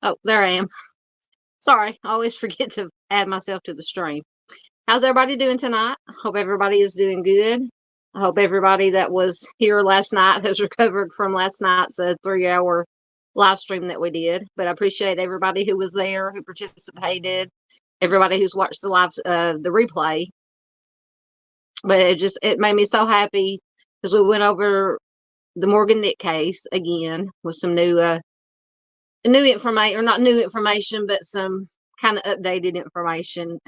Oh, there I am. Sorry, I always forget to add myself to the stream. How's everybody doing tonight? I hope everybody is doing good. I hope everybody that was here last night has recovered from last night's 3-hour live stream that we did. But I appreciate everybody who was there, who participated, everybody who's watched the replay. But it made me so happy because we went over the Morgan Nick case again with some new information, or not new information, but some kind of updated information.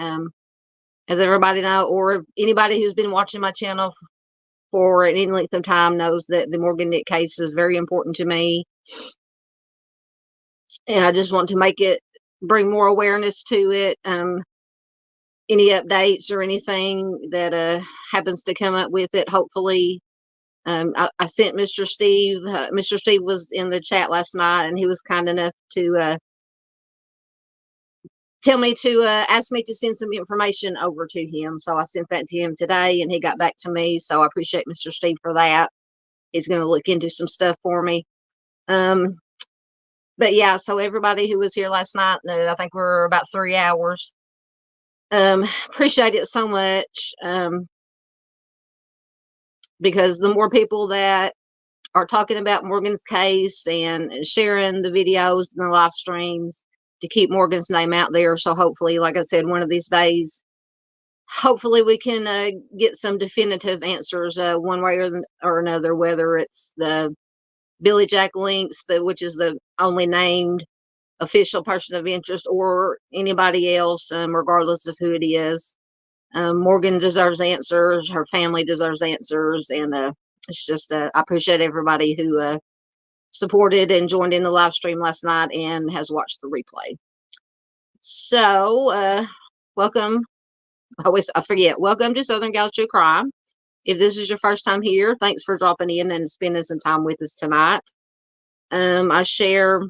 As everybody know, or anybody who's been watching my channel for any length of time knows that the Morgan Nick case is very important to me. And I just want to bring more awareness to it. Any updates or anything that happens to come up with it, hopefully. I sent Mr. Steve. Mr. Steve was in the chat last night, and he was kind enough to ask me to send some information over to him. So I sent that to him today, and he got back to me. So I appreciate Mr. Steve for that. He's going to look into some stuff for me. But yeah, so everybody who was here last night, I think we're about 3 hours. Appreciate it so much. Because the more people that are talking about Morgan's case and sharing the videos and the live streams to keep Morgan's name out there. So hopefully, like I said, one of these days, hopefully we can get some definitive answers one way or another, whether it's the Billy Jack Links, which is the only named official person of interest, or anybody else, regardless of who it is. Morgan deserves answers. Her family deserves answers. And it's just, I appreciate everybody who supported and joined in the live stream last night and has watched the replay. So, welcome. I forget. Welcome to Southern Gals True Crime. If this is your first time here, thanks for dropping in and spending some time with us tonight. I share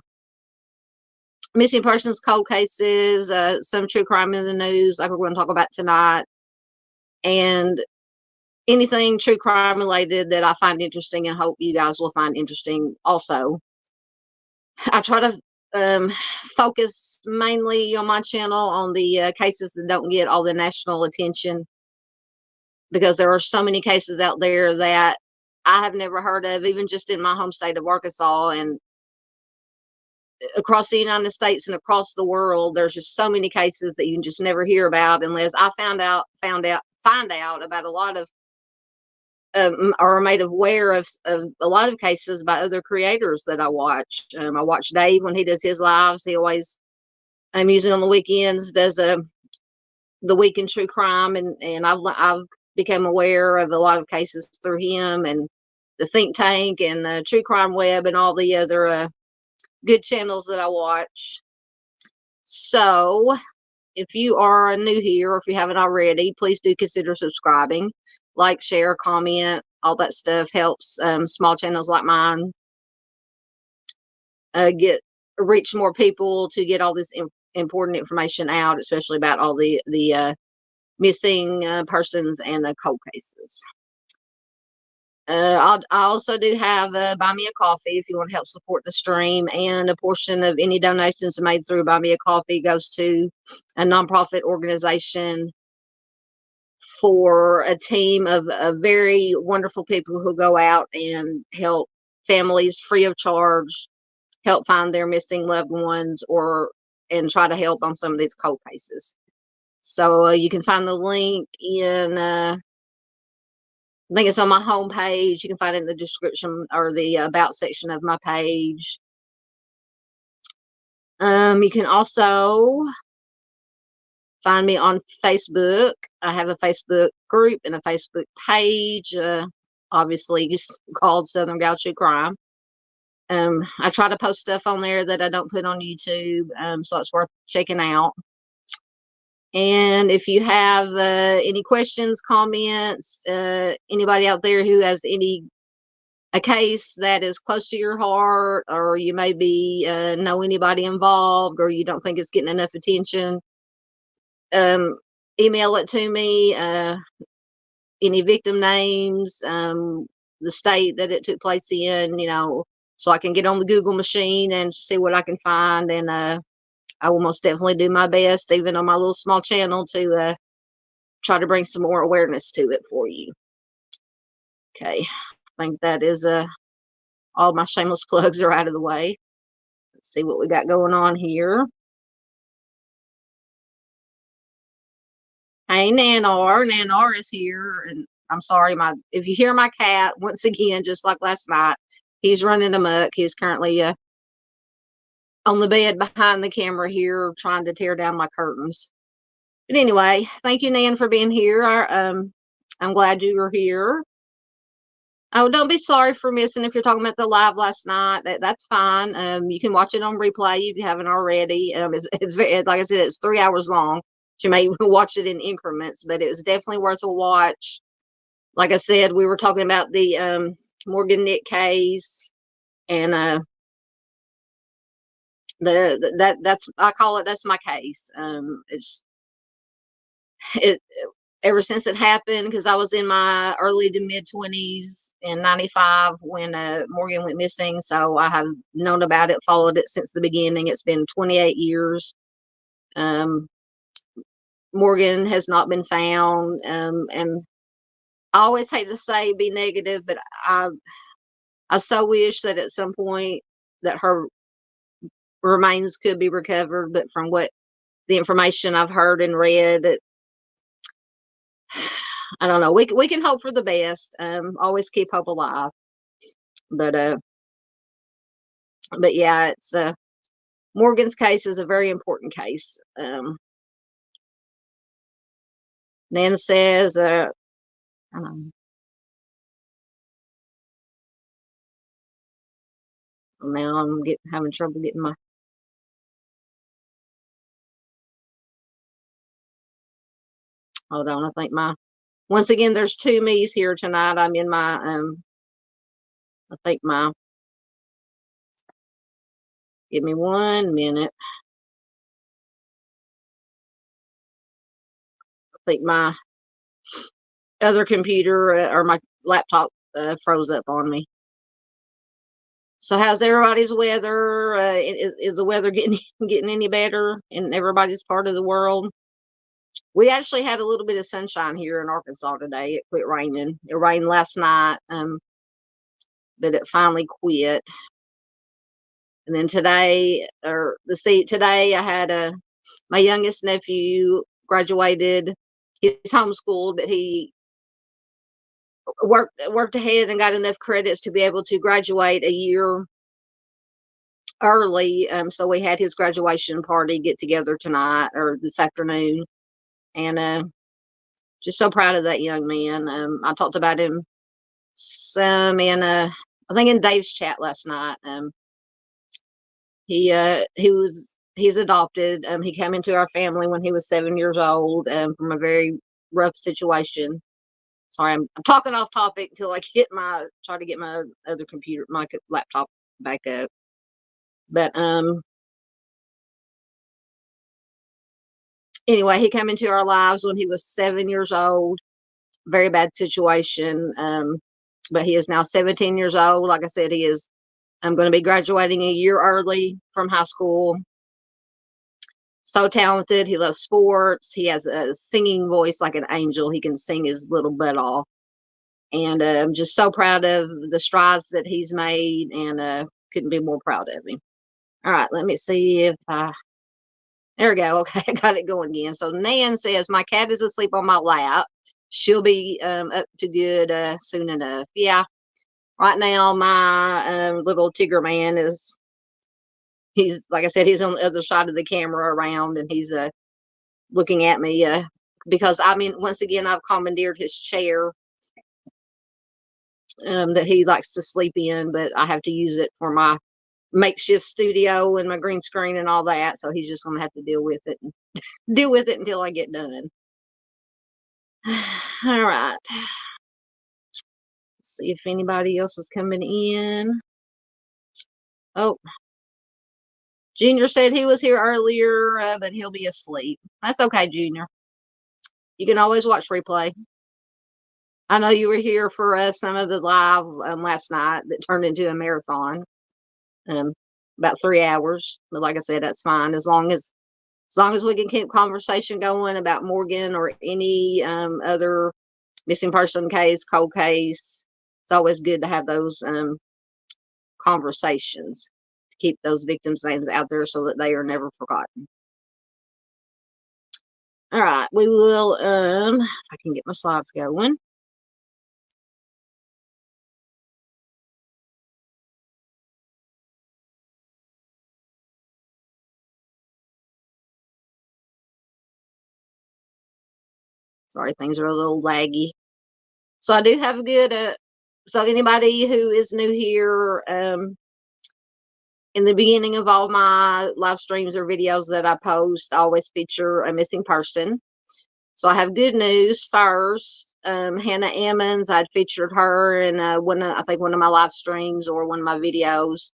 missing persons, cold cases, some true crime in the news, like we're going to talk about tonight, and anything true crime related that I find interesting and hope you guys will find interesting also. I try to focus mainly on my channel on the cases that don't get all the national attention, because there are so many cases out there that I have never heard of, even just in my home state of Arkansas and across the United States and across the world. There's just so many cases that you can just never hear about unless I find out about a lot of or made aware of a lot of cases by other creators that I watch. I watch Dave when he does his lives. He always, usually on the weekends, does the Week in True Crime, and I've become aware of a lot of cases through him and the Think Tank and the True Crime Web and all the other good channels that I watch. So if you are new here, or if you haven't already, please do consider subscribing. Like, share, comment, all that stuff helps small channels like mine get reach more people to get all this important information out, especially about all the missing persons and the cold cases. I also do have Buy Me a Coffee if you want to help support the stream, and a portion of any donations made through Buy Me a Coffee goes to a nonprofit organization for a team of very wonderful people who go out and help families free of charge, help find their missing loved ones, and try to help on some of these cold cases. So you can find the link in, I think it's on my homepage. You can find it in the description or the about section of my page. You can also find me on Facebook. I have a Facebook group and a Facebook page, obviously just called Southern Gal True Crime. I try to post stuff on there that I don't put on YouTube, so it's worth checking out. And if you have any questions, comments, anybody out there who has a case that is close to your heart, or you maybe know anybody involved, or you don't think it's getting enough attention, email it to me. Any victim names, the state that it took place in, so I can get on the Google machine and see what I can find. And I will most definitely do my best, even on my little small channel, to try to bring some more awareness to it for you. Okay, I think that is all my shameless plugs are out of the way. Let's see what we got going on here. Hey, Nanar. Nanar is here, and I'm sorry, if you hear my cat, once again, just like last night, he's running amok. He's currently on the bed behind the camera here, trying to tear down my curtains. But anyway, thank you, Nan, for being here. I'm glad you were here. Oh, don't be sorry for missing if you're talking about the live last night. That's fine. You can watch it on replay if you haven't already. It's very, like I said, it's 3 hours long. You may watch it in increments, but it was definitely worth a watch. Like I said, we were talking about the Morgan Nick case, and that's I call it, that's my case. It ever since it happened, because I was in my early to mid 20s in 95 when Morgan went missing, so I have known about it, followed it since the beginning. It's been 28 years. Morgan has not been found, and I always hate to say be negative, but I so wish that at some point that her remains could be recovered. But from what the information I've heard and read, I don't know. We can hope for the best. Always keep hope alive. But yeah, it's Morgan's case is a very important case. Nana says, I don't know. Now I'm having trouble getting my. Hold on, I think once again, there's two me's here tonight. I'm in my I think give me 1 minute. I think my other computer or my laptop froze up on me. So how's everybody's weather? Is the weather getting any better in everybody's part of the world? We actually had a little bit of sunshine here in Arkansas today. It quit raining. It rained last night, but it finally quit. And then today I had my youngest nephew graduated. He's homeschooled, but he worked ahead and got enough credits to be able to graduate a year early. So we had his graduation party get together tonight or this afternoon, and just so proud of that young man. I talked about him some in I think in Dave's chat last night. He's adopted. He came into our family when he was 7 years old, from a very rough situation. Sorry, I'm talking off topic until I try to get my other computer, my laptop back up. But Anyway, he came into our lives when he was 7 years old. Very bad situation. But he is now 17 years old. Like I said, he is going to be graduating a year early from high school. So talented. He loves sports. He has a singing voice like an angel. He can sing his little butt off. And I'm just so proud of the strides that he's made, and couldn't be more proud of him. All right, let me see if there we go. Okay, I got it going again. So Nan says, my cat is asleep on my lap. She'll be up to good soon enough. Yeah. Right now, my little Tigger man he's, like I said, he's on the other side of the camera around, and he's looking at me because, I mean, once again, I've commandeered his chair that he likes to sleep in, but I have to use it for my makeshift studio and my green screen and all that. So he's just going to have to deal with it and deal with it until I get done. All right. Let's see if anybody else is coming in. Oh, Junior said he was here earlier, but he'll be asleep. That's okay, Junior. You can always watch replay. I know you were here for some of the live last night that turned into a marathon, about 3 hours. But like I said, that's fine as long as we can keep conversation going about Morgan or any other missing person case, cold case. It's always good to have those conversations to keep those victims' names out there so that they are never forgotten. All right, we will, if I can get my slides going. Sorry, things are a little laggy. So I do have a good, so anybody who is new here, in the beginning of all my live streams or videos that I post, I always feature a missing person. So I have good news first. Hannah Emmons, I'd featured her in one of my live streams or one of my videos.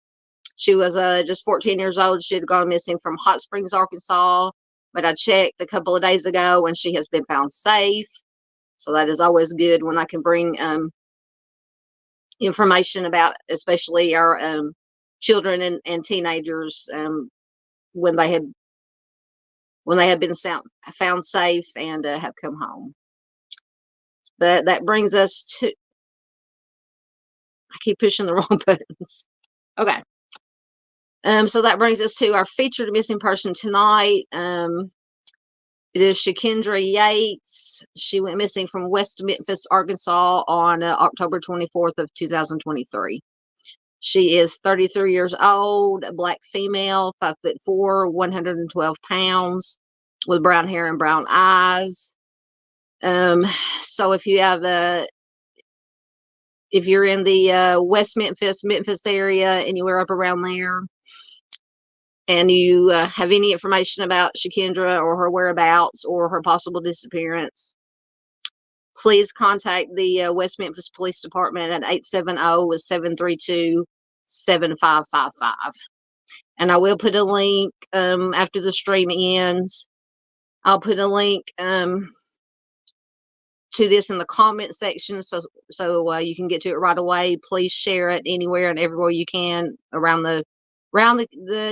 She was just 14 years old. She had gone missing from Hot Springs, Arkansas, but I checked a couple of days ago and she has been found safe. So that is always good when I can bring information about, especially our children and teenagers, when they have been found safe and have come home. But that brings us to, I keep pushing the wrong buttons. Okay. So that brings us to our featured missing person tonight. It is Shakendra Yates. She went missing from West Memphis, Arkansas on October 24th of 2023. She is 33 years old, a black female, 5'4", 112 pounds, with brown hair and brown eyes. So if you have if you're in the West Memphis area, anywhere up around there, and you have any information about Shakendra or her whereabouts or her possible disappearance, please contact the West Memphis Police Department at 870-732-7555. And I will put a link after the stream ends. I'll put a link to this in the comment section so you can get to it right away. Please share it anywhere and everywhere you can around the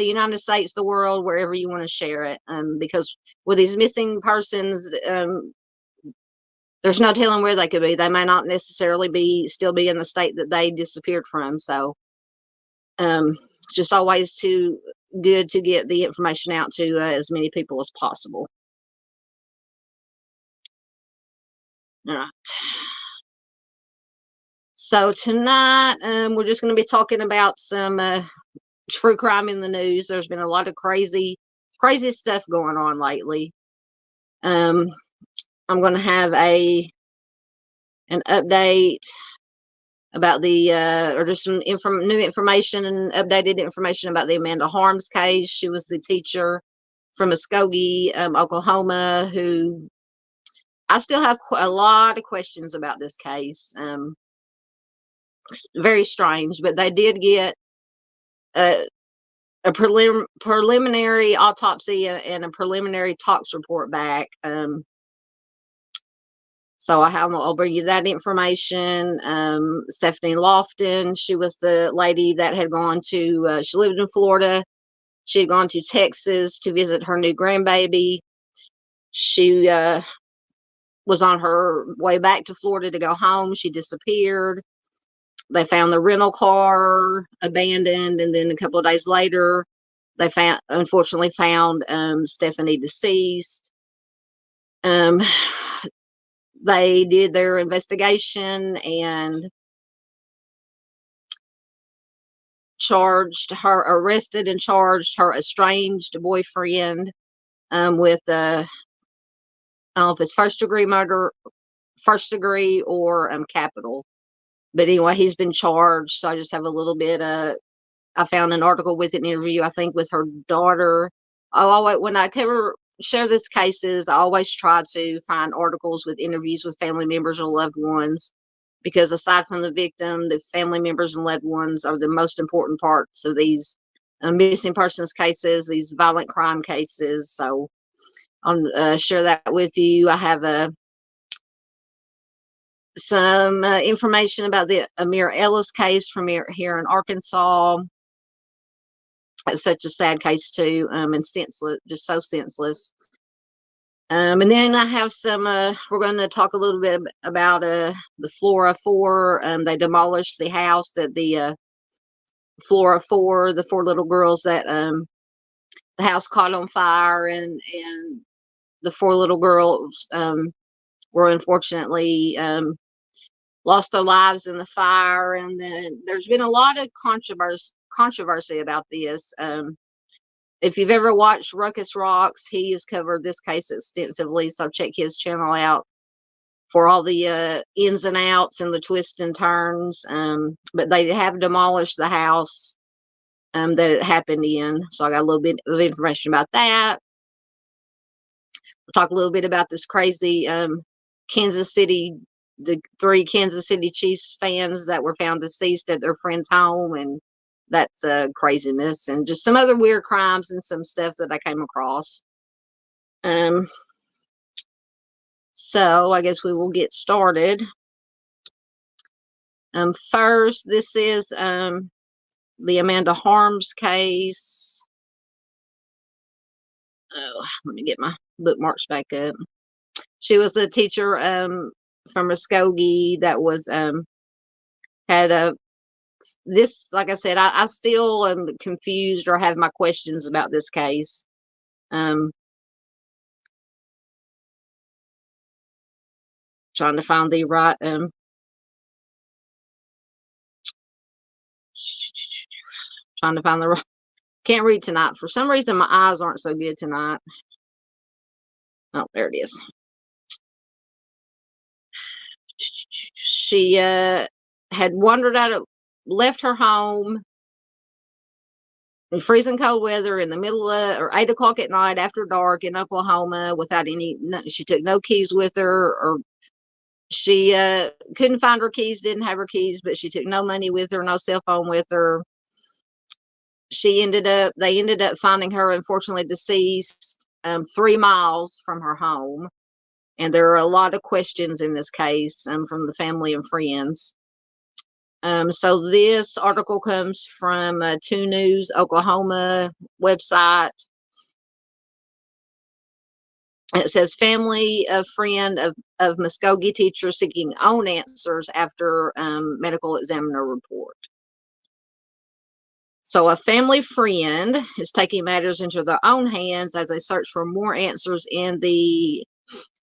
United States, the world, wherever you want to share it. Because with these missing persons, there's no telling where they could be. They may not necessarily still be in the state that they disappeared from. So it's just always good to get the information out to as many people as possible. All right. So tonight, we're just going to be talking about some true crime in the news. There's been a lot of crazy stuff going on lately. I'm going to have an update about or just some new information and updated information about the Amanda Harms case. She was the teacher from Muskogee, Oklahoma, who I still have a lot of questions about this case. Very strange, but they did get a preliminary autopsy and a preliminary tox report back. So I'll bring you that information. Stephanie Lofton, she was the lady that had gone to, she lived in Florida. She had gone to Texas to visit her new grandbaby. She was on her way back to Florida to go home. She disappeared. They found the rental car abandoned, and then a couple of days later, they unfortunately found Stephanie deceased. They did their investigation and arrested and charged her estranged boyfriend with I don't know if it's first degree murder, first degree, or capital. But anyway, he's been charged. So I just have a little bit. I found an article with an interview, I think, with her daughter. When I ever share these cases, I always try to find articles with interviews with family members or loved ones, because aside from the victim, the family members and loved ones are the most important parts of these missing persons cases, these violent crime cases. So I'll share that with you. I have some information about the Amir Ellis case from here in Arkansas. It's such a sad case too, and senseless, just so senseless. And then I have some, we're going to talk a little bit about the Flora 4. They demolished the house that the Flora 4, the 4 little girls that the house caught on fire, and the 4 little girls were unfortunately lost their lives in the fire. And then there's been a lot of controversy about this. If you've ever watched Ruckus Rocks, he has covered this case extensively, so check his channel out for all the ins and outs and the twists and turns. But they have demolished the house that it happened in, so I got a little bit of information about that. We'll talk a little bit about this crazy Kansas City, the 3 Kansas City Chiefs fans that were found deceased at their friend's home, and that's craziness, and just some other weird crimes and some stuff that I came across. So I guess we will get started. First, this is the Amanda Harms case. Oh, let me get my bookmarks back up. She was a teacher from Muskogee that was had a this, like I said, I still am confused or have my questions about this case. Trying to find the right trying to find the right. Can't read tonight. For some reason, my eyes aren't so good tonight. Oh, there it is. She had wandered left her home in freezing cold weather in the middle of, or 8 o'clock at night after dark in Oklahoma without she took no keys with her, or she couldn't find her keys, didn't have her keys, but she took no money with her, no cell phone with her. They ended up finding her, unfortunately, deceased 3 miles from her home. And there are a lot of questions in this case from the family and friends. So this article comes from 2 News Oklahoma website. It says family of friend of Muskogee teacher seeking own answers after medical examiner report. So a family friend is taking matters into their own hands as they search for more answers in the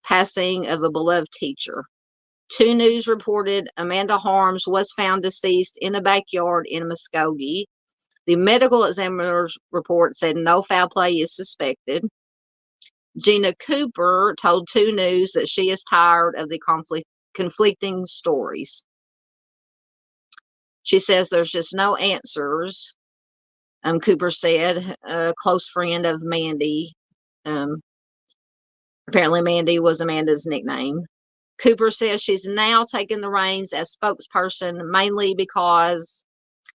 passing of a beloved teacher. 2 News reported Amanda Harms was found deceased in a backyard in Muskogee. The medical examiner's report said no foul play is suspected. Gina Cooper told 2 News that she is tired of the conflicting stories. She says there's just no answers. Cooper said, a close friend of Mandy. Apparently Mandy was Amanda's nickname. Cooper says she's now taken the reins as spokesperson, mainly because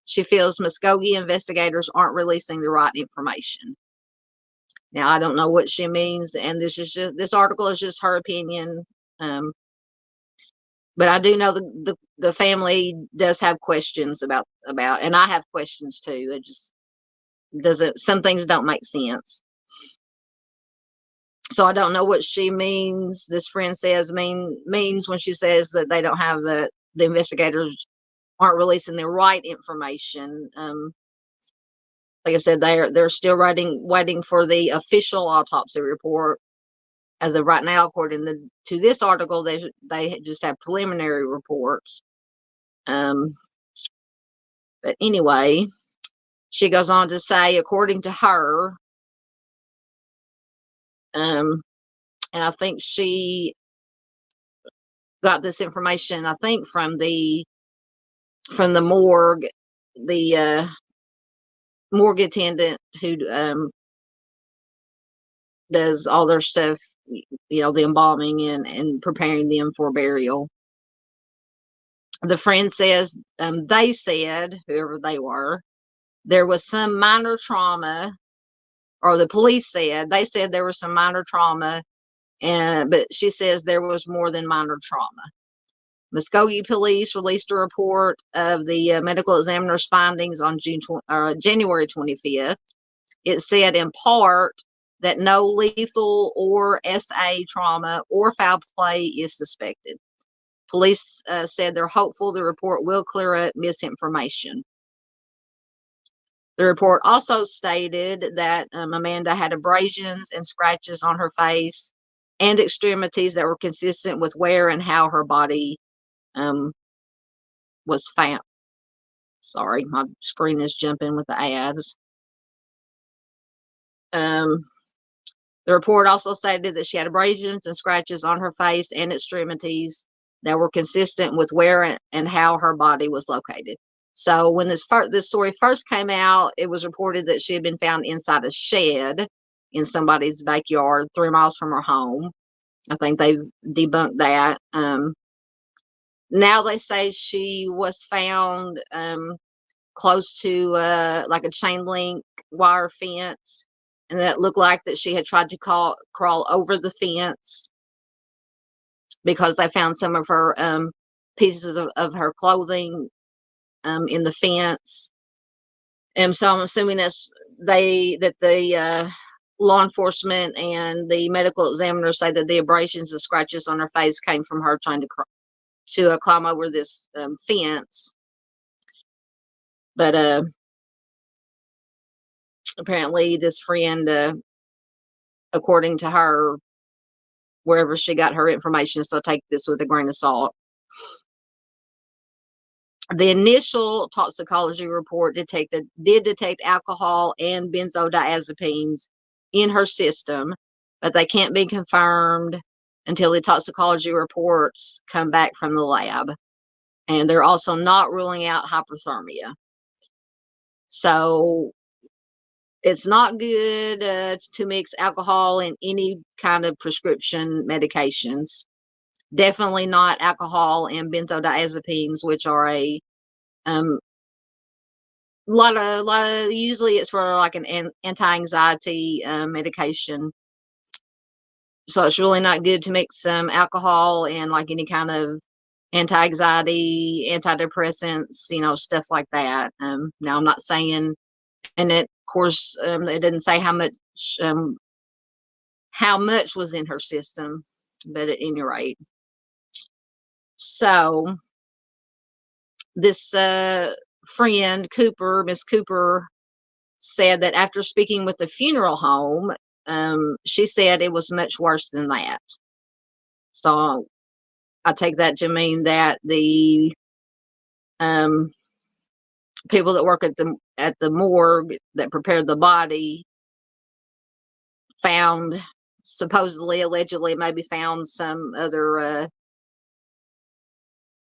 she feels Muskogee investigators aren't releasing the right information. Now, I don't know what she means, and this article is just her opinion. But I do know the family does have questions about, and I have questions too. It just doesn't, some things don't make sense. So I don't know what she means. This friend says means when she says that they don't have the investigators aren't releasing the right information. Like I said, they're still waiting for the official autopsy report. As of right now, according to this article, they just have preliminary reports. But anyway, she goes on to say, according to her, and I think she got this information, I think from the morgue, the morgue attendant who does all their stuff, the embalming and preparing them for burial. The friend says they said, whoever they were, there was some minor trauma, or the police said, they said there was some minor trauma, but she says there was more than minor trauma. Muskogee police released a report of the medical examiner's findings on January 25th. It said in part that no lethal or SA trauma or foul play is suspected. Police said they're hopeful the report will clear up misinformation. The report also stated that Amanda had abrasions and scratches on her face and extremities that were consistent with where and how her body was found. Sorry, my screen is jumping with the ads. The report also stated that she had abrasions and scratches on her face and extremities that were consistent with where and how her body was located. So when this story first came out, it was reported that she had been found inside a shed in somebody's backyard 3 miles from her home. I think they've debunked that. Now they say she was found close to like a chain link wire fence, and that looked like that she had tried to crawl over the fence because they found some of her pieces of her clothing in the fence. And so I'm assuming that the law enforcement and the medical examiner say that the abrasions and scratches on her face came from her trying to climb over this fence. But apparently this friend, according to her, wherever she got her information, so take this with a grain of salt. The initial toxicology report did detect alcohol and benzodiazepines in her system, but they can't be confirmed until the toxicology reports come back from the lab. And they're also not ruling out hypothermia. So it's not good to mix alcohol in any kind of prescription medications. Definitely not alcohol and benzodiazepines, which are a lot of usually it's for like an anti-anxiety medication. So it's really not good to mix some alcohol and like any kind of anti-anxiety, antidepressants, stuff like that. Now I'm not saying, and it, of course, it didn't say how much was in her system, but at any rate. So this friend, Miss Cooper, said that after speaking with the funeral home, she said it was much worse than that. So I take that to mean that the people that work at the morgue that prepared the body found, supposedly, allegedly, maybe found some other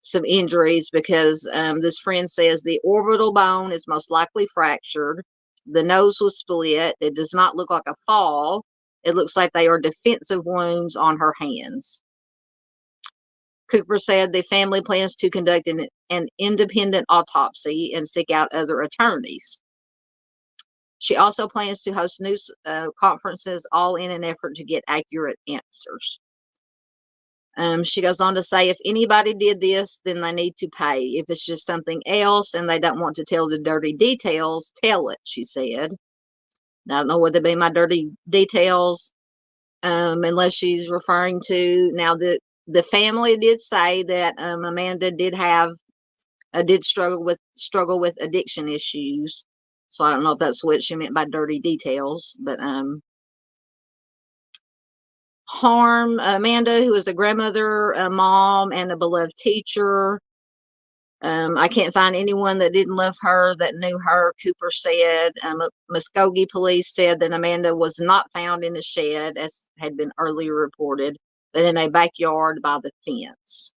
some injuries, because this friend says the orbital bone is most likely fractured. The nose was split. It does not look like a fall. It looks like they are defensive wounds on her hands. Cooper said the family plans to conduct an independent autopsy and seek out other attorneys. She also plans to host news conferences, all in an effort to get accurate answers. She goes on to say, if anybody did this, then they need to pay. If it's just something else and they don't want to tell the dirty details, tell it, she said. I don't know what would be my dirty details, unless she's referring to, now the family did say that Amanda did struggle with addiction issues. So I don't know if that's what she meant by dirty details, but harm Amanda, who is a grandmother, a mom, and a beloved teacher. I can't find anyone that didn't love her, that knew her, Cooper said. Muskogee police said that Amanda was not found in a shed, as had been earlier reported, but in a backyard by the fence.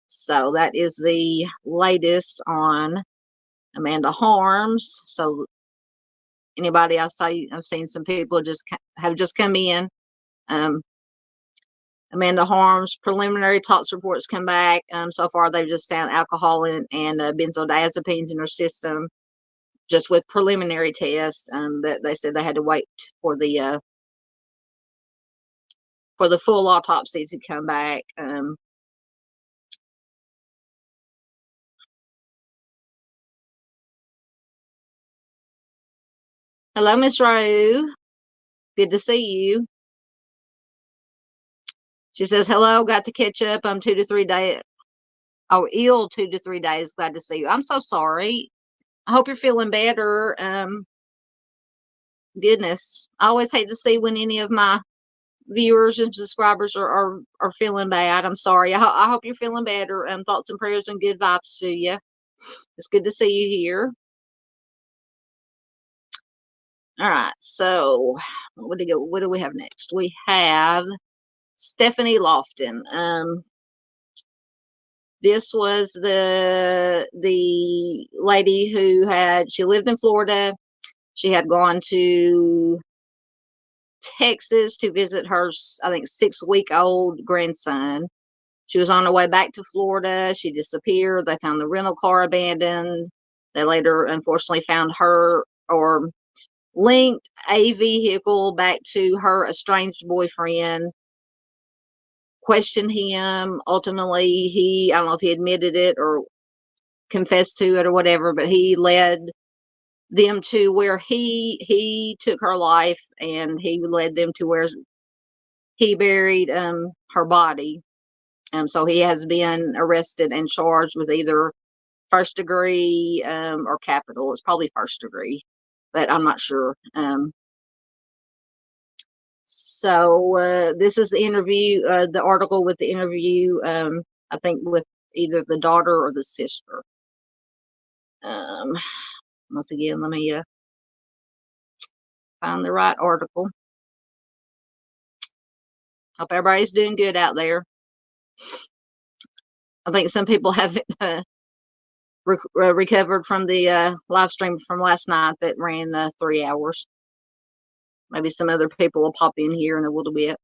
So that is the latest on Amanda Harms. So anybody I've seen some people have just come in. Amanda Harms, preliminary tox reports come back. So far, they've just found alcohol and benzodiazepines in her system, just with preliminary tests. But they said they had to wait for the full autopsy to come back. Hello, Miss Rue. Good to see you. She says, hello, got to catch up. I'm 2 to 3 days. Oh, ill 2 to 3 days. Glad to see you. I'm so sorry. I hope you're feeling better. Goodness, I always hate to see when any of my viewers and subscribers are feeling bad. I'm sorry. I hope you're feeling better. Thoughts and prayers and good vibes to you. It's good to see you here. All right. So what do we have next? We have Stephanie Lofton. This was the lady who she lived in Florida. She had gone to Texas to visit her, I think, 6-week-old grandson. She was on her way back to Florida. She disappeared. They found the rental car abandoned. They later, unfortunately, found her, or linked a vehicle back to her estranged boyfriend, questioned him. Ultimately, I don't know if he admitted it or confessed to it or whatever, but he led them to where he took her life, and he led them to where he buried her body. So he has been arrested and charged with either first degree or capital. It's probably first degree, but I'm not sure. So this is the interview, the article with the interview, I think with either the daughter or the sister. Once again, let me find the right article. Hope everybody's doing good out there. I think some people haven't recovered from the live stream from last night that ran 3 hours. Maybe some other people will pop in here in a little bit.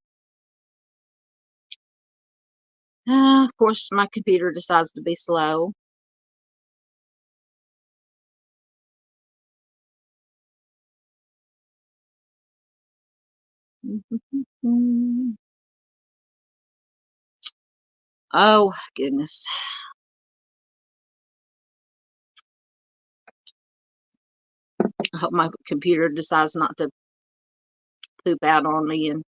Of course, my computer decides to be slow. Oh, goodness. I hope my computer decides not to poop out on me and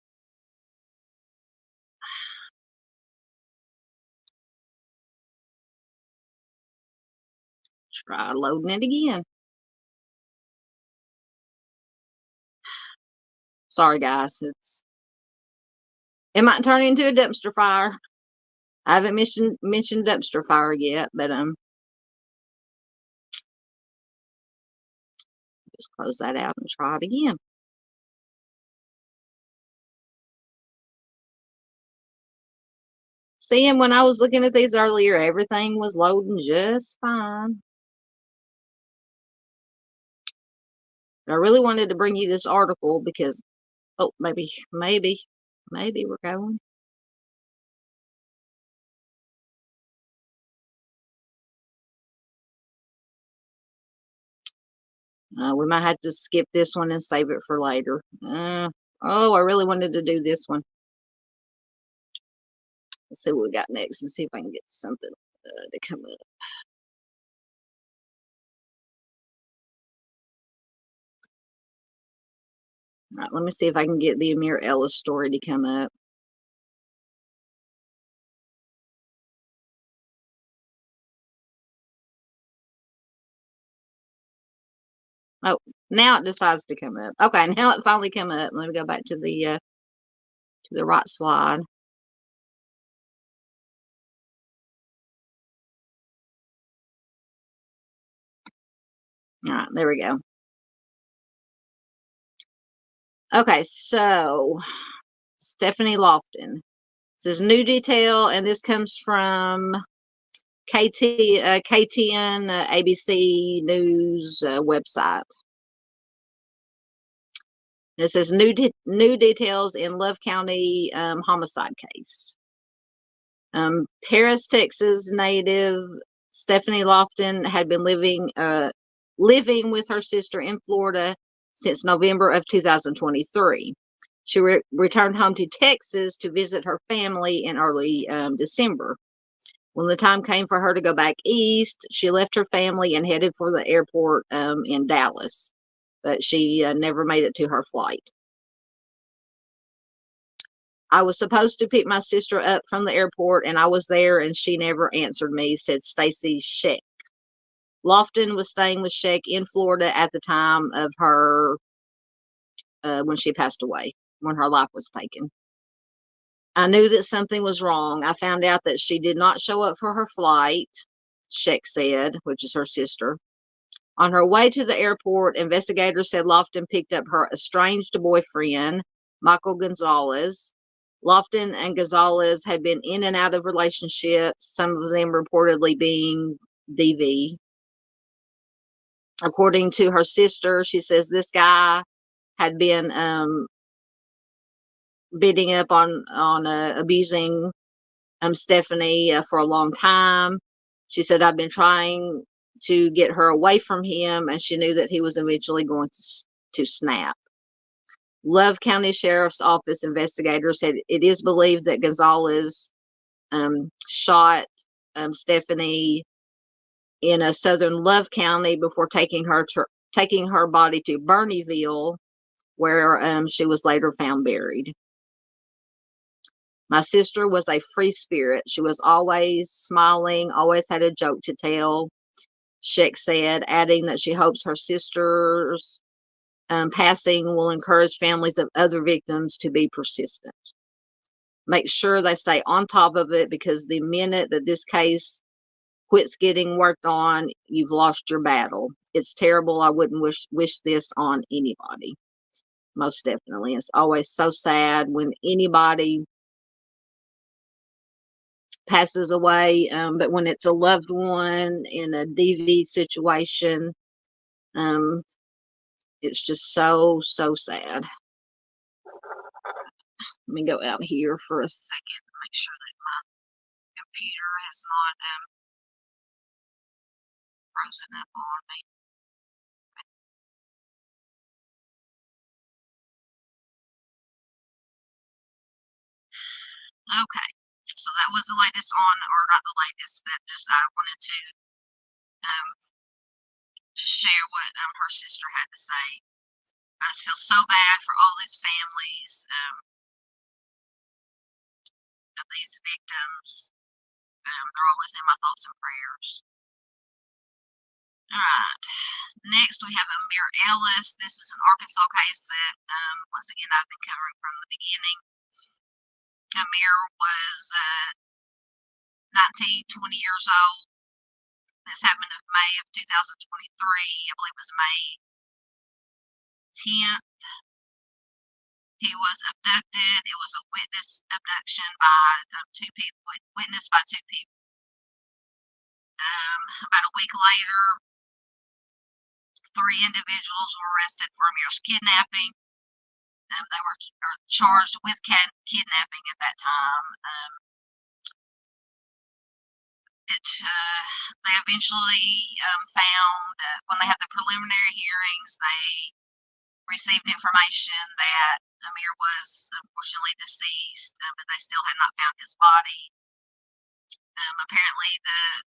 try loading it again. Sorry, guys. It might turn into a dumpster fire. I haven't mentioned dumpster fire yet, but just close that out and try it again. Seeing when I was looking at these earlier, everything was loading just fine. I really wanted to bring you this article because, oh, maybe we're going. We might have to skip this one and save it for later. Oh, I really wanted to do this one. Let's see what we got next and see if I can get something to come up. All right, let me see if I can get the Amir Ellis story to come up. Oh, now it decides to come up. Okay, now it finally come up. Let me go back to the right slide. All right, there we go. Okay, so Stephanie Lofton says new detail, and this comes from KTN ABC News website. It says new details in Love County homicide case. Paris, Texas native Stephanie Lofton had been living with her sister in Florida since November of 2023. She returned home to Texas to visit her family in early December. When the time came for her to go back east, she left her family and headed for the airport in Dallas, but she never made it to her flight. I was supposed to pick my sister up from the airport, and I was there, and she never answered me, said Stacy Sheck. Lofton was staying with Sheck in Florida at the time of her, when she passed away, when her life was taken. I knew that something was wrong. I found out that she did not show up for her flight, Sheck said, which is her sister. On her way to the airport, investigators said Lofton picked up her estranged boyfriend, Michael Gonzalez. Lofton and Gonzalez had been in and out of relationships, some of them reportedly being DV. According to her sister, she says this guy had been beating up on abusing Stephanie for a long time. She said, I've been trying to get her away from him, and she knew that he was eventually going to snap. Love County Sheriff's Office investigators said it is believed that Gonzalez shot Stephanie in a southern Love County before taking her body to Bernieville, where she was later found buried. My sister was a free spirit. She was always smiling, always had a joke to tell, Sheck said, adding that she hopes her sister's passing will encourage families of other victims to be persistent. Make sure they stay on top of it, because the minute that this case quits getting worked on, you've lost your battle. It's terrible. I wouldn't wish this on anybody. Most definitely. It's always so sad when anybody passes away, but when it's a loved one in a DV situation, it's just so sad. Let me go out here for a second to make sure that my computer has not frozen up on me. Okay, so that was the latest on, or not the latest, but just I wanted to um, just share what her sister had to say. I just feel so bad for all these families of these victims. They're always in my thoughts and prayers. All right. Next, we have Amir Ellis. This is an Arkansas case that, once again, I've been covering from the beginning. Amir was 19, 20 years old. This happened in May of 2023. I believe it was May 10th. He was abducted. It was a witness abduction by two people, witnessed by two people. About a week later, 3 individuals were arrested for Amir's kidnapping. They were charged with kidnapping at that time. they eventually found, when they had the preliminary hearings, they received information that Amir was unfortunately deceased, but they still had not found his body. Apparently, the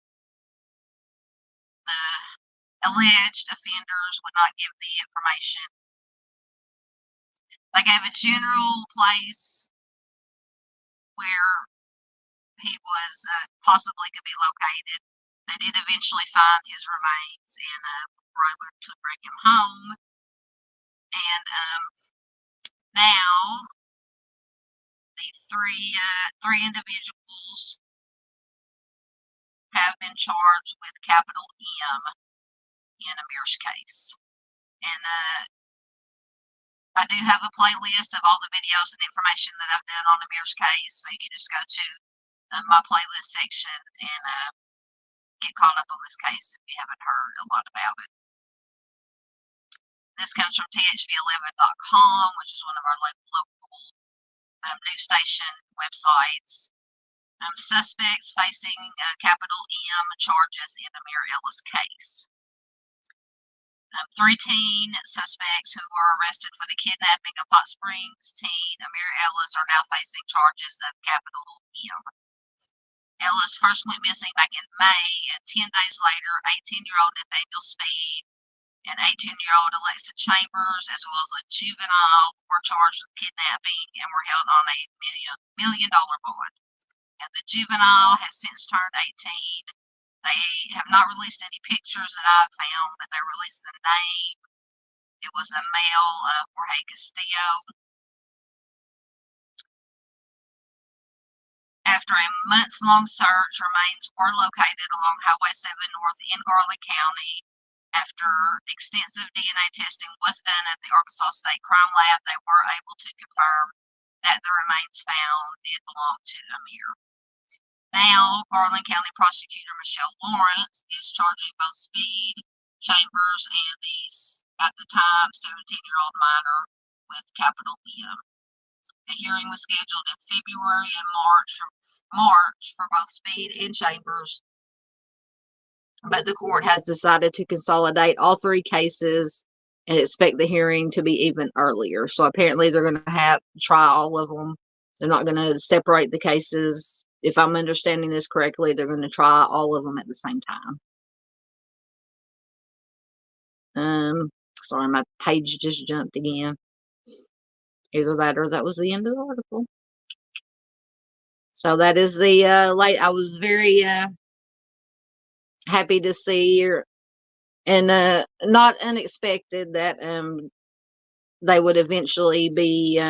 alleged offenders would not give the information. They gave a general place where he was possibly could be located. They did eventually find his remains and were able to bring him home. And now the three individuals have been charged with capital M in Amir's case. And I do have a playlist of all the videos and information that I've done on Amir's case, so you can just go to my playlist section and get caught up on this case if you haven't heard a lot about it. This comes from THV11.com, which is one of our local news station websites. Suspects facing capital M charges in Amir Ellis case. 3 teen suspects who were arrested for the kidnapping of Hot Springs teen Amir Ellis are now facing charges of capital M. Ellis first went missing back in May, and 10 days later, 18-year-old Nathaniel Speed and 18-year-old Alexa Chambers, as well as a juvenile, were charged with kidnapping and were held on a $1 million bond. And the juvenile has since turned 18. They have not released any pictures that I've found, but they released the name. It was a male, Jorge Castillo. After a months-long search, remains were located along Highway 7 North in Garland County. After extensive DNA testing was done at the Arkansas State Crime Lab, they were able to confirm that the remains found did belong to Amir. Now, Garland County Prosecutor Michelle Lawrence is charging both Speed, Chambers, and at the time, 17-year-old minor with capital M. A hearing was scheduled in February and March for both Speed and Chambers, but the court has decided to consolidate all 3 cases and expect the hearing to be even earlier. So apparently they're going to try all of them. They're not going to separate the cases. If I'm understanding this correctly, they're going to try all of them at the same time. Sorry, my page just jumped again. Either that or that was the end of the article. So that is the I was very happy to see, and not unexpected that they would eventually be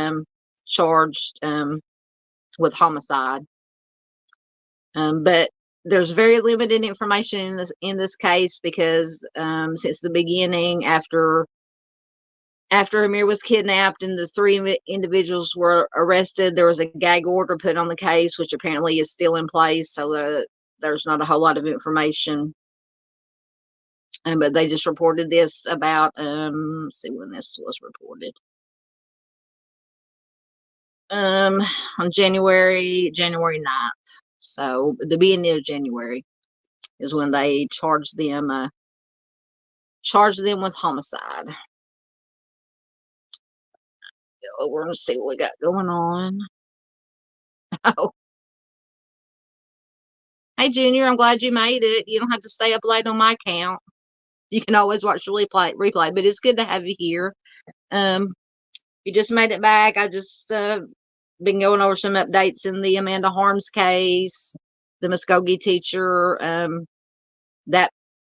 charged with homicide. But there's very limited information in this case because since the beginning, after Amir was kidnapped and the 3 individuals were arrested, there was a gag order put on the case, which apparently is still in place. So there's not a whole lot of information. But they just reported this about, let's see when this was reported. On January 9th. So the beginning of January is when they charged them with homicide. Go over and see what we got going on. Oh. Hey, Junior, I'm glad you made it. You don't have to stay up late on my account. You can always watch the replay, but it's good to have you here. You just made it back. I just been going over some updates in the Amanda Harms case, the Muskogee teacher, that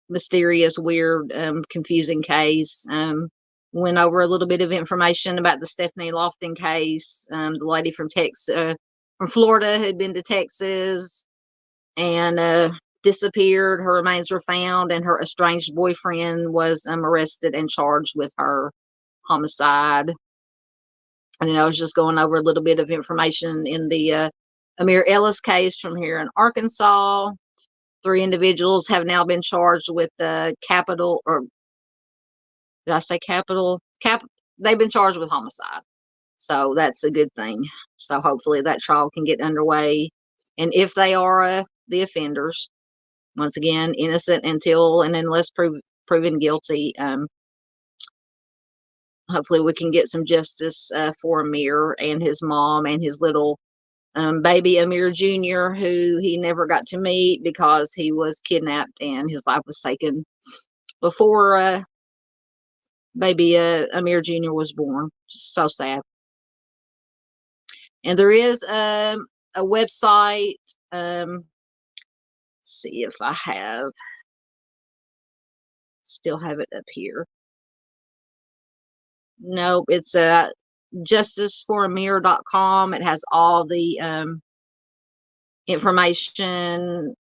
mysterious, weird, confusing case. Went over a little bit of information about the Stephanie Lofton case, the lady from Florida who had been to Texas and disappeared. Her remains were found, and her estranged boyfriend was arrested and charged with her homicide. And then I was just going over a little bit of information in the Amir Ellis case from here in Arkansas. 3 individuals have now been charged with capital, or did I say capital? They've been charged with homicide. So that's a good thing. So hopefully that trial can get underway. And if they are the offenders, once again, innocent until and unless proven guilty. Hopefully we can get some justice for Amir and his mom and his little baby Amir Jr., who he never got to meet because he was kidnapped and his life was taken before baby Amir Jr. was born. Just so sad. And there is a website. See if I still have it up here. Nope, it's justiceforamir.com. It has all the information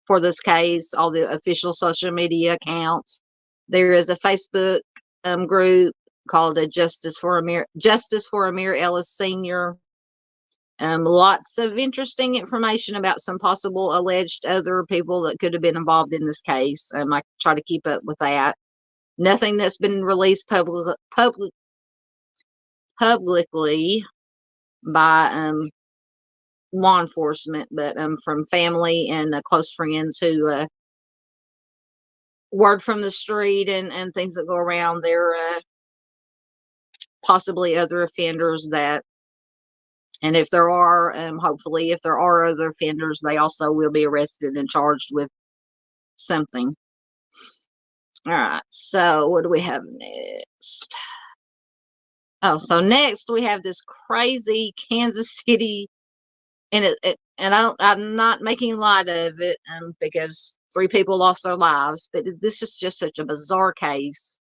for this case, all the official social media accounts. There is a Facebook group called Justice for Amir Ellis Sr. Lots of interesting information about some possible alleged other people that could have been involved in this case. I try to keep up with that. Nothing that's been released publicly by law enforcement, but from family and close friends who word from the street and things that go around. There possibly other offenders that, and if there are, hopefully if there are other offenders, they also will be arrested and charged with something. All right, so what do we have next? Oh, so next we have this crazy Kansas City, and I'm not making light of it, because 3 people lost their lives, but this is just such a bizarre case,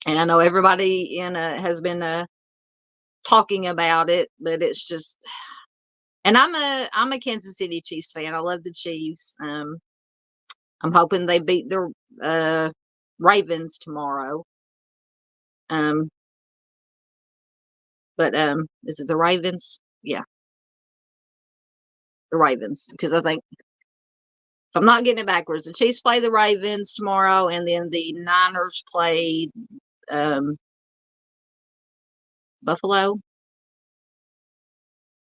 and I know everybody has been talking about it, but it's just, and I'm a Kansas City Chiefs fan. I love the Chiefs. I'm hoping they beat the Ravens tomorrow. But is it the Ravens? Yeah, the Ravens, because I think, if I'm not getting it backwards, the Chiefs play the Ravens tomorrow, and then the Niners play Buffalo.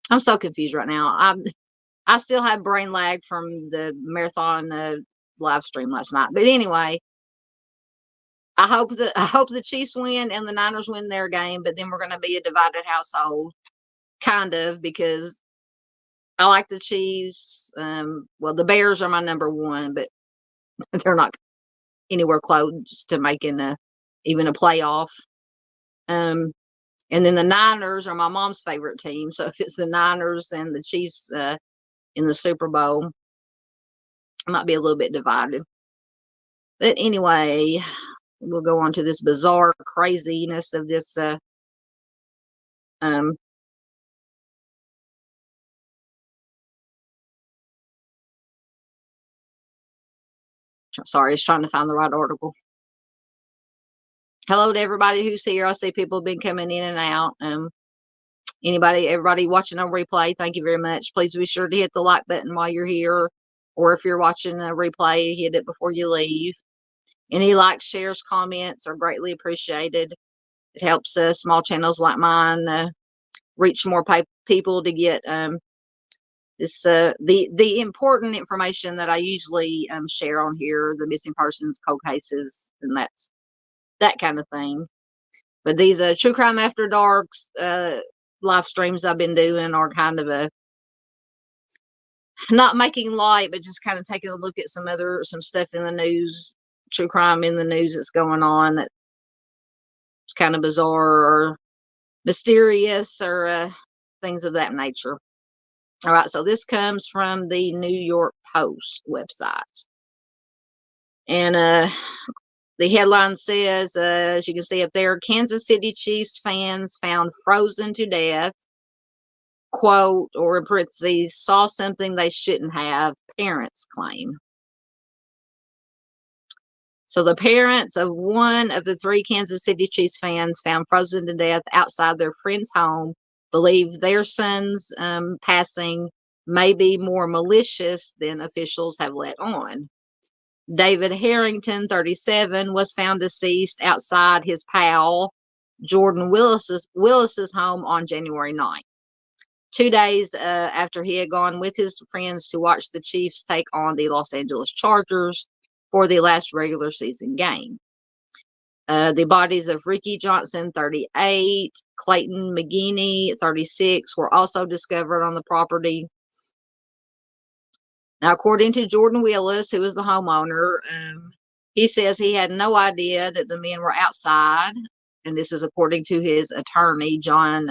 I'm so confused right now. I still have brain lag from the marathon live stream last night. But anyway, I hope the Chiefs win and the Niners win their game, but then we're going to be a divided household, kind of, because I like the Chiefs. Well, the Bears are my number one, but they're not anywhere close to making even a playoff. And then the Niners are my mom's favorite team. So if it's the Niners and the Chiefs in the Super Bowl, I might be a little bit divided. But anyway, we'll go on to this bizarre craziness of this sorry, I was trying to find the right article. Hello to everybody who's here. I see people have been coming in and out. Everybody watching on replay, thank you very much. Please be sure to hit the like button while you're here, or if you're watching a replay, hit it before you leave. Any likes, shares, comments are greatly appreciated. It helps small channels like mine reach more people to get this the important information that I usually share on here, the missing persons, cold cases, and that's that kind of thing. But these True Crime After Darks live streams I've been doing are kind of not making light, but just kind of taking a look at some stuff in the news, true crime in the news that's going on that's kind of bizarre or mysterious or things of that nature. All right, so this comes from the New York Post website. And the headline says, as you can see up there, Kansas City Chiefs fans found frozen to death, quote, or in parentheses, saw something they shouldn't have, parents claim. So the parents of one of the 3 Kansas City Chiefs fans found frozen to death outside their friend's home believe their son's passing may be more malicious than officials have let on. David Harrington, 37, was found deceased outside his pal Jordan Willis's home on January 9th. 2 days after he had gone with his friends to watch the Chiefs take on the Los Angeles Chargers for the last regular season game. The bodies of Ricky Johnson, 38, Clayton McGeeney, 36, were also discovered on the property. Now, according to Jordan Willis, who is the homeowner, he says he had no idea that the men were outside. And this is according to his attorney, John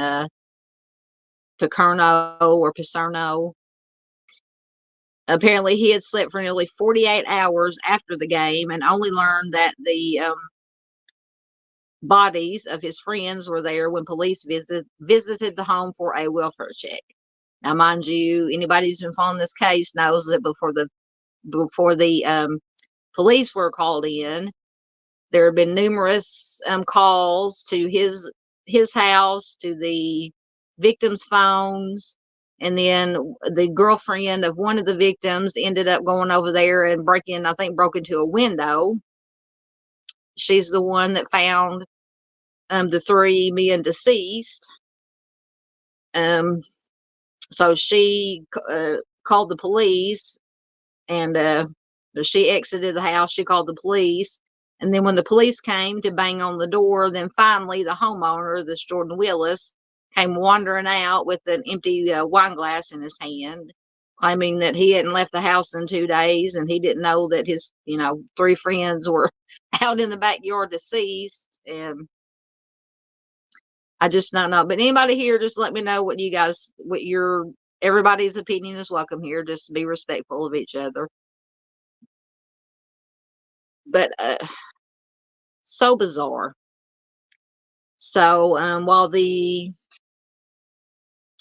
Picerno. Apparently, he had slept for nearly 48 hours after the game and only learned that the bodies of his friends were there when police visited the home for a welfare check. Now, mind you, anybody who's been following this case knows that before the police were called in, there have been numerous calls to his house, to the victims' phones, and then the girlfriend of one of the victims ended up going over there and broke into a window. She's the one that found the 3 men deceased. So she called the police, and she exited the house. She called the police. And then when the police came to bang on the door, then finally the homeowner, this Jordan Willis, came wandering out with an empty wine glass in his hand, claiming that he hadn't left the house in 2 days and he didn't know that his, 3 friends were out in the backyard deceased. And I just don't know. But anybody here, just let me know what everybody's opinion is welcome here. Just be respectful of each other. But so bizarre. So while the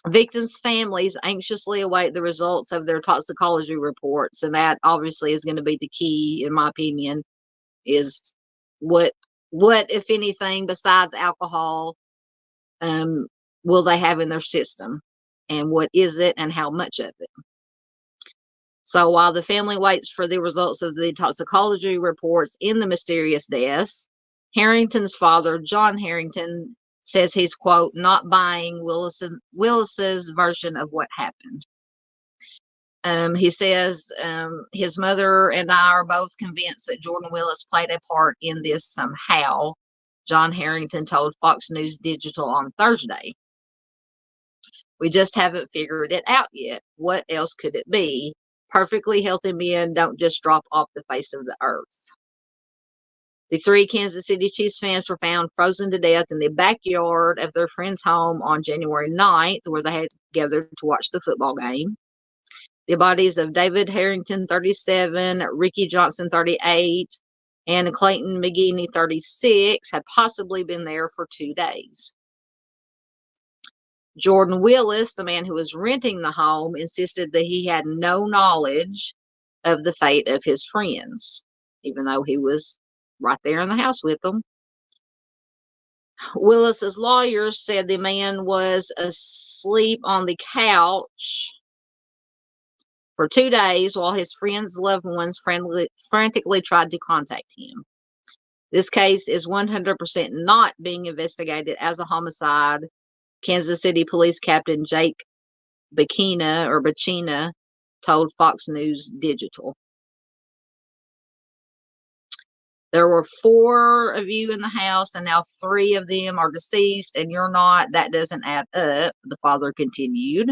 victims' families anxiously await the results of their toxicology reports, and that obviously is going to be the key, in my opinion, is what if anything besides alcohol will they have in their system, and what is it, and how much of it. So while the family waits for the results of the toxicology reports in the mysterious deaths, Harrington's father, John Harrington, says he's, quote, not buying Willis's version of what happened. He says his mother and I are both convinced that Jordan Willis played a part in this somehow, John Harrington told Fox News Digital on Thursday. We just haven't figured it out yet. What else could it be? Perfectly healthy men don't just drop off the face of the earth. The 3 Kansas City Chiefs fans were found frozen to death in the backyard of their friend's home on January 9th, where they had gathered to watch the football game. The bodies of David Harrington, 37, Ricky Johnson, 38, and Clayton McGeeney, 36, had possibly been there for 2 days. Jordan Willis, the man who was renting the home, insisted that he had no knowledge of the fate of his friends, even though he was right there in the house with them. Willis's lawyers said the man was asleep on the couch for 2 days while his friends' loved ones frantically tried to contact him. This case is 100% not being investigated as a homicide, Kansas City Police Captain Jake Bacina told Fox News Digital. There were 4 of you in the house, and now 3 of them are deceased, and you're not. That doesn't add up, the father continued.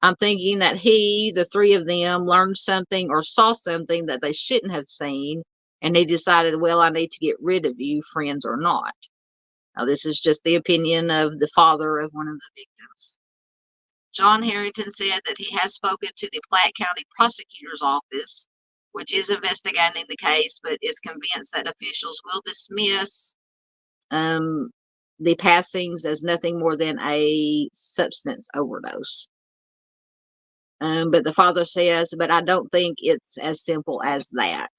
I'm thinking that the 3 of them, learned something or saw something that they shouldn't have seen, and they decided, well, I need to get rid of you, friends or not. Now, this is just the opinion of the father of one of the victims. John Harrington said that he has spoken to the Platte County Prosecutor's Office, which is investigating the case, but is convinced that officials will dismiss the passings as nothing more than a substance overdose. But the father says, but I don't think it's as simple as that.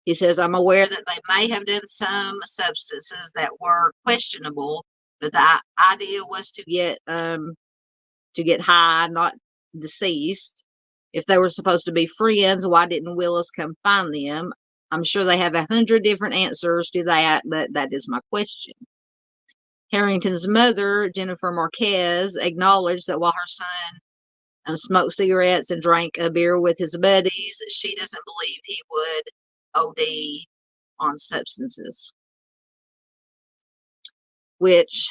He says, I'm aware that they may have done some substances that were questionable, but the idea was to get high, not deceased. If they were supposed to be friends, why didn't Willis come find them? I'm sure they have 100 different answers to that, but that is my question. Harrington's mother, Jennifer Marquez, acknowledged that while her son smoked cigarettes and drank a beer with his buddies, she doesn't believe he would OD on substances. Which,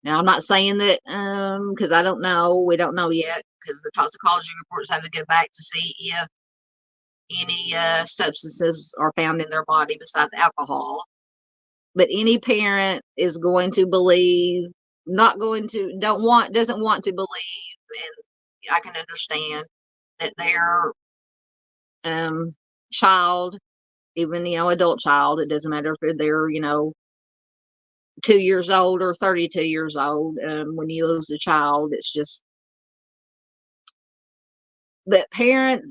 now I'm not saying that because I don't know. We don't know yet because the toxicology reports have to go back to see if any substances are found in their body besides alcohol. But any parent is going to believe, doesn't want to believe, and I can understand that their child, even, adult child, it doesn't matter if they're, 2 years old or 32 years old, when you lose a child, it's just, but parents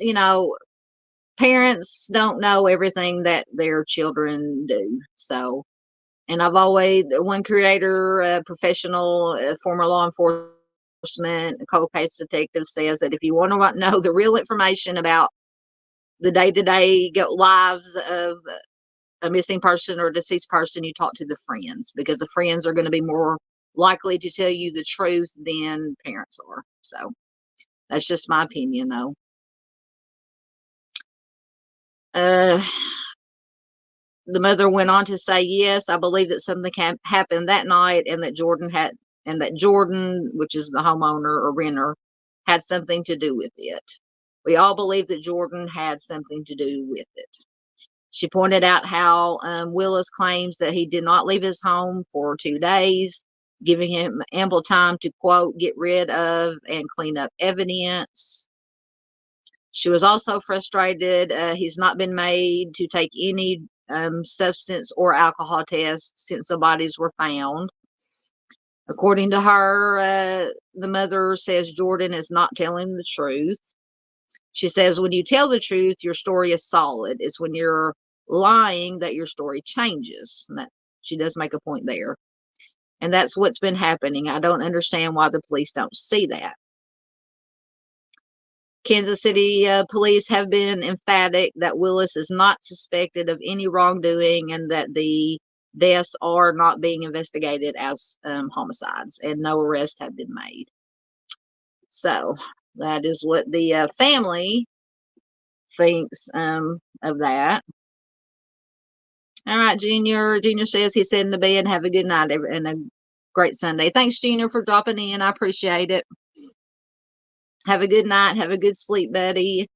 don't know everything that their children do. So, and I've always, one creator, professional, former law enforcement, cold case detective says that if you want to know the real information about the day-to-day lives of a missing person or deceased person, you talk to the friends, because the friends are going to be more likely to tell you the truth than parents are. So that's just my opinion, though. The mother went on to say, yes, I believe that something happened that night, and that Jordan, which is the homeowner or renter, had something to do with it. We all believe that Jordan had something to do with it. She pointed out how Willis claims that he did not leave his home for 2 days, giving him ample time to, quote, get rid of and clean up evidence. She was also frustrated he's not been made to take any substance or alcohol tests since the bodies were found. According to her, the mother says Jordan is not telling the truth. She says, when you tell the truth, your story is solid. It's when you're lying that your story changes. And that, she does make a point there. And that's what's been happening. I don't understand why the police don't see that. Kansas City police have been emphatic that Willis is not suspected of any wrongdoing, and that the deaths are not being investigated as homicides, and no arrests have been made. So that is what the family thinks of that. All right, Junior. Junior says he's heading to bed. Have a good night and a great Sunday. Thanks, Junior, for dropping in. I appreciate it. Have a good night. Have a good sleep, buddy.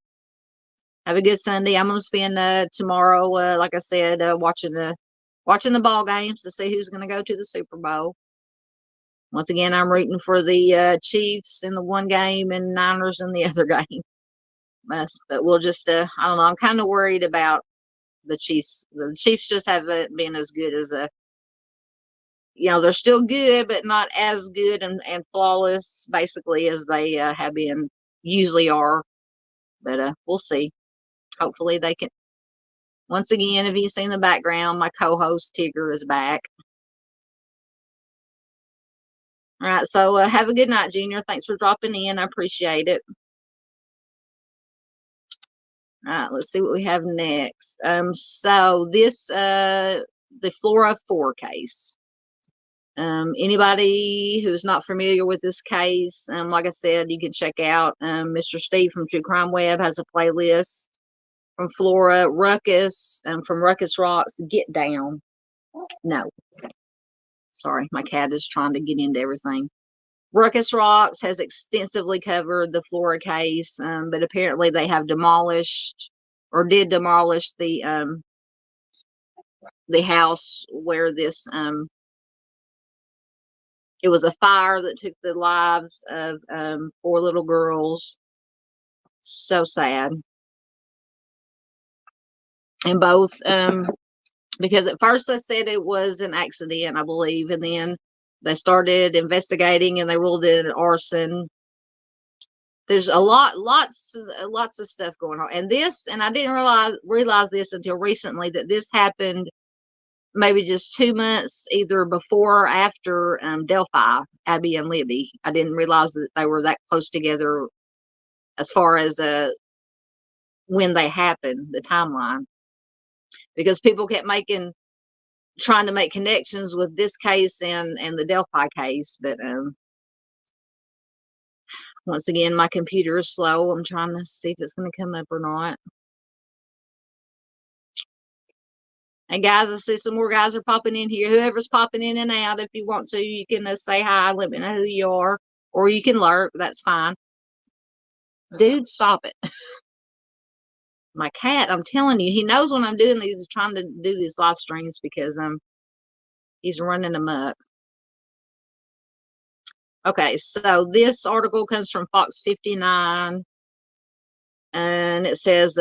Have a good Sunday. I'm going to spend tomorrow, like I said, watching the ball games to see who's going to go to the Super Bowl. Once again, I'm rooting for the Chiefs in the one game and Niners in the other game. But we'll just, I don't know. I'm kind of worried about the Chiefs. The Chiefs just haven't been as good as they're still good, but not as good and flawless, basically, as they have been, usually are. But we'll see. Hopefully they can. Once again, if you've seen the background, my co-host Tigger is back. All right, so have a good night, Junior. Thanks for dropping in. I appreciate it. All right, let's see what we have next. So this, the Flora 4 case. Anybody who's not familiar with this case, like I said, you can check out Mr. Steve from True Crime Web has a playlist from Flora. Ruckus, from Ruckus Rocks, Get Down. No. Sorry, my cat is trying to get into everything. Ruckus Rocks has extensively covered the Flora case, but apparently they have demolished or did demolish the house where this it was a fire that took the lives of 4 little girls. So sad. And both because at first they said it was an accident, I believe, and then they started investigating and they ruled it an arson. There's lots of stuff going on, and I didn't realize this until recently, that this happened maybe just 2 months either before or after Delphi, Abby and Libby. I didn't realize that they were that close together as far as when they happened, the timeline, because people kept making trying to make connections with this case and the Delphi case, but once again, my computer is slow. I'm trying to see if it's going to come up or not. Hey guys, I see some more guys are popping in here. Whoever's popping in and out, if you want to, you can say hi, let me know who you are, or you can lurk. That's fine. Dude, stop it. My cat, I'm telling you, he knows when I'm doing these, he's trying to do these live streams because he's running amok. Okay, so this article comes from Fox 59, and it says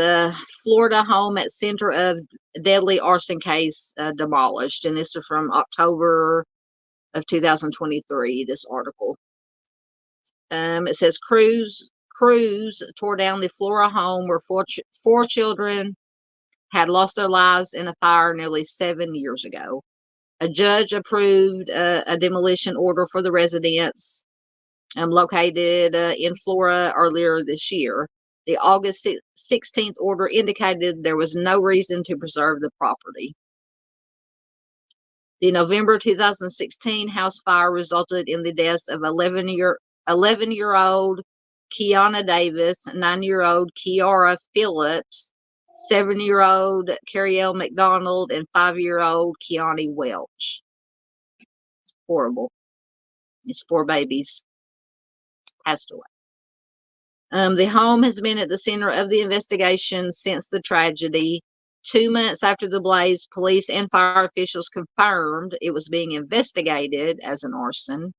Florida home at center of deadly arson case demolished, and this is from October of 2023, this article. It says crews tore down the Flora home where four children had lost their lives in a fire nearly 7 years ago. A judge approved a demolition order for the residence located in Flora earlier this year. The August 16th order indicated there was no reason to preserve the property. The November 2016 house fire resulted in the deaths of 11-year-old Kiana Davis, 9-year-old Kiara Phillips, 7-year-old Cariel McDonald, and 5-year-old Kiani Welch. It's horrible. These 4 babies passed away. The home has been at the center of the investigation since the tragedy. 2 months after the blaze, police and fire officials confirmed it was being investigated as an arson.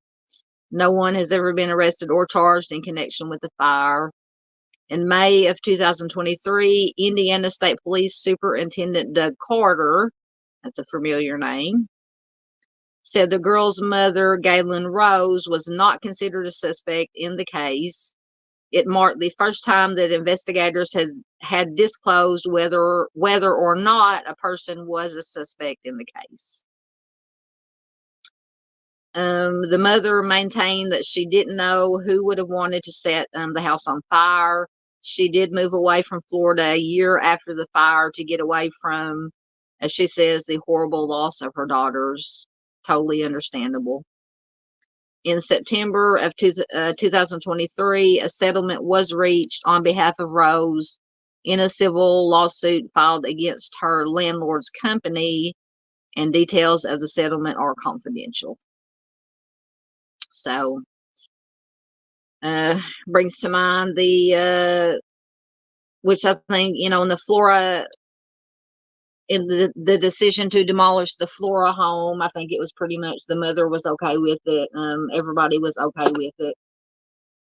No one has ever been arrested or charged in connection with the fire. In May of 2023, Indiana State Police Superintendent Doug Carter, that's a familiar name, said the girl's mother, Galen Rose, was not considered a suspect in the case. It marked the first time that investigators had disclosed whether or not a person was a suspect in the case. The mother maintained that she didn't know who would have wanted to set the house on fire. She did move away from Florida a year after the fire to get away from, as she says, the horrible loss of her daughters. Totally understandable. In September of 2023, a settlement was reached on behalf of Rose in a civil lawsuit filed against her landlord's company, and details of the settlement are confidential. So, brings to mind which I think, in the Flora, in the decision to demolish the Flora home, I think it was pretty much the mother was okay with it. Everybody was okay with it.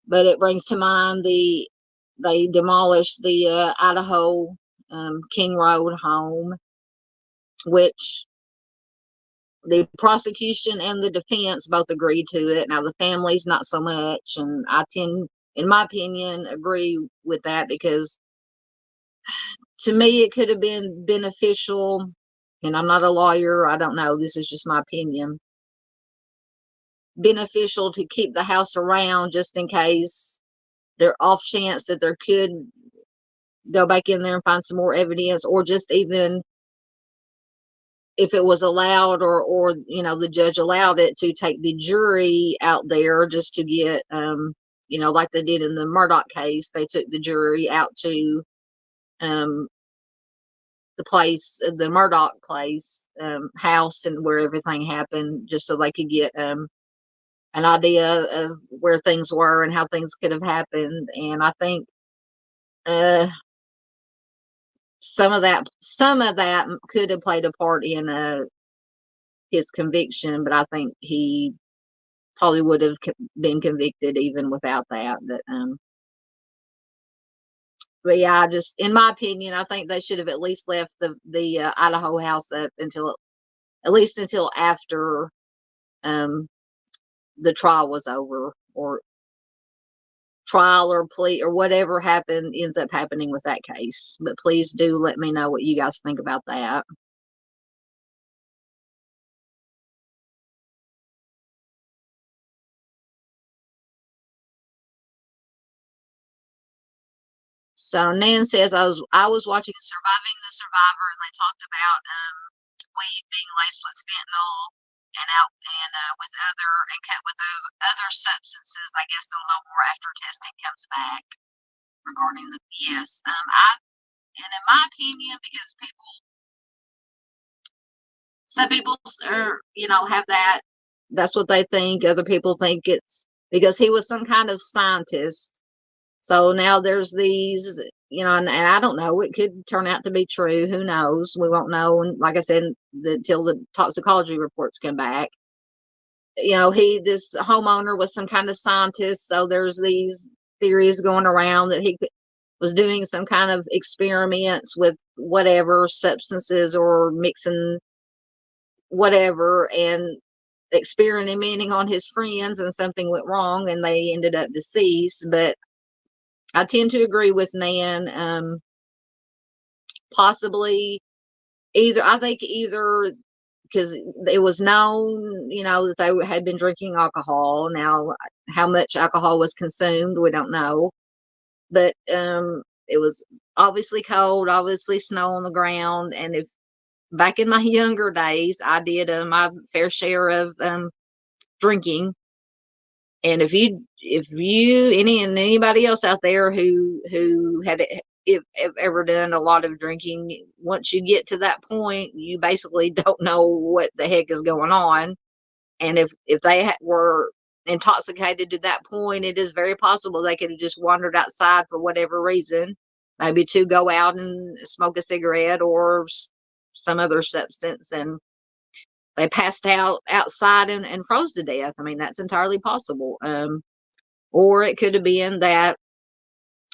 But it brings to mind they demolished the Idaho King Road home, which the prosecution and the defense both agreed to it. Now the families not so much, and I tend, in my opinion, agree with that, because to me it could have been beneficial, and I'm not a lawyer, I don't know, this is just my opinion, beneficial to keep the house around just in case, there off chance that there could go back in there and find some more evidence, or just even if it was allowed, or the judge allowed it, to take the jury out there just to get like they did in the Murdaugh case. They took the jury out to the place, the Murdaugh place, house, and where everything happened, just so they could get an idea of where things were and how things could have happened. And I think some of that could have played a part in his conviction, but I think he probably would have been convicted even without that. But yeah, in my opinion, I think they should have at least left the Idaho house up until after the trial was over, or trial or plea or whatever ends up happening with that case. But please do let me know what you guys think about that. So Nan says, I was watching Surviving the Survivor, and they talked about weed being laced with fentanyl and out and with other and cut with other substances. I guess they'll know more after testing comes back regarding the yes. And in my opinion, because some people are, have that. That's what they think. Other people think it's because he was some kind of scientist. So now there's these, and I don't know. It could turn out to be true. Who knows? We won't know. And like I said, until the toxicology reports come back. This homeowner was some kind of scientist. So there's these theories going around that he was doing some kind of experiments with whatever substances or mixing whatever and experimenting on his friends, and something went wrong and they ended up deceased. But I tend to agree with Nan. Possibly I think either because it was known, that they had been drinking alcohol. Now, how much alcohol was consumed, we don't know. But it was obviously cold, obviously snow on the ground. And if back in my younger days, I did my fair share of drinking. And if anybody else out there who had if ever done a lot of drinking, once you get to that point, you basically don't know what the heck is going on. And if they were intoxicated to that point, it is very possible they could have just wandered outside for whatever reason, maybe to go out and smoke a cigarette or some other substance, and they passed out outside and froze to death. I mean, that's entirely possible. Or it could have been that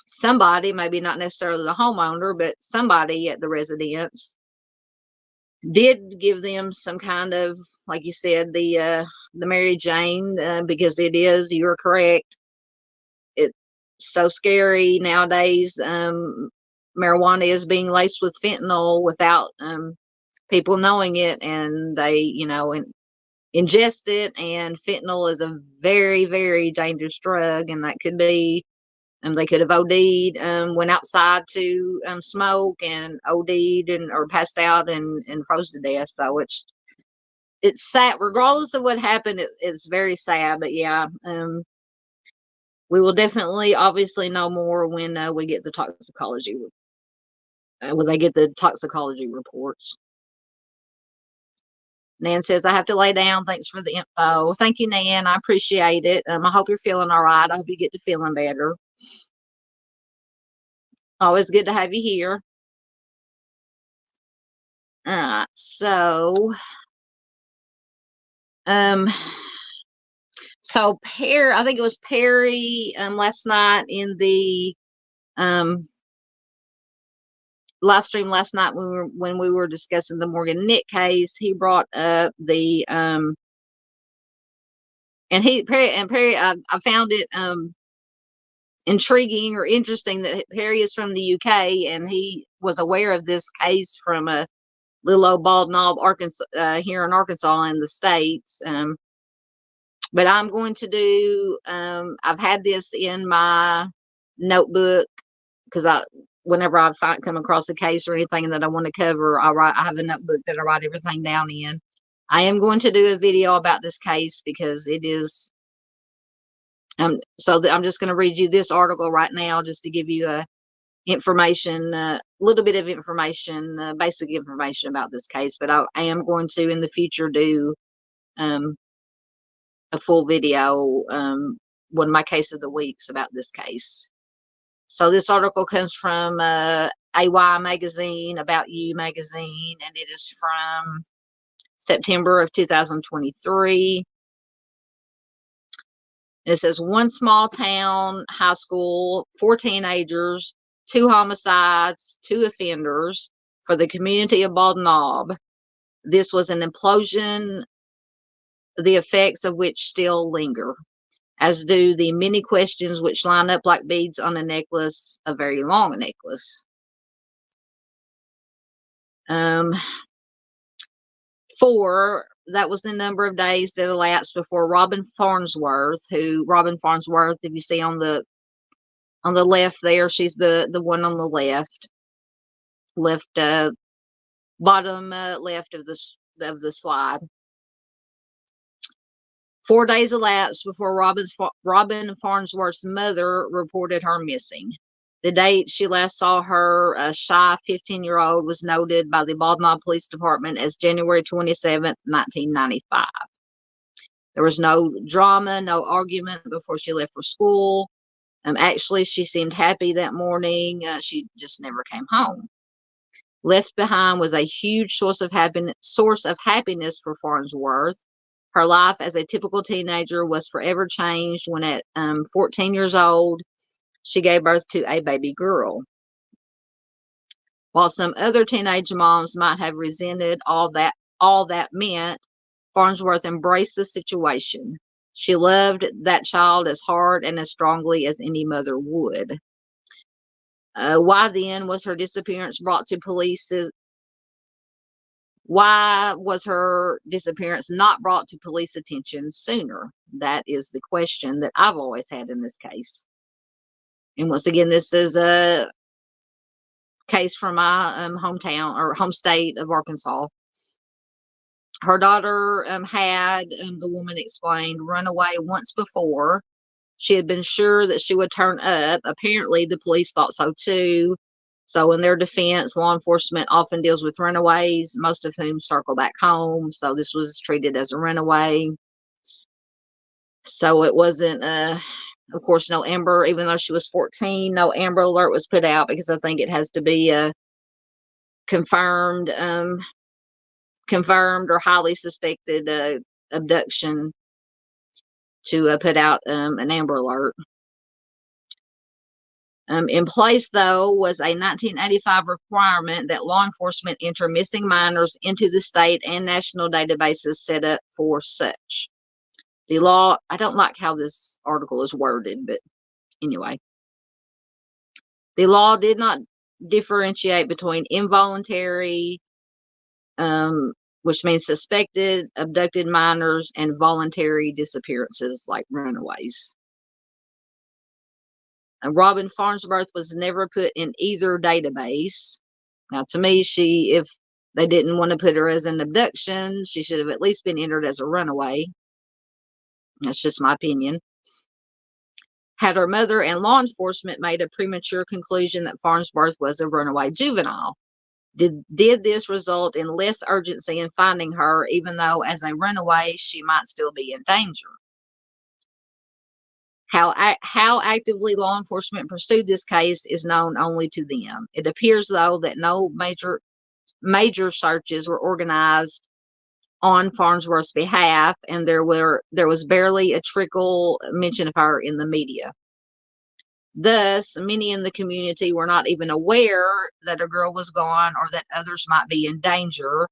somebody, maybe not necessarily the homeowner, but somebody at the residence did give them some kind of, like you said, the Mary Jane, because you're correct. It's so scary nowadays. Marijuana is being laced with fentanyl without people knowing it, and they, ingest it. And fentanyl is a very, very dangerous drug, and that could be they could have OD'd, went outside to smoke and OD'd or passed out and froze to death. So it's sad. Regardless of what happened, it's very sad. But yeah, we will definitely, obviously, know more when we get the toxicology. When they get the toxicology reports. Nan says, I have to lay down. Thanks for the info. Thank you, Nan. I appreciate it. I hope you're feeling all right. I hope you get to feeling better. Always good to have you here. All right. So, Perry, I think it was Perry, last night in the, live stream last night when we were discussing the Morgan Nick case. He brought up the, and Perry, I found it, intriguing or interesting that Perry is from the UK and he was aware of this case from a little old Bald Knob, Arkansas, here in Arkansas in the States. But I'm going to do, I've had this in my notebook because whenever I come across a case or anything that I want to cover, I have a notebook that I write everything down in. I am going to do a video about this case because it is, so I'm just going to read you this article right now just to give you a little bit of information, basic information about this case. But I am going to in the future do a full video, one of my case of the weeks about this case. So this article comes from AY Magazine, About You Magazine, and it is from September of 2023. And it says, one small town high school, 4 teenagers, 2 homicides, 2 offenders for the community of Bald Knob. This was an implosion, the effects of which still linger, as do the many questions which line up like beads on a necklace, a very long necklace. 4, that was the number of days that elapsed before Robin Farnsworth, if you see on the left there, she's the one on the left bottom left of the slide. 4 days elapsed before Robin Farnsworth's mother reported her missing. The date she last saw her, a shy 15-year-old, was noted by the Baldwin Police Department as January 27th, 1995. There was no drama, no argument before she left for school. Actually, she seemed happy that morning. She just never came home. Left behind was a huge source of happiness for Farnsworth. Her life as a typical teenager was forever changed when at 14 years old, she gave birth to a baby girl. While some other teenage moms might have resented all that meant, Farnsworth embraced the situation. She loved that child as hard and as strongly as any mother would. Why then was her disappearance brought to police's Why was her disappearance not brought to police attention sooner? That is the question that I've always had in this case. And once again, this is a case from my hometown or home state of Arkansas. Her daughter had, the woman explained, run away once before. She had been sure that she would turn up. Apparently, the police thought so too. So in their defense, law enforcement often deals with runaways, most of whom circle back home. So this was treated as a runaway. So it wasn't, of course, no Amber, even though she was 14, no Amber Alert was put out because I think it has to be a confirmed or highly suspected abduction to put out an Amber Alert. In place, though, was a 1985 requirement that law enforcement enter missing minors into the state and national databases set up for such. The law, I don't like how this article is worded, but anyway. The law did not differentiate between involuntary, which means suspected, abducted minors, and voluntary disappearances like runaways. Robin Farnsworth was never put in either database. Now, to me, if they didn't want to put her as an abduction, she should have at least been entered as a runaway. That's just my opinion. Had her mother and law enforcement made a premature conclusion that Farnsworth was a runaway juvenile? Did this result in less urgency in finding her, even though as a runaway, she might still be in danger? How actively law enforcement pursued this case is known only to them. It appears, though, that no major searches were organized on Farnsworth's behalf, and there was barely a trickle mention of her in the media. Thus, many in the community were not even aware that a girl was gone or that others might be in danger.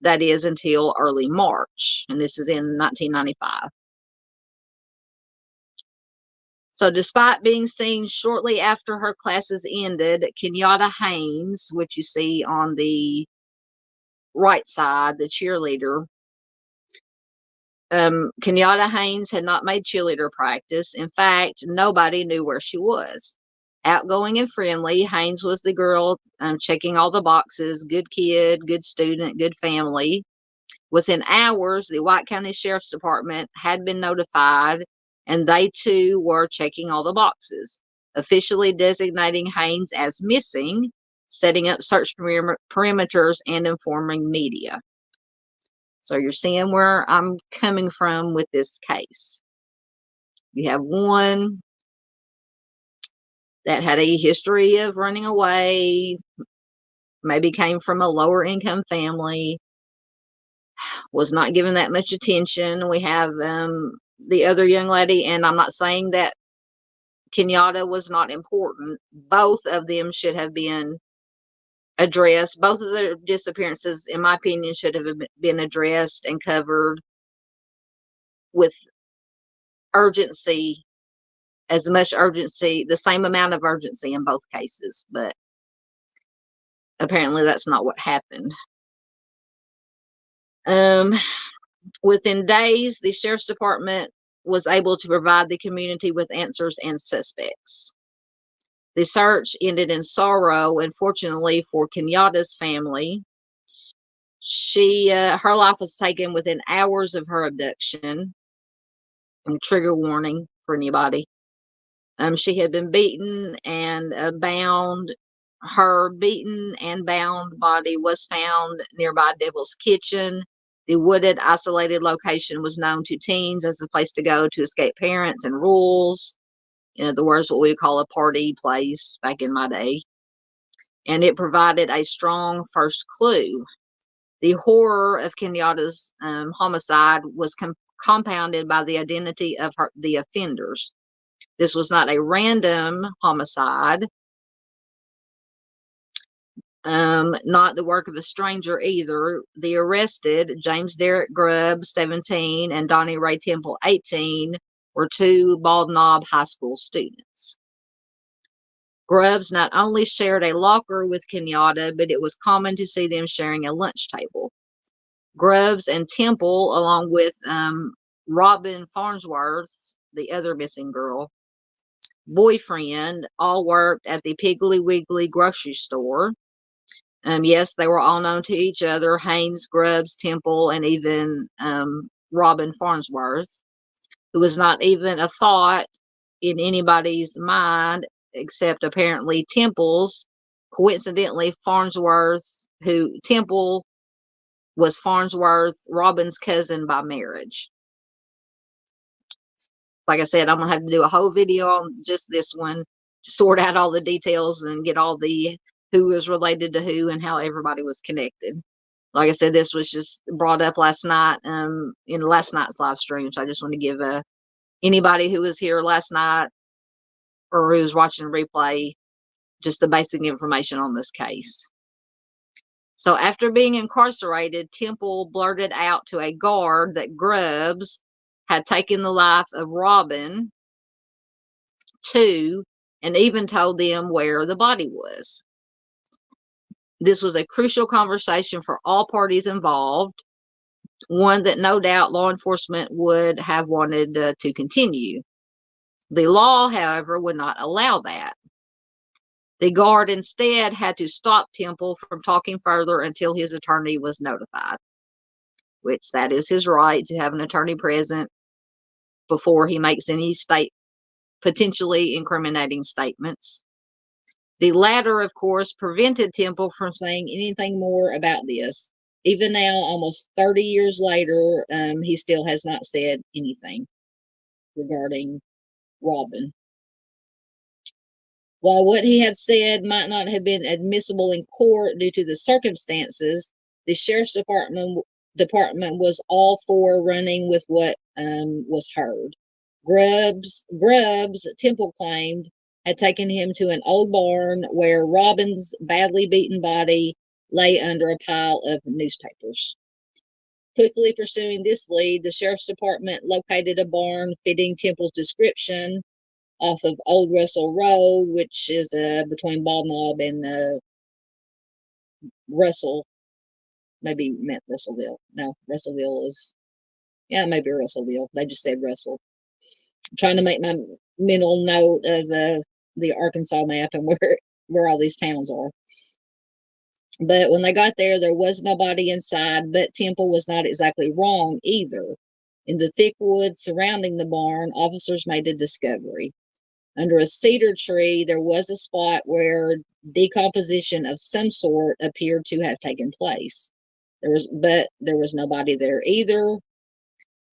That is until early March, and this is in 1995. So despite being seen shortly after her classes ended, Kenyatta Haynes, which you see on the right side, the cheerleader, Kenyatta Haynes had not made cheerleader practice. In fact, nobody knew where she was. Outgoing and friendly, Haynes was the girl checking all the boxes, good kid, good student, good family. Within hours, the White County Sheriff's Department had been notified, and they too were checking all the boxes, officially designating Haynes as missing, setting up search perimeters, and informing media. So you're seeing where I'm coming from with this case. You have one that had a history of running away, maybe came from a lower income family, was not given that much attention. We have the other young lady, and I'm not saying that Kenyatta was not important. Both of them should have been addressed. Both of their disappearances, in my opinion, should have been addressed and covered with urgency, as much urgency, the same amount of urgency in both cases. But apparently that's not what happened. Within days, the Sheriff's Department was able to provide the community with answers and suspects. The search ended in sorrow, and fortunately for Kenyatta's family, Her life was taken within hours of her abduction. Trigger warning for anybody. She had been beaten and bound. Her beaten and bound body was found nearby Devil's Kitchen. The wooded, isolated location was known to teens as a place to go to escape parents and rules. In other words, what we would call a party place back in my day. And it provided a strong first clue. The horror of Kenyatta's homicide was compounded by the identity of the offenders. This was not a random homicide, not the work of a stranger either. The arrested, James Derek Grubbs, 17, and Donnie Ray Temple, 18, were two Bald Knob High School students. Grubbs not only shared a locker with Kenyatta, but it was common to see them sharing a lunch table. Grubbs and Temple, along with Robin Farnsworth, the other missing girl, boyfriend, all worked at the Piggly Wiggly grocery store. Yes, they were all known to each other, Haynes, Grubbs, Temple, and even Robin Farnsworth. It was not even a thought in anybody's mind except apparently Temple's. Coincidentally, Temple was Farnsworth, Robin's cousin by marriage. Like I said, I'm going to have to do a whole video on just this one to sort out all the details and get all the who was related to who and how everybody was connected. Like I said, this was just brought up last night in last night's live stream. So I just want to give anybody who was here last night or who was watching the replay just the basic information on this case. So after being incarcerated, Temple blurted out to a guard that Grubbs had taken the life of Robin too, and even told them where the body was. This was a crucial conversation for all parties involved, one that no doubt law enforcement would have wanted to continue. The law, however, would not allow that. The guard instead had to stop Temple from talking further until his attorney was notified, which that is his right to have an attorney present before he makes any potentially incriminating statements. The latter, of course, prevented Temple from saying anything more about this. Even now, almost 30 years later, he still has not said anything regarding Robin. While what he had said might not have been admissible in court due to the circumstances, the sheriff's department was all for running with what was heard. Grubbs, Temple claimed, had taken him to an old barn where Robin's badly beaten body lay under a pile of newspapers. Quickly pursuing this lead, the sheriff's department located a barn fitting Temple's description off of Old Russell Road, which is between Bald Knob and Russell. Maybe meant Russellville. No, Russellville is, yeah, maybe Russellville. They just said Russell. I'm trying to make my mental note of the Arkansas map and where all these towns are. But when they got there, there was nobody inside, but Temple was not exactly wrong either. In the thick woods surrounding the barn, officers made a discovery. Under a cedar tree, there was a spot where decomposition of some sort appeared to have taken place. There was nobody there either,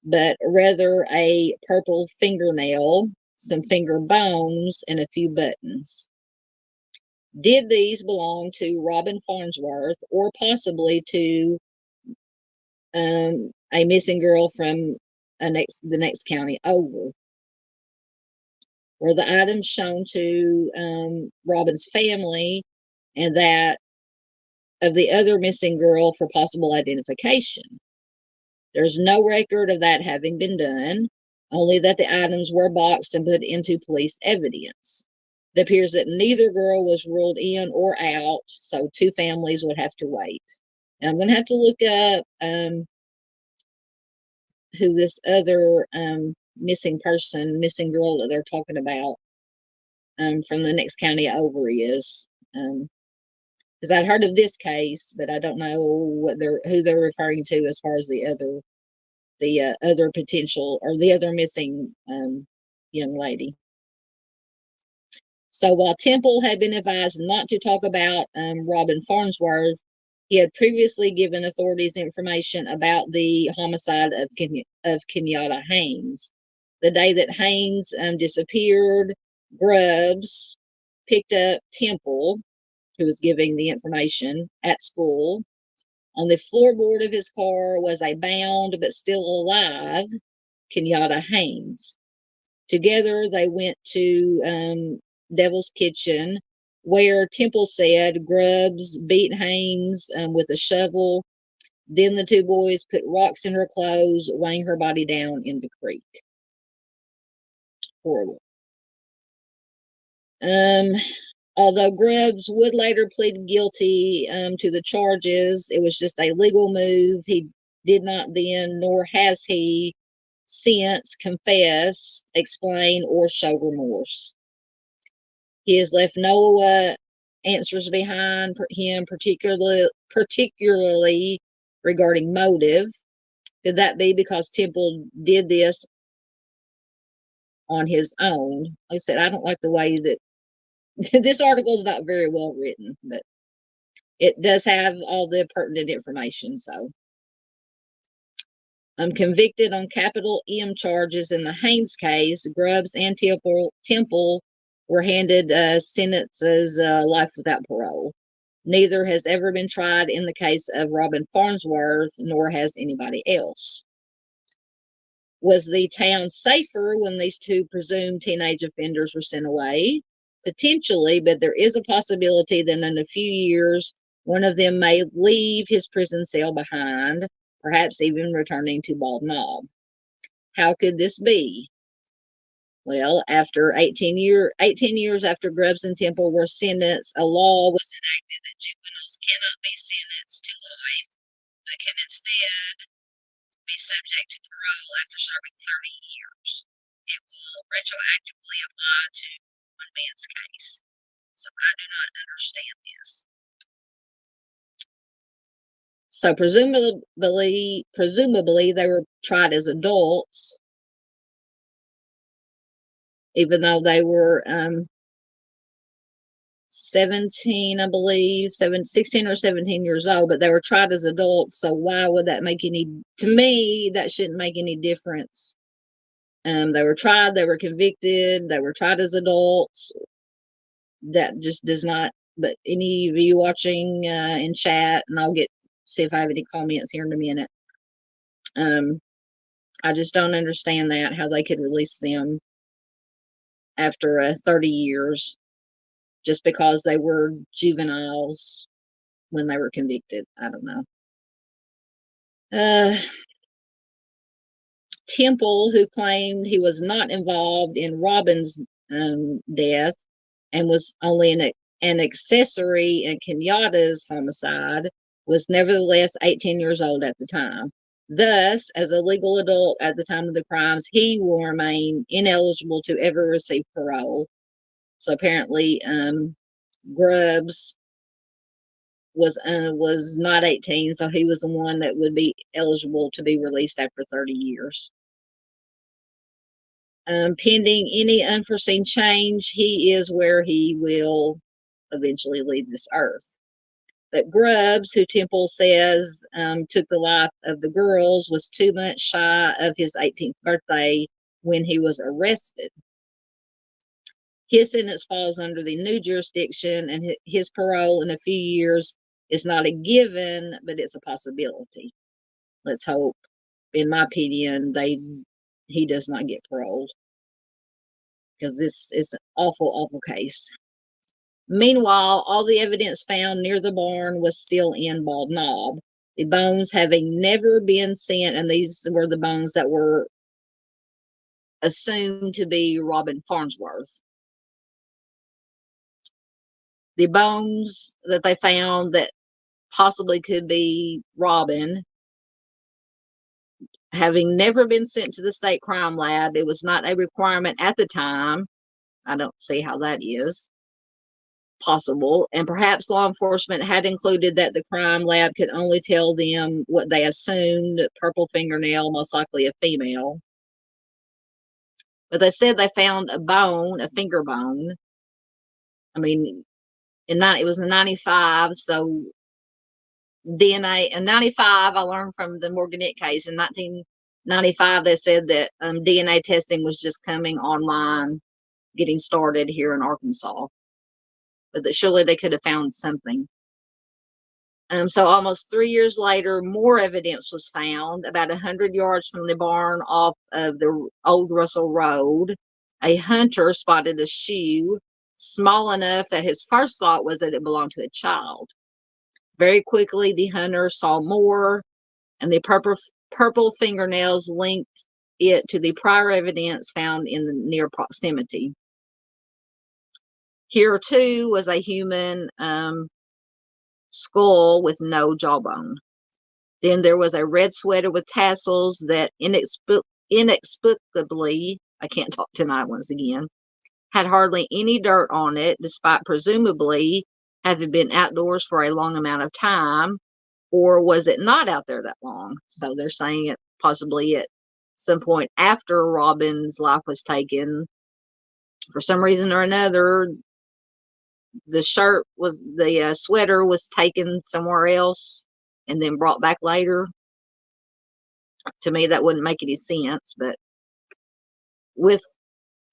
but rather a purple fingernail, some finger bones, and a few buttons. Did these belong to Robin Farnsworth or possibly to a missing girl from the next county over? Were the items shown to Robin's family and that of the other missing girl for possible identification? There's no record of that having been done, only that the items were boxed and put into police evidence. It appears that neither girl was ruled in or out, so two families would have to wait. And I'm going to have to look up who this other missing girl that they're talking about from the next county over is. because I'd heard of this case, but I don't know who they're referring to as far as the other potential or the other missing young lady. So while Temple had been advised not to talk about Robin Farnsworth, he had previously given authorities information about the homicide of Kenyatta Haynes. The day that Haynes disappeared, Grubbs picked up Temple, who was giving the information, at school. On the floorboard of his car was a bound but still alive Kenyatta Haynes. Together, they went to Devil's Kitchen, where Temple said Grubbs beat Haynes with a shovel. Then the two boys put rocks in her clothes, weighing her body down in the creek. Horrible. Although Grubbs would later plead guilty to the charges, it was just a legal move. He did not then, nor has he since, confessed, explain, or show remorse. He has left no answers behind him, particularly regarding motive. Could that be because Temple did this on his own? Like I said, I don't like the way that this article is not very well written, but it does have all the pertinent information. So I'm convicted on capital M charges in the Haynes case. Grubbs and Temple were handed sentences life without parole. Neither has ever been tried in the case of Robin Farnsworth, nor has anybody else. Was the town safer when these two presumed teenage offenders were sent away? Potentially, but there is a possibility that in a few years, one of them may leave his prison cell behind, perhaps even returning to Bald Knob. How could this be? Well, after 18 years after Grubbs and Temple were sentenced, a law was enacted that juveniles cannot be sentenced to life, but can instead be subject to parole after serving 30 years. It will retroactively apply to one man's case. So I do not understand this. So presumably they were tried as adults, even though they were 17, I believe, 16 or 17 years old, but they were tried as adults. So why would that make to me, that shouldn't make any difference. They were tried, they were convicted, they were tried as adults. That just does not, but any of you watching in chat, and I'll see if I have any comments here in a minute. I just don't understand that, how they could release them after 30 years just because they were juveniles when they were convicted. I don't know. Temple, who claimed he was not involved in Robin's death and was only an accessory in Kenyatta's homicide, was nevertheless 18 years old at the time. Thus, as a legal adult at the time of the crimes, he will remain ineligible to ever receive parole. So apparently, Grubbs was not 18, so he was the one that would be eligible to be released after 30 years. Pending any unforeseen change, he is where he will eventually leave this earth. But Grubbs, who Temple says took the life of the girls, was 2 months shy of his 18th birthday when he was arrested. His sentence falls under the new jurisdiction, and his parole in a few years is not a given, but it's a possibility. Let's hope, in my opinion, he does not get paroled, because this is an awful, awful case. Meanwhile, all the evidence found near the barn was still in Bald Knob, the bones having never been sent, and these were the bones that were assumed to be Robin Farnsworth. The bones that they found that possibly could be Robin, having never been sent to the state crime lab, it was not a requirement at the time. I don't see how that is. possible, and perhaps law enforcement had included that the crime lab could only tell them what they assumed, purple fingernail, most likely a female. But they said they found a bone, a finger bone. I mean, it was in 95, so DNA in 95, I learned from the Morganette case in 1995, they said that DNA testing was just coming online, getting started here in Arkansas, but that surely they could have found something. So almost 3 years later, more evidence was found about 100 yards from the barn off of the old Russell Road. A hunter spotted a shoe small enough that his first thought was that it belonged to a child. Very quickly, the hunter saw more, and the purple fingernails linked it to the prior evidence found in the near proximity. Here, too, was a human skull with no jawbone. Then there was a red sweater with tassels that inexplicably, I can't talk tonight once again, had hardly any dirt on it, despite presumably having been outdoors for a long amount of time. Or was it not out there that long? So they're saying it possibly at some point after Robin's life was taken. For some reason or another, the sweater was taken somewhere else and then brought back later. To me, that wouldn't make any sense. But with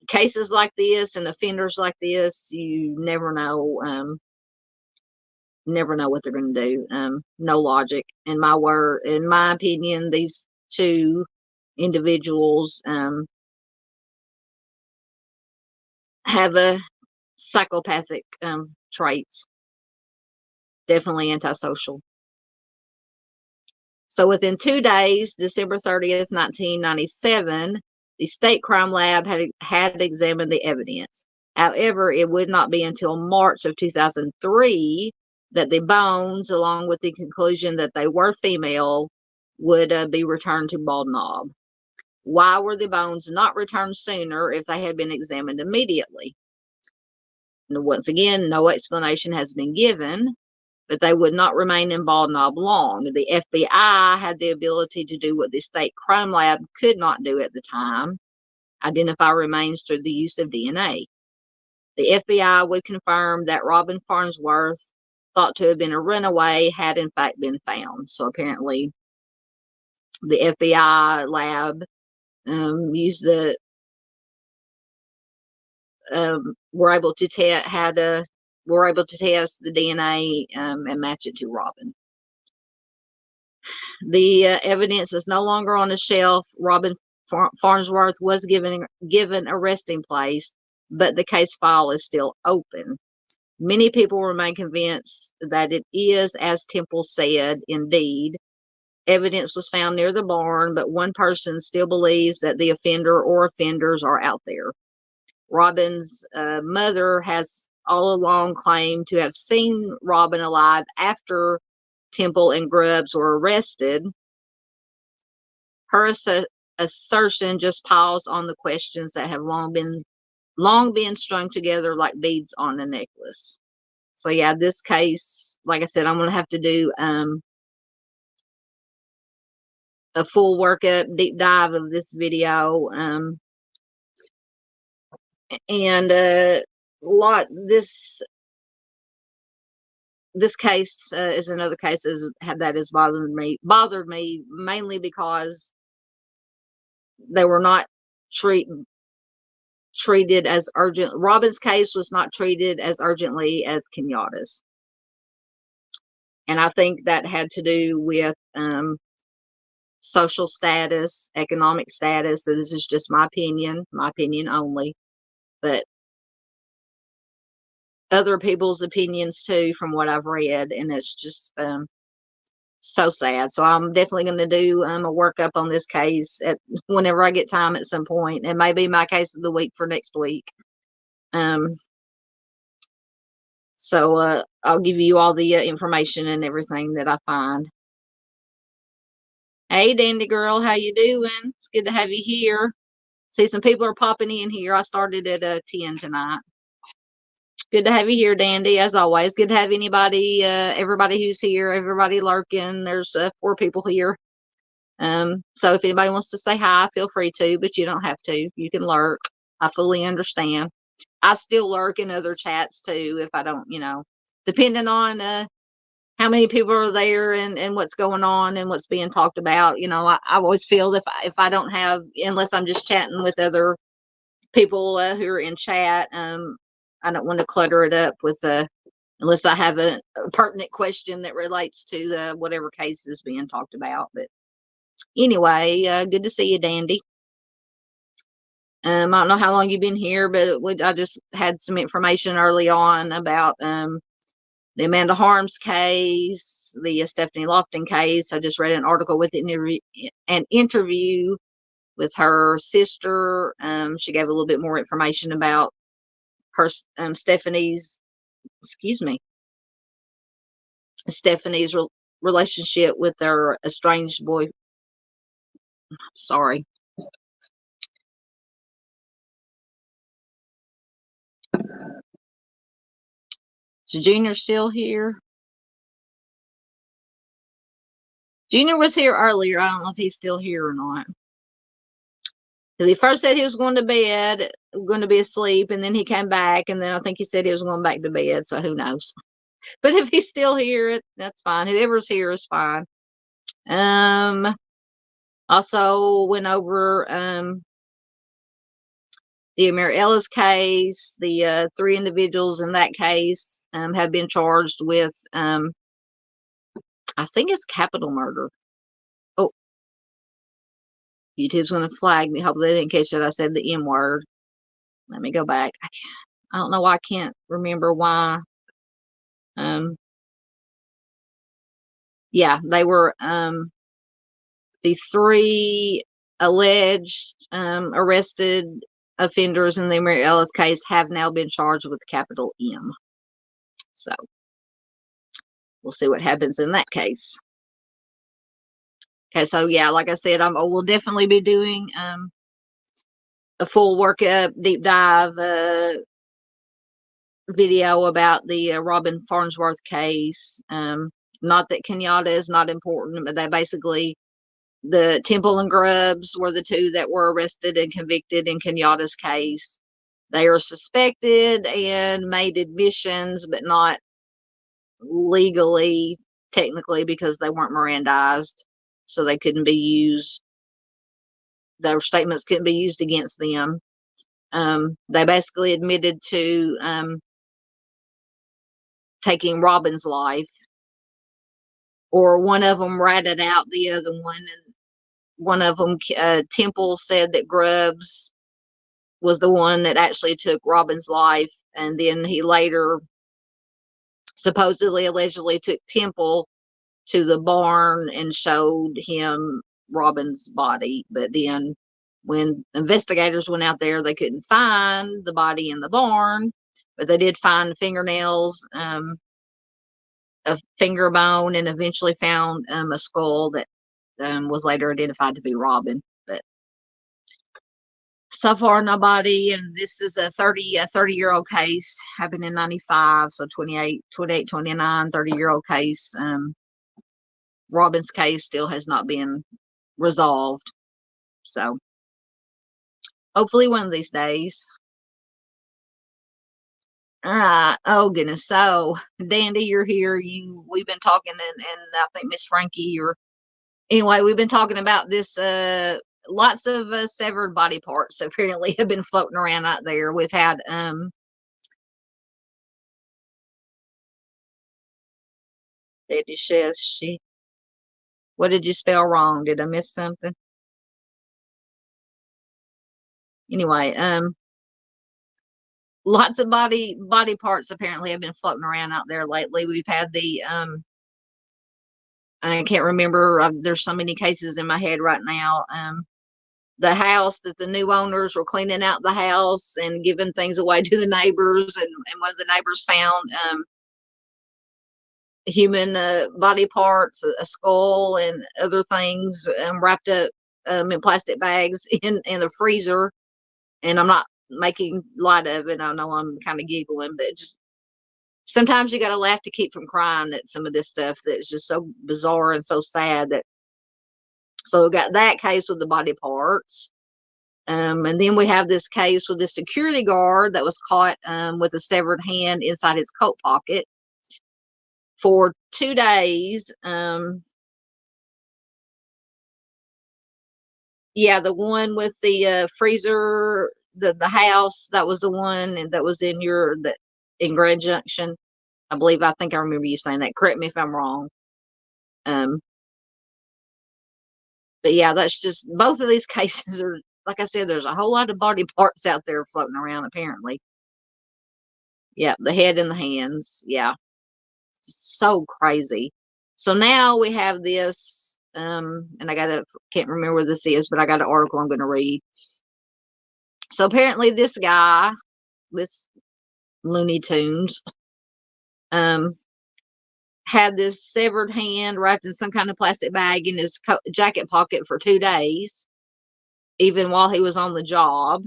cases like this and offenders like this, you never know. Never know what they're going to do. No logic. In my opinion, these two individuals have a psychopathic traits. Definitely antisocial. So within 2 days, December 30th, 1997, the state crime lab had examined the evidence. However, it would not be until March of 2003 that the bones, along with the conclusion that they were female, would be returned to Bald Knob. Why were the bones not returned sooner if they had been examined immediately? And once again, no explanation has been given, but they would not remain in Bald Knob long. The FBI had the ability to do what the state crime lab could not do at the time, identify remains through the use of DNA. The FBI would confirm that Robin Farnsworth, thought to have been a runaway, had in fact been found. So apparently the FBI lab used were able to test the DNA and match it to Robin. The evidence is no longer on the shelf. Robin Farnsworth was given a resting place, but the case file is still open. Many people remain convinced that it is, as Temple said, indeed. Evidence was found near the barn, but one person still believes that the offender or offenders are out there. Robin's mother has all along claimed to have seen Robin alive after Temple and Grubbs were arrested. Her assertion just piles on the questions that have long been strung together like beads on a necklace. So yeah, this case, like I said, I'm going to have to do a full workup, deep dive of this video, and this case is another case that has bothered me mainly because they were not treated as urgent. Robin's case was not treated as urgently as Kenyatta's. And I think that had to do with social status, economic status. This is just my opinion only. But other people's opinions too, from what I've read, and it's just so sad. So I'm definitely going to do a workup on this case whenever I get time at some point. It may be my case of the week for next week. So I'll give you all the information and everything that I find. Hey, Dandy Girl, how you doing? It's good to have you here. See, some people are popping in here. I started at 10 tonight. Good to have you here, Dandy, as always. Good to have anybody, everybody who's here, everybody lurking. There's 4 people here. So if anybody wants to say hi, feel free to, but you don't have to. You can lurk. I fully understand. I still lurk in other chats too if I don't, depending on how many people are there and what's going on and what's being talked about. I always feel if I don't have, unless I'm just chatting with other people who are in chat, I don't want to clutter it up with unless I have a pertinent question that relates to whatever case is being talked about. But anyway, good to see you, Dandy. I don't know how long you've been here, but I just had some information early on about the Amanda Harms case, the Stephanie Lofton case. I just read an article with an interview with her sister. She gave a little bit more information about her Stephanie's relationship with their estranged boy. Sorry. So Junior's still here. Junior was here earlier. I don't know if he's still here or not. Because he first said he was going to bed, going to be asleep, and then he came back, and then I think he said he was going back to bed, so who knows. But if he's still here, that's fine. Whoever's here is fine. Also went over the Amir Ellis case. The 3 individuals in that case have been charged with, I think it's capital murder. Oh, YouTube's going to flag me. Hopefully they didn't catch that I said the M word. Let me go back. I don't know why I can't remember why. Yeah, they were the 3 alleged arrested offenders in the Amir Ellis case have now been charged with capital M. So we'll see what happens in that case. Okay, so yeah, like I said, we'll definitely be doing a full workup, deep dive video about the Robin Farnsworth case. Not that Kenyatta is not important, but they basically, the Temple and Grubbs were the 2 that were arrested and convicted in Kenyatta's case. They are suspected and made admissions, but not legally, technically, because they weren't Mirandized, so they couldn't be used. Their statements couldn't be used against them. They basically admitted to taking Robin's life, or one of them ratted out the other one, and one of them, Temple, said that Grubbs was the one that actually took Robin's life, and then he later supposedly, allegedly took Temple to the barn and showed him Robin's body. But then when investigators went out there, they couldn't find the body in the barn, but they did find fingernails, a finger bone, and eventually found a skull that was later identified to be Robin. But so far nobody, and this is a 30-year-old case, happened in 95, so 28, 29, 30-year-old case. Robin's case still has not been resolved, so hopefully one of these days. All right. Oh goodness. So Dandy, you're here. We've been talking, and I think Miss Frankie, anyway, we've been talking about this. Lots of severed body parts apparently have been floating around out there. We've had Dandy says what did you spell wrong? Did I miss something? Anyway, lots of body parts apparently have been floating around out there lately. We've had the I can't remember. There's so many cases in my head right now. The house that the new owners were cleaning out the house and giving things away to the neighbors, and one of the neighbors found human body parts, a skull, and other things wrapped up in plastic bags in the freezer. And I'm not making light of it. I know I'm kind of giggling, but just sometimes you got to laugh to keep from crying at some of this stuff that's just so bizarre and so sad. That so we got that case with the body parts. And then we have this case with the security guard that was caught with a severed hand inside his coat pocket for 2 days. Yeah, the one with the freezer, the house, that was the one that was in Grand Junction. I think I remember you saying that. Correct me if I'm wrong. Um, but yeah, that's just both of these cases are, like I said, there's a whole lot of body parts out there floating around apparently. Yeah, the head and the hands. Yeah, so crazy. So now we have this, and can't remember where this is, but I got an article I'm going to read. So apparently this guy, this Looney Tunes, um, had this severed hand wrapped in some kind of plastic bag in his jacket pocket for 2 days, even while he was on the job.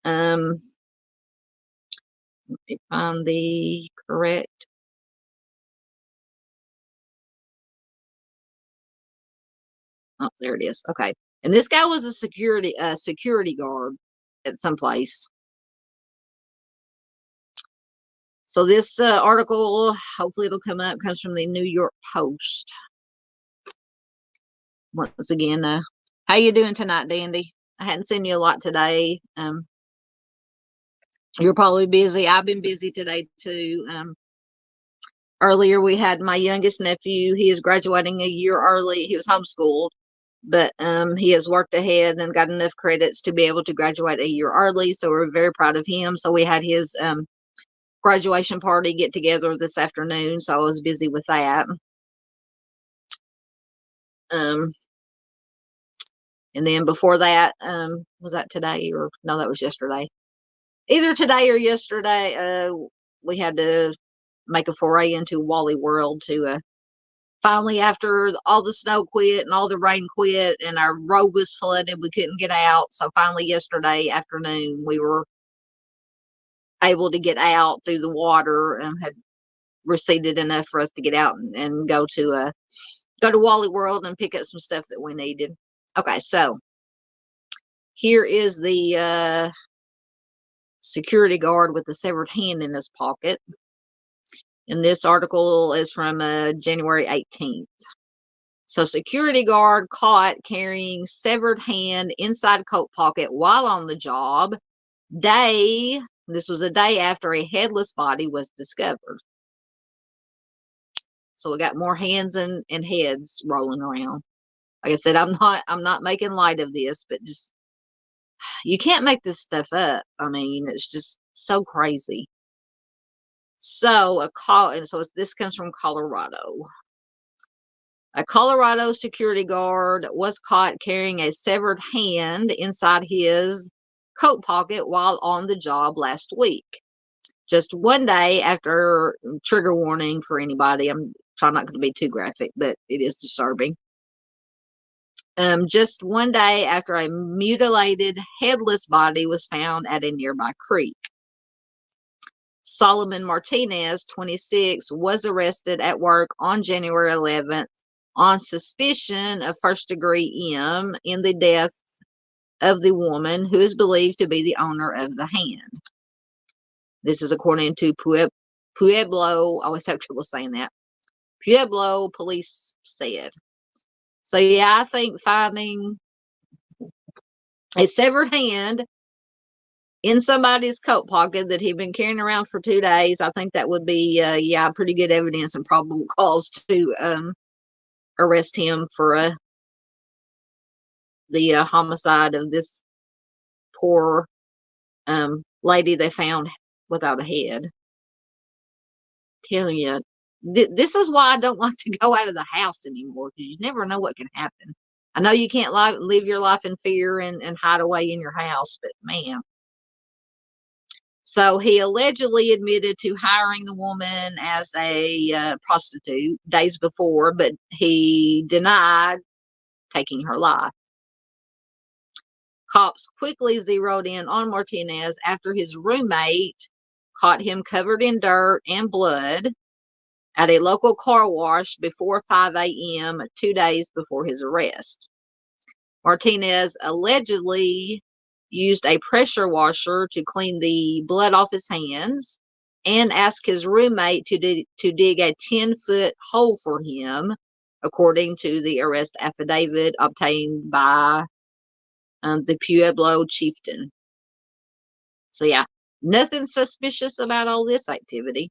Let me find the correct. Oh, there it is. Okay. And this guy was a security guard at some place. So this article, hopefully it'll come up, comes from the New York Post. Once again, how you doing tonight, Dandy? I hadn't seen you a lot today. You're probably busy. I've been busy today too. Earlier we had my youngest nephew. He is graduating a year early. He was homeschooled, but he has worked ahead and got enough credits to be able to graduate a year early. So we're very proud of him. So we had his graduation party get together this afternoon. So I was busy with that. And then before that, was that today or no, that was yesterday. Either today or yesterday, we had to make a foray into Wally World to finally, after all the snow quit and all the rain quit and our road was flooded, we couldn't get out. So finally yesterday afternoon, we were able to get out through the water and had receded enough for us to get out and go to Wally World and pick up some stuff that we needed. Okay, so here is the security guard with the severed hand in his pocket. And this article is from January 18th. So security guard caught carrying severed hand inside coat pocket while on the job. This was a day after a headless body was discovered. So we got more hands and heads rolling around. Like I said, I'm not making light of this, but just, you can't make this stuff up. I mean, it's just so crazy. So this comes from Colorado. A Colorado security guard was caught carrying a severed hand inside his coat pocket while on the job last week. Just one day after, trigger warning for anybody, I'm trying not to be too graphic, but it is disturbing. Just one day after a mutilated, headless body was found at a nearby creek. Solomon Martinez, 26, was arrested at work on January 11th on suspicion of first-degree in the death of the woman who is believed to be the owner of the hand. This is according to Pueblo. I always have trouble saying that. Pueblo police said. So yeah, I think finding a severed hand in somebody's coat pocket that he'd been carrying around for 2 days, I think that would be pretty good evidence and probable cause to arrest him for the homicide of this poor lady they found without a head. Telling you, this is why I don't like to go out of the house anymore, because you never know what can happen. I know you can't live your life in fear and hide away in your house, but man. So he allegedly admitted to hiring the woman as a prostitute days before, but he denied taking her life. Cops quickly zeroed in on Martinez after his roommate caught him covered in dirt and blood at a local car wash before 5 a.m. 2 days before his arrest. Martinez allegedly used a pressure washer to clean the blood off his hands and asked his roommate to dig a 10-foot hole for him, according to the arrest affidavit obtained by the Pueblo chieftain. So, yeah, nothing suspicious about all this activity.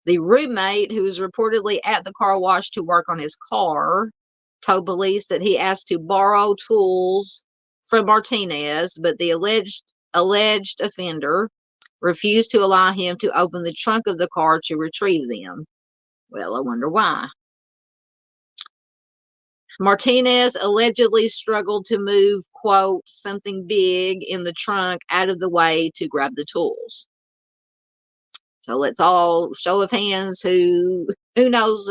The roommate, who was reportedly at the car wash to work on his car, told police that he asked to borrow tools from Martinez, but the alleged offender refused to allow him to open the trunk of the car to retrieve them. Well, I wonder why. Martinez allegedly struggled to move, quote, something big in the trunk out of the way to grab the tools. So let's all show of hands who knows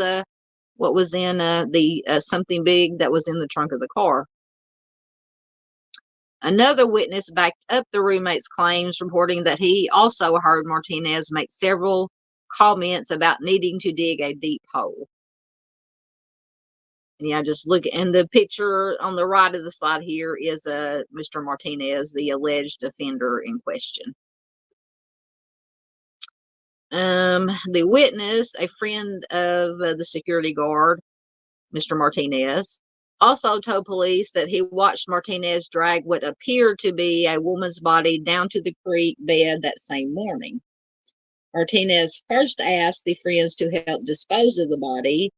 what was in the something big that was in the trunk of the car. Another witness backed up the roommate's claims, reporting that he also heard Martinez make several comments about needing to dig a deep hole. And yeah, just look, and the picture on the right of the slide here is Mr. Martinez, the alleged offender in question. The witness, a friend of the security guard, Mr. Martinez, also told police that he watched Martinez drag what appeared to be a woman's body down to the creek bed that same morning. Martinez first asked the friends to help dispose of the body,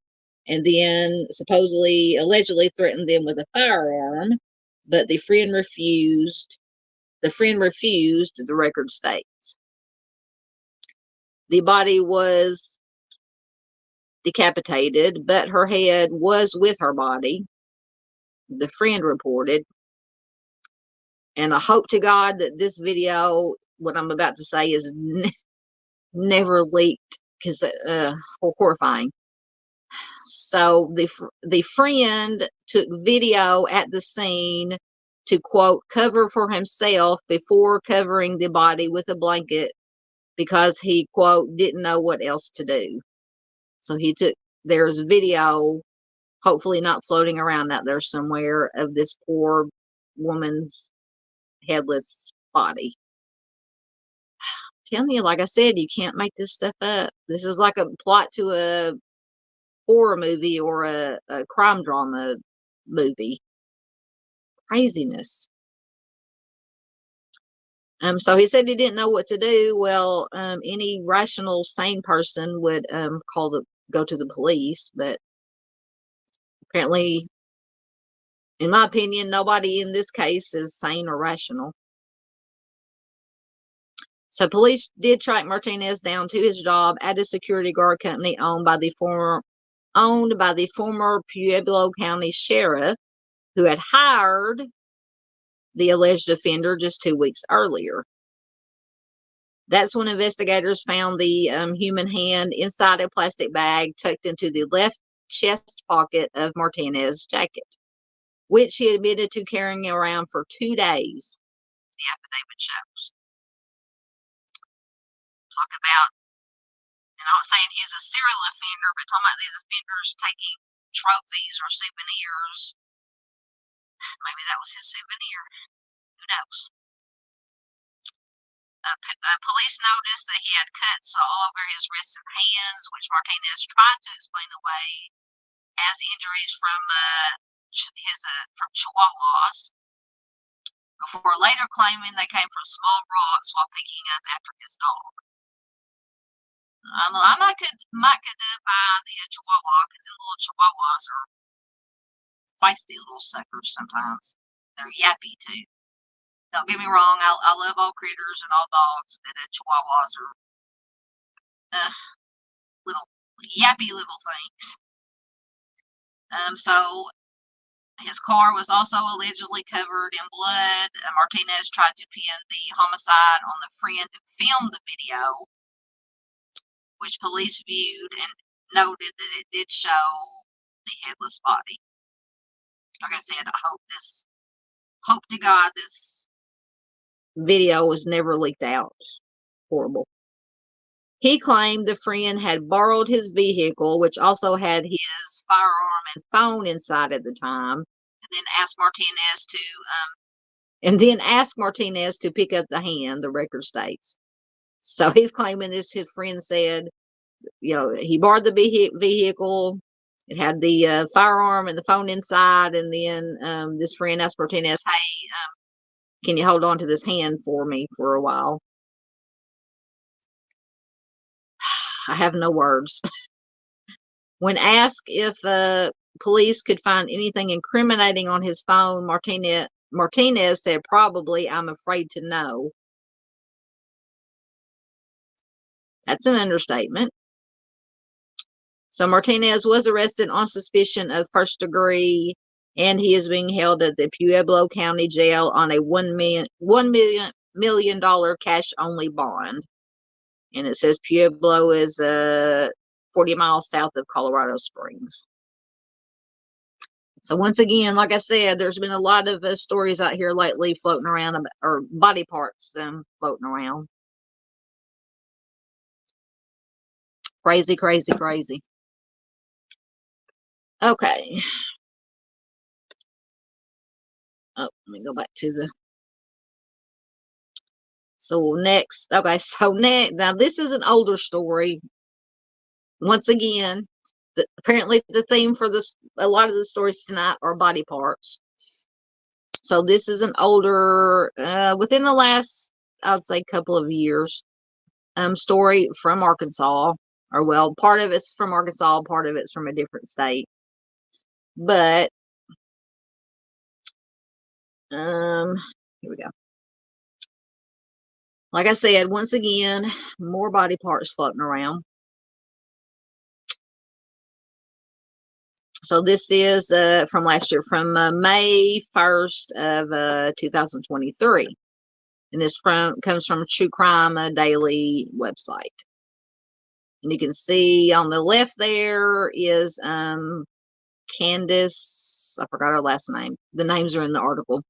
and then allegedly threatened them with a firearm, but the friend refused. The record states. The body was decapitated, but her head was with her body, the friend reported. And I hope to God that this video, what I'm about to say, is never leaked, because horrifying. So the friend took video at the scene to, quote, cover for himself before covering the body with a blanket because he, quote, didn't know what else to do. So there's video, hopefully not floating around out there somewhere, of this poor woman's headless body. Telling you, like I said, you can't make this stuff up. This is like a plot to a horror movie or a crime drama movie. Craziness. So he said he didn't know what to do. Well, any rational, sane person would go to the police, but apparently, in my opinion, nobody in this case is sane or rational. So police did track Martinez down to his job at a security guard company owned by the former Pueblo County sheriff, who had hired the alleged offender just 2 weeks earlier. That's when investigators found the human hand inside a plastic bag tucked into the left chest pocket of Martinez's jacket, which he admitted to carrying around for 2 days, the affidavit shows. Talk about, and I'm not saying he's a serial offender, but talking about these offenders taking trophies or souvenirs. Maybe that was his souvenir. Who knows? Police noticed that he had cuts all over his wrists and hands, which Martinez tried to explain away as injuries from from chihuahuas, before later claiming they came from small rocks while picking up after his dog. I might could buy the chihuahua, because the little chihuahuas are feisty little suckers sometimes. They're yappy too. Don't get me wrong, I love all critters and all dogs, but chihuahuas are little yappy little things. So his car was also allegedly covered in blood. Martinez tried to pin the homicide on the friend who filmed the video, which police viewed and noted that it did show the headless body. Like I said, I Hope to God this video was never leaked out. Horrible. He claimed the friend had borrowed his vehicle, which also had his firearm and phone inside at the time, and then asked Martinez to pick up the hand, the record states. So he's claiming this, his friend said, he borrowed the vehicle. It had the firearm and the phone inside, and then this friend asked Martinez, "Hey, can you hold on to this hand for me for a while?" I have no words. When asked if police could find anything incriminating on his phone, Martinez said, "Probably, I'm afraid to know." That's an understatement. So Martinez was arrested on suspicion of first degree, and he is being held at the Pueblo County Jail on a $1 million cash only bond. And it says Pueblo is 40 miles south of Colorado Springs. So once again, like I said, there's been a lot of stories out here lately floating around, or body parts floating around. Crazy, crazy, crazy. Okay. Oh, let me go back to the. So next, okay, so next, now this is an older story. Once again, apparently the theme for a lot of the stories tonight are body parts. So this is an older, within the last, I'd say, couple of years, story from Arkansas. Or well, part of it's from Arkansas, part of it's from a different state. But here we go. Like I said, once again, more body parts floating around. So this is from last year, from May 1st of 2023. And this comes from True Crime Daily website. And you can see on the left there is Candace. I forgot her last name. The names are in the article.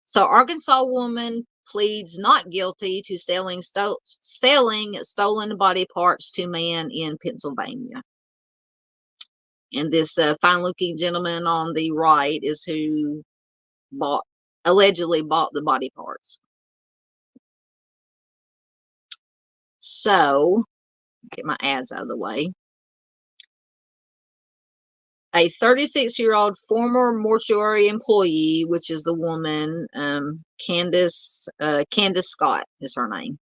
So Arkansas woman pleads not guilty to selling stolen body parts to man in Pennsylvania. And this fine-looking gentleman on the right is who allegedly bought the body parts. So, get my ads out of the way. A 36-year-old former mortuary employee, which is the woman, Candace Scott is her name,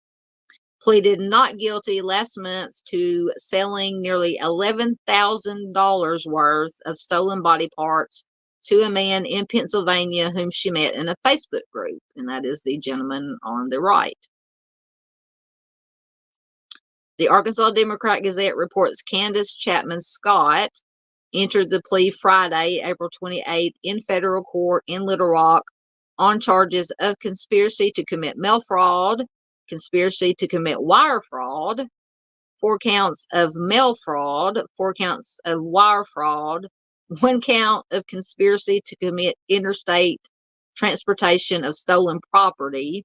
pleaded not guilty last month to selling nearly $11,000 worth of stolen body parts to a man in Pennsylvania whom she met in a Facebook group, and that is the gentleman on the right. The Arkansas Democrat-Gazette reports Candace Chapman Scott entered the plea Friday, April 28th, in federal court in Little Rock on charges of conspiracy to commit mail fraud, conspiracy to commit wire fraud, 4 counts of mail fraud, 4 counts of wire fraud, 1 count of conspiracy to commit interstate transportation of stolen property,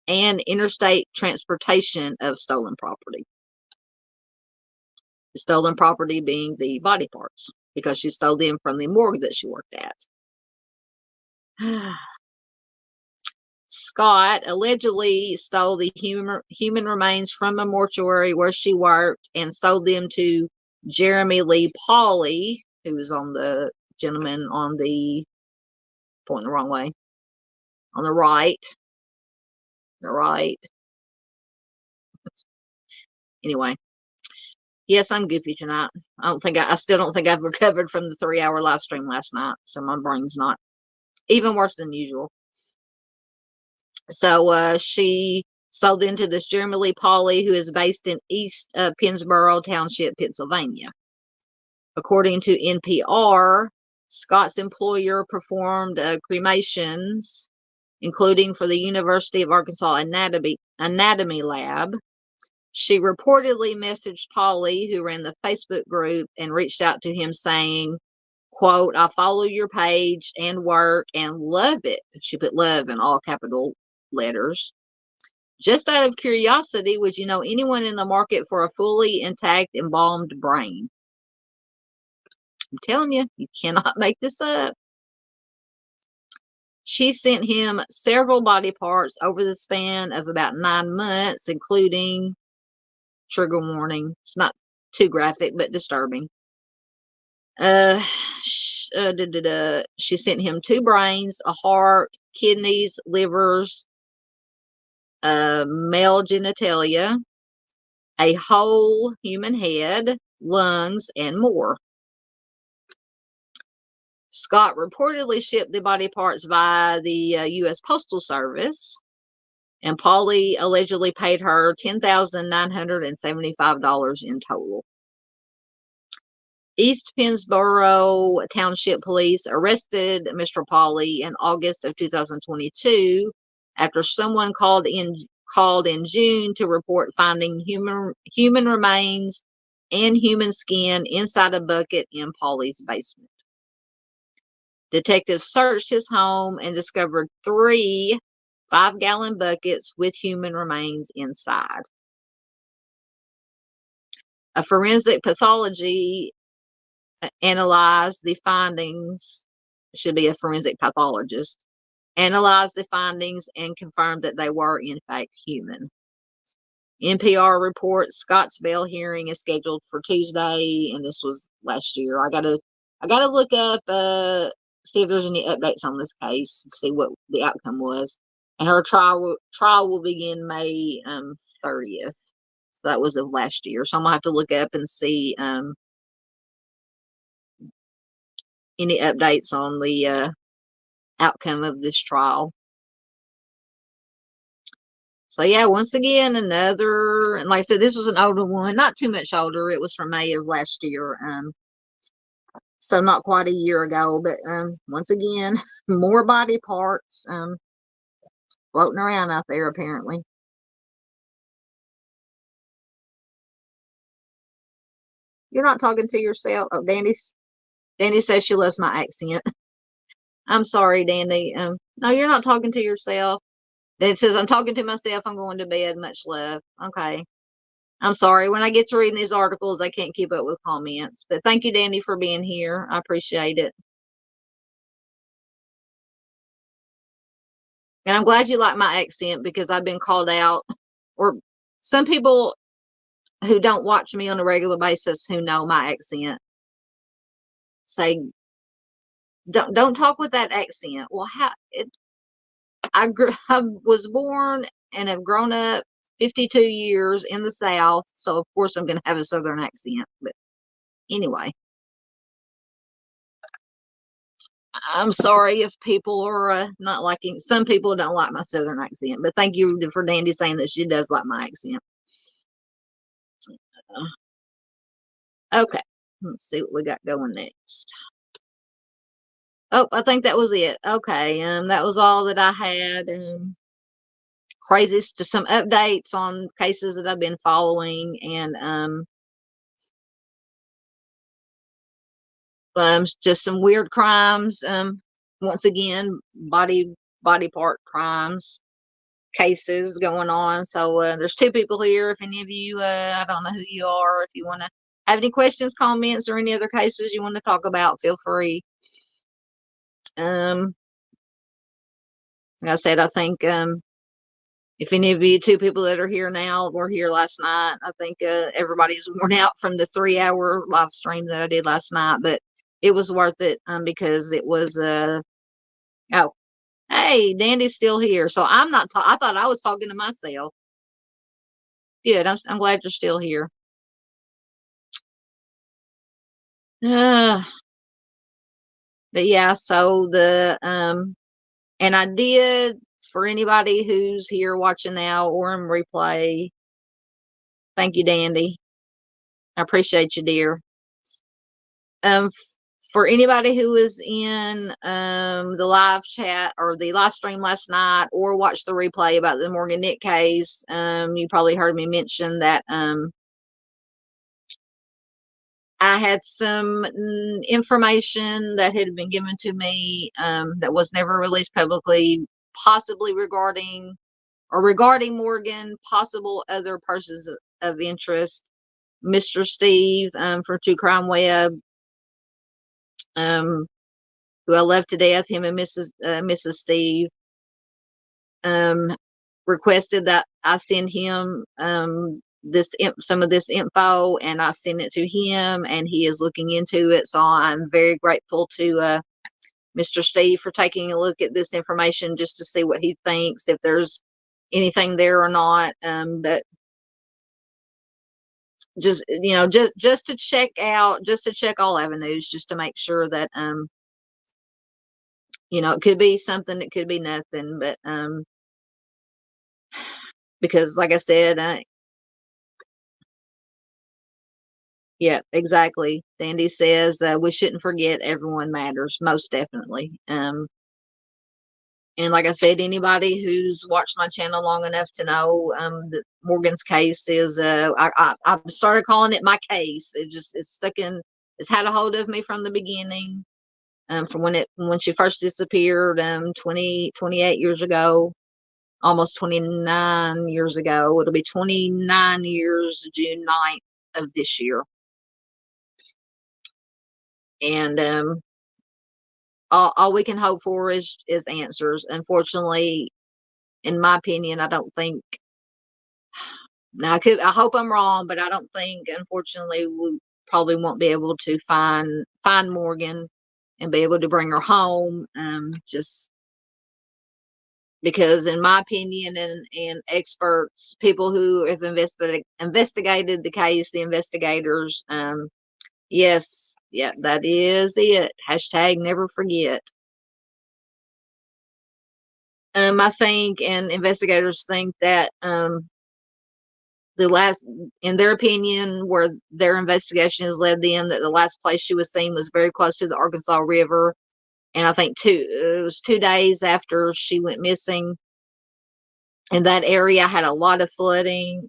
and interstate transportation of stolen property. The stolen property being the body parts, because she stole them from the morgue that she worked at. Scott allegedly stole the human remains from a mortuary where she worked and sold them to Jeremy Lee Pauley, who was on the gentleman on the, pointing the wrong way, on the right. The right. Anyway. Yes, I'm goofy tonight. I still don't think I've recovered from the 3-hour live stream last night. So my brain's not even worse than usual. So she sold into this Jeremy Lee Pauley, who is based in East Pennsboro Township, Pennsylvania. According to NPR, Scott's employer performed cremations, including for the University of Arkansas Anatomy Lab. She reportedly messaged Pauley, who ran the Facebook group, and reached out to him saying, quote, I follow your page and work and love it. She put love in all capital letters. Just out of curiosity, would you know anyone in the market for a fully intact embalmed brain? I'm telling you, you cannot make this up. She sent him several body parts over the span of about 9 months, including, trigger warning, it's not too graphic, but disturbing. She sent him 2 brains, a heart, kidneys, livers, male genitalia, a whole human head, lungs, and more. Scott reportedly shipped the body parts via the U.S. Postal Service, and Polly allegedly paid her $10,975 in total. East Pennsboro Township Police arrested Mr. Polly in August of 2022 after someone called in June to report finding human remains and human skin inside a bucket in Polly's basement. Detectives searched his home and discovered 3 5-gallon buckets with human remains inside. A forensic pathology analyzed the findings, should be a forensic pathologist, analyzed the findings and confirmed that they were in fact human. NPR reports Scott's bail hearing is scheduled for Tuesday, and this was last year. I gotta look up, see if there's any updates on this case and see what the outcome was. And her trial will begin May 30th. So that was of last year. So I'm gonna have to look up and see any updates on the outcome of this trial. So yeah, once again, another, and like I said, this was an older one, not too much older. It was from May of last year. So not quite a year ago, but once again, more body parts floating around out there apparently. You're not talking to yourself. Oh, Dandy says she loves my accent. I'm sorry, Dandy. No, you're not talking to yourself. It says I'm talking to myself. I'm going to bed. Much love. Okay. I'm sorry. When I get to reading these articles, I can't keep up with comments. But thank you, Dandy, for being here. I appreciate it. And I'm glad you like my accent because I've been called out, or some people who don't watch me on a regular basis who know my accent say, don't talk with that accent. Well, I was born and have grown up 52 years in the South, so of course I'm going to have a Southern accent. But anyway, I'm sorry if people are not liking. Some people don't like my Southern accent, but thank you for Dandy saying that she does like my accent. Okay, let's see what we got going next. Oh, I think that was it. Okay, that was all that I had. Crazy, just some updates on cases that I've been following, and just some weird crimes. Once again, body part crimes cases going on. So there's 2 people here. If any of you, I don't know who you are. If you want to have any questions, comments, or any other cases you want to talk about, feel free. Like I said, I think if any of you 2 people that are here now were here last night, I think everybody's worn out from the 3-hour live stream that I did last night, but it was worth it because it was oh, hey, Dandy's still here. So I'm not I thought I was talking to myself. Good. I'm glad you're still here. But yeah, so and I did, for anybody who's here watching now or in replay, thank you, Dandy. I appreciate you, dear. For anybody who was in the live chat or the live stream last night or watched the replay about the Morgan Nick case, you probably heard me mention that I I had some information that had been given to me that was never released publicly, possibly regarding Morgan, possible other persons of interest. Mr. Steve for True Crime Web, who I love to death, him and Mrs. Steve, requested that I send him some of this info, and I sent it to him, and he is looking into it. So I'm very grateful to Mr. Steve for taking a look at this information just to see what he thinks, if there's anything there or not. But just just to check all avenues, just to make sure that it could be something, it could be nothing, but because like I said, yeah, exactly. Dandy says we shouldn't forget everyone matters, most definitely. And like I said, anybody who's watched my channel long enough to know that Morgan's case is, I started calling it my case. It's stuck in, it's had a hold of me from the beginning, from when she first disappeared, 28 years ago, almost 29 years ago. It'll be 29 years, June 9th of this year. And all we can hope for is answers. Unfortunately, in my opinion, I don't think. Now, I hope I'm wrong, but I don't think, unfortunately, we probably won't be able to find Morgan and be able to bring her home. Just because, in my opinion, and experts, people who have investigated the case, the investigators, yes, yeah, that is it. Hashtag never forget. I think, and investigators think that the last, in their opinion, where their investigation has led them, that the last place she was seen was very close to the Arkansas River. And I think it was 2 days after she went missing. And that area had a lot of flooding.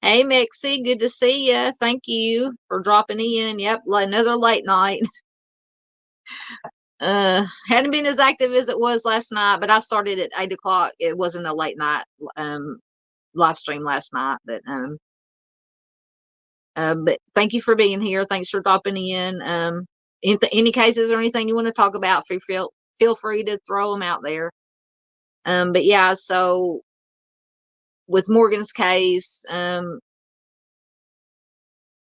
Hey, Mixie, good to see you. Thank you for dropping in. Yep, another late night. Hadn't been as active as it was last night, but I started at 8 o'clock. It wasn't a late night live stream last night, but thank you for being here. Thanks for dropping in. Any cases or anything you want to talk about, feel free to throw them out there. But yeah, so with Morgan's case,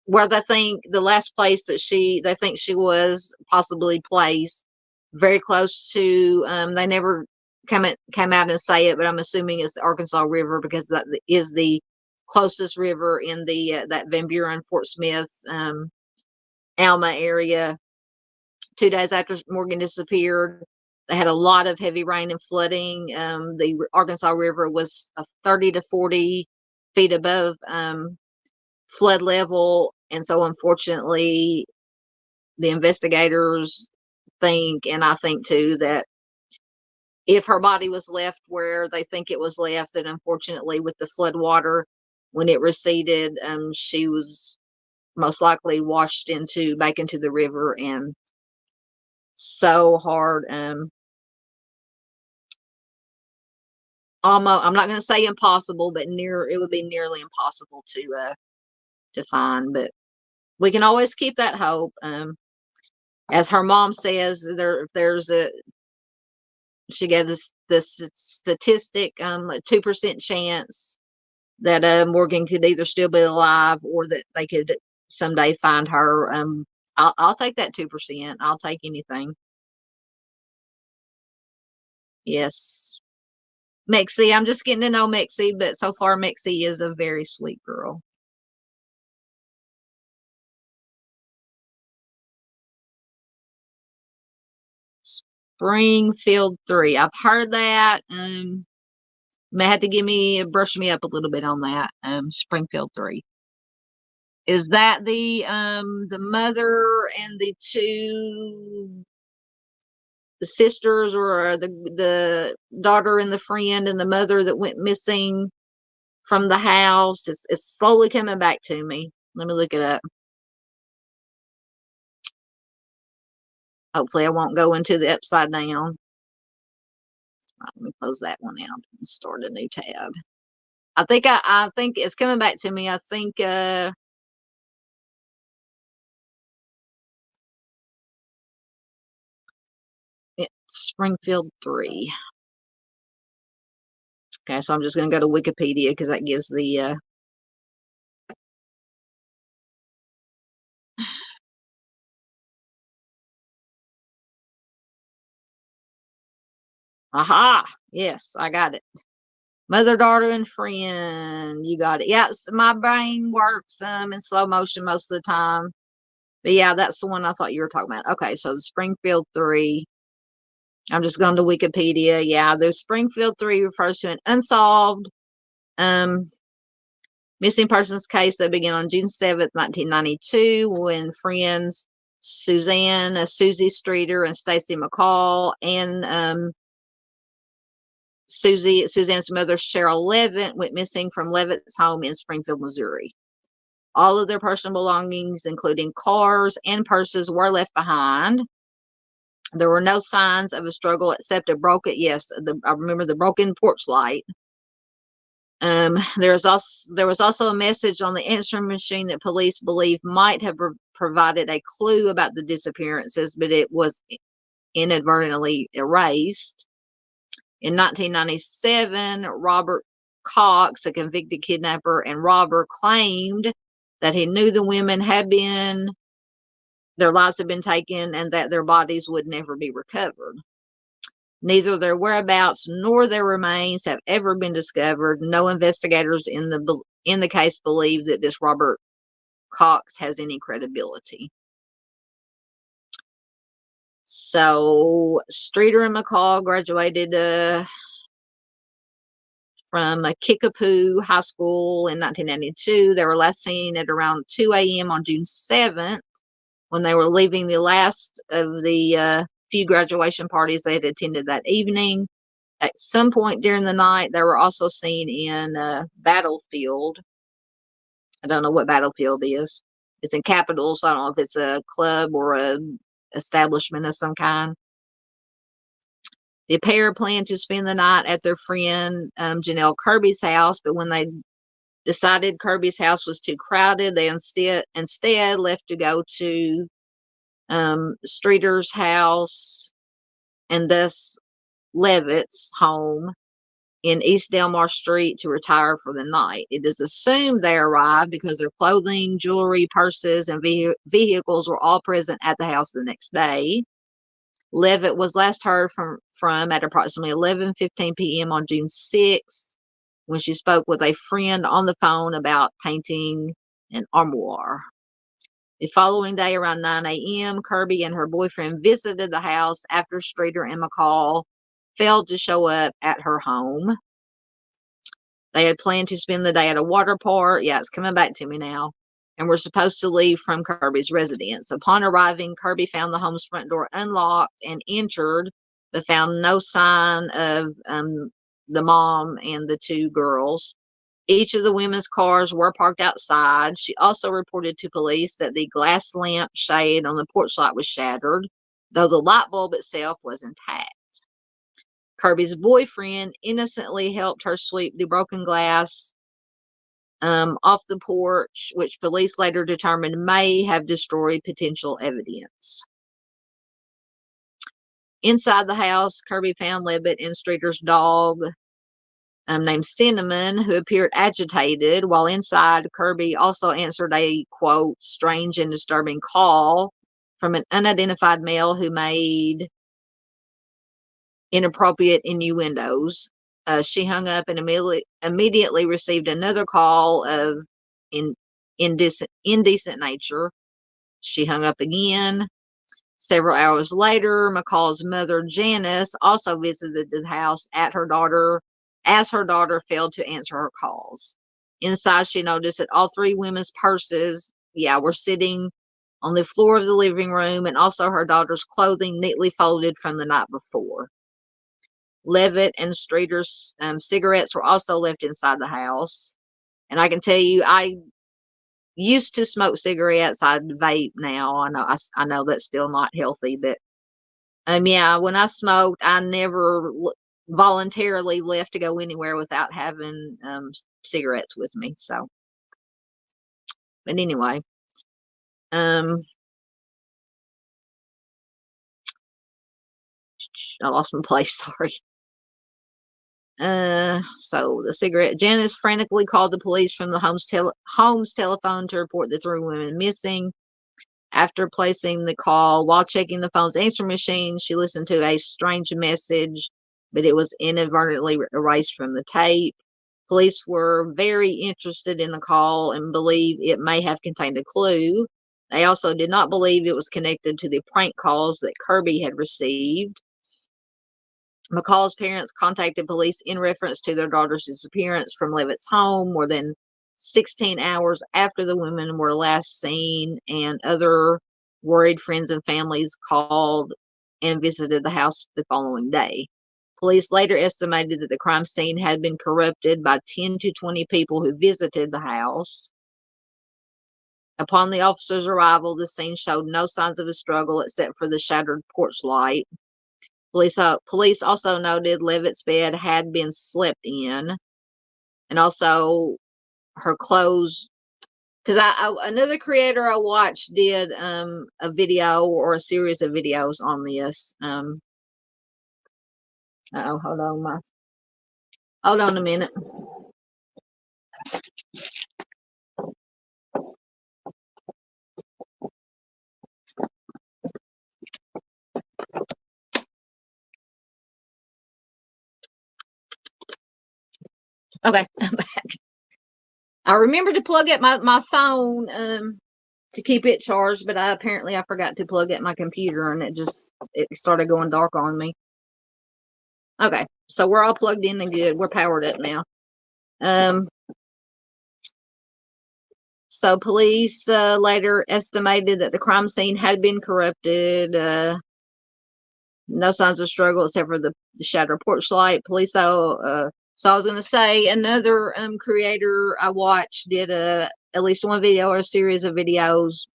where they think the last place that they think she was possibly placed, very close to, they never come out and say it, but I'm assuming it's the Arkansas River, because that is the closest river in the that Van Buren, Fort Smith, Alma area. 2 days after Morgan disappeared, they had a lot of heavy rain and flooding. The Arkansas River was 30 to 40 feet above flood level, and so unfortunately, the investigators think, and I think too, that if her body was left where they think it was left, that unfortunately with the flood water, when it receded, she was most likely washed back into the river. And so hard, almost, I'm not going to say impossible, but it would be nearly impossible to find. But we can always keep that hope. As her mom says, she gave this statistic, a 2% chance that Morgan could either still be alive, or that they could someday find her. I'll take that 2%. I'll take anything. Yes. Mexie, I'm just getting to know Mexie, but so far Mexie is a very sweet girl. Springfield 3. I've heard that. May have to brush me up a little bit on that. Springfield 3. Is that the mother and the two sisters, or the daughter and the friend and the mother that went missing from the house. It's slowly coming back to me. Let me look it up. Hopefully I won't go into the upside down. Right, let me close that one out and start a new tab. I think it's coming back to me. I think it's Springfield 3. Okay, so I'm just going to go to Wikipedia because that gives the aha, yes, I got it. Mother, daughter, and friend. You got it. Yeah, my brain works in slow motion most of the time. But yeah, that's the one I thought you were talking about. Okay, so the Springfield 3. I'm just going to Wikipedia. Yeah, the Springfield 3 refers to an unsolved missing persons case that began on June 7th, 1992, when friends Susie Streeter and Stacy McCall and Suzanne's mother, Cheryl Levitt, went missing from Levitt's home in Springfield, Missouri. All of their personal belongings, including cars and purses, were left behind. There were no signs of a struggle except a broken, I remember the broken porch light. There was also a message on the answering machine that police believe might have provided a clue about the disappearances, but it was inadvertently erased. In 1997, Robert Cox, a convicted kidnapper and robber, claimed that he knew the women their lives had been taken and that their bodies would never be recovered. Neither their whereabouts nor their remains have ever been discovered. No investigators in the case believe that this Robert Cox has any credibility. So Streeter and McCall graduated from Kickapoo High School in 1992. They were last seen at around 2 a.m. on June 7th when they were leaving the last of the few graduation parties they had attended that evening. At some point during the night, they were also seen in Battlefield. I don't know what Battlefield is. It's in Capitol, so I don't know if it's a club or a establishment of some kind. The pair planned to spend the night at their friend Janelle Kirby's house, but when they decided Kirby's house was too crowded, they instead left to go to Streeter's house and thus Levitt's home in East Delmar Street to retire for the night. It is assumed they arrived because their clothing, jewelry, purses, and vehicles were all present at the house the next day. Levitt was last heard from at approximately 11:15 p.m. on June 6th when she spoke with a friend on the phone about painting an armoire. The following day around 9 a.m., Kirby and her boyfriend visited the house after Streeter and McCall failed to show up at her home. They had planned to spend the day at a water park. Yeah, it's coming back to me now. And were supposed to leave from Kirby's residence. Upon arriving, Kirby found the home's front door unlocked and entered, but found no sign of the mom and the two girls. Each of the women's cars were parked outside. She also reported to police that the glass lamp shade on the porch light was shattered, though the light bulb itself was intact. Kirby's boyfriend innocently helped her sweep the broken glass off the porch, which police later determined may have destroyed potential evidence. Inside the house, Kirby found Levitt and Streeter's dog named Cinnamon, who appeared agitated. While inside, Kirby also answered a, quote, strange and disturbing call from an unidentified male who made inappropriate innuendos. She hung up and immediately received another call of indecent nature. She hung up again. Several hours later, McCall's mother, Janice, also visited the house as her daughter failed to answer her calls. Inside, she noticed that all three women's purses, were sitting on the floor of the living room, and also her daughter's clothing neatly folded from the night before. Levitt and Streeter's cigarettes were also left inside the house. And I can tell you, I used to smoke cigarettes. I vape now. I know that's still not healthy, but yeah, when I smoked, I never voluntarily left to go anywhere without having cigarettes with me. So, but anyway, um, I lost my place. Sorry. So the cigarette. Janice frantically called the police from the home's telephone to report the three women missing. After placing the call, while checking the phone's answer machine, she listened to a strange message, but it was inadvertently erased from the tape. Police were very interested in the call and believe it may have contained a clue. They also did not believe it was connected to the prank calls that Kirby had received. McCall's parents contacted police in reference to their daughter's disappearance from Levitt's home more than 16 hours after the women were last seen, and other worried friends and families called and visited the house the following day. Police later estimated that the crime scene had been corrupted by 10 to 20 people who visited the house. Upon the officers' arrival, the scene showed no signs of a struggle except for the shattered porch light. Police also noted Levitt's bed had been slept in, and also her clothes. Because another creator I watched did a video or a series of videos on this. Hold on a minute. Okay, I'm back. I remember to plug at my phone to keep it charged, but I forgot to plug at my computer, and it started going dark on me. Okay, so we're all plugged in and good. We're powered up now. So police later estimated that the crime scene had been corrupted. No signs of struggle except for the shattered porch light. Police so I was going to say another creator I watched did at least one video or a series of videos.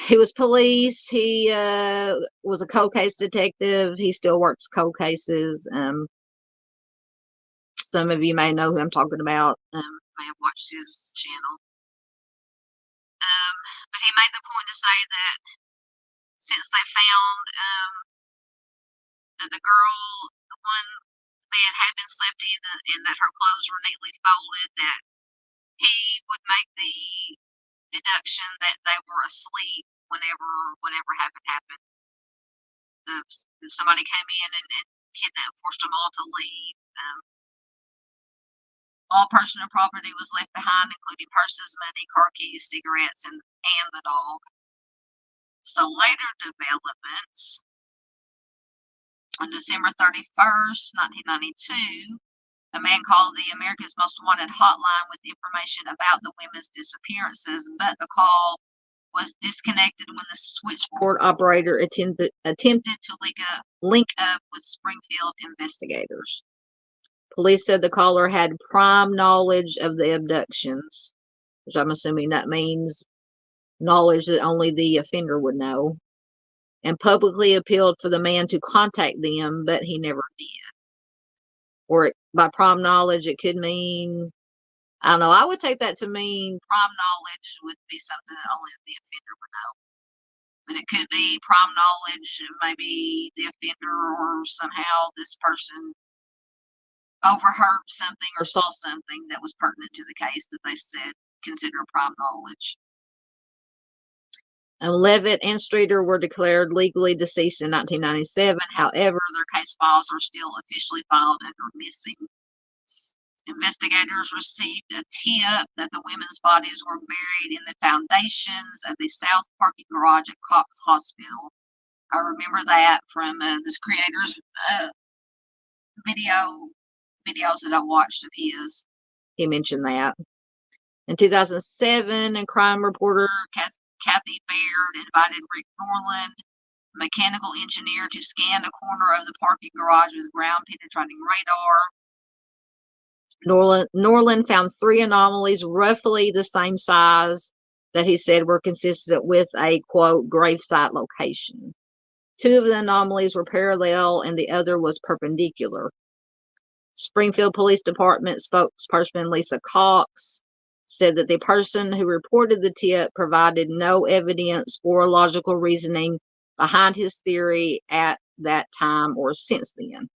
He was police. He was a cold case detective. He still works cold cases. Some of you may know who I'm talking about. May have watched his channel. But he made the point to say that since they found that the girl, the one bed had been slept in, and that her clothes were neatly folded, that he would make the deduction that they were asleep whatever happened. If somebody came in and forced them all to leave. All personal property was left behind, including purses, money, car keys, cigarettes, and the dog. So later developments. On December 31st, 1992, a man called the America's Most Wanted hotline with information about the women's disappearances, but the call was disconnected when the switchboard operator attempted to link up with Springfield investigators. Police said the caller had prime knowledge of the abductions, which I'm assuming that means knowledge that only the offender would know, and publicly appealed for the man to contact them, but he never did. Or by prime knowledge, it could mean, I don't know, I would take that to mean prime knowledge would be something that only the offender would know. But it could be prime knowledge, maybe the offender or somehow this person overheard something or saw something that was pertinent to the case that they said consider prime knowledge. Levitt and Streeter were declared legally deceased in 1997. However, their case files are still officially filed under missing. Investigators received a tip that the women's bodies were buried in the foundations of the South parking garage at Cox Hospital. I remember that from this creator's videos that I watched of his. He mentioned that. In 2007, a crime reporter, Kathy Baird, invited Rick Norland, a mechanical engineer, to scan a corner of the parking garage with ground penetrating radar. Norland found 3 anomalies roughly the same size that he said were consistent with a, quote, gravesite location. 2 of the anomalies were parallel and the other was perpendicular. Springfield Police Department spokesperson Lisa Cox said that the person who reported the tip provided no evidence or logical reasoning behind his theory at that time or since then.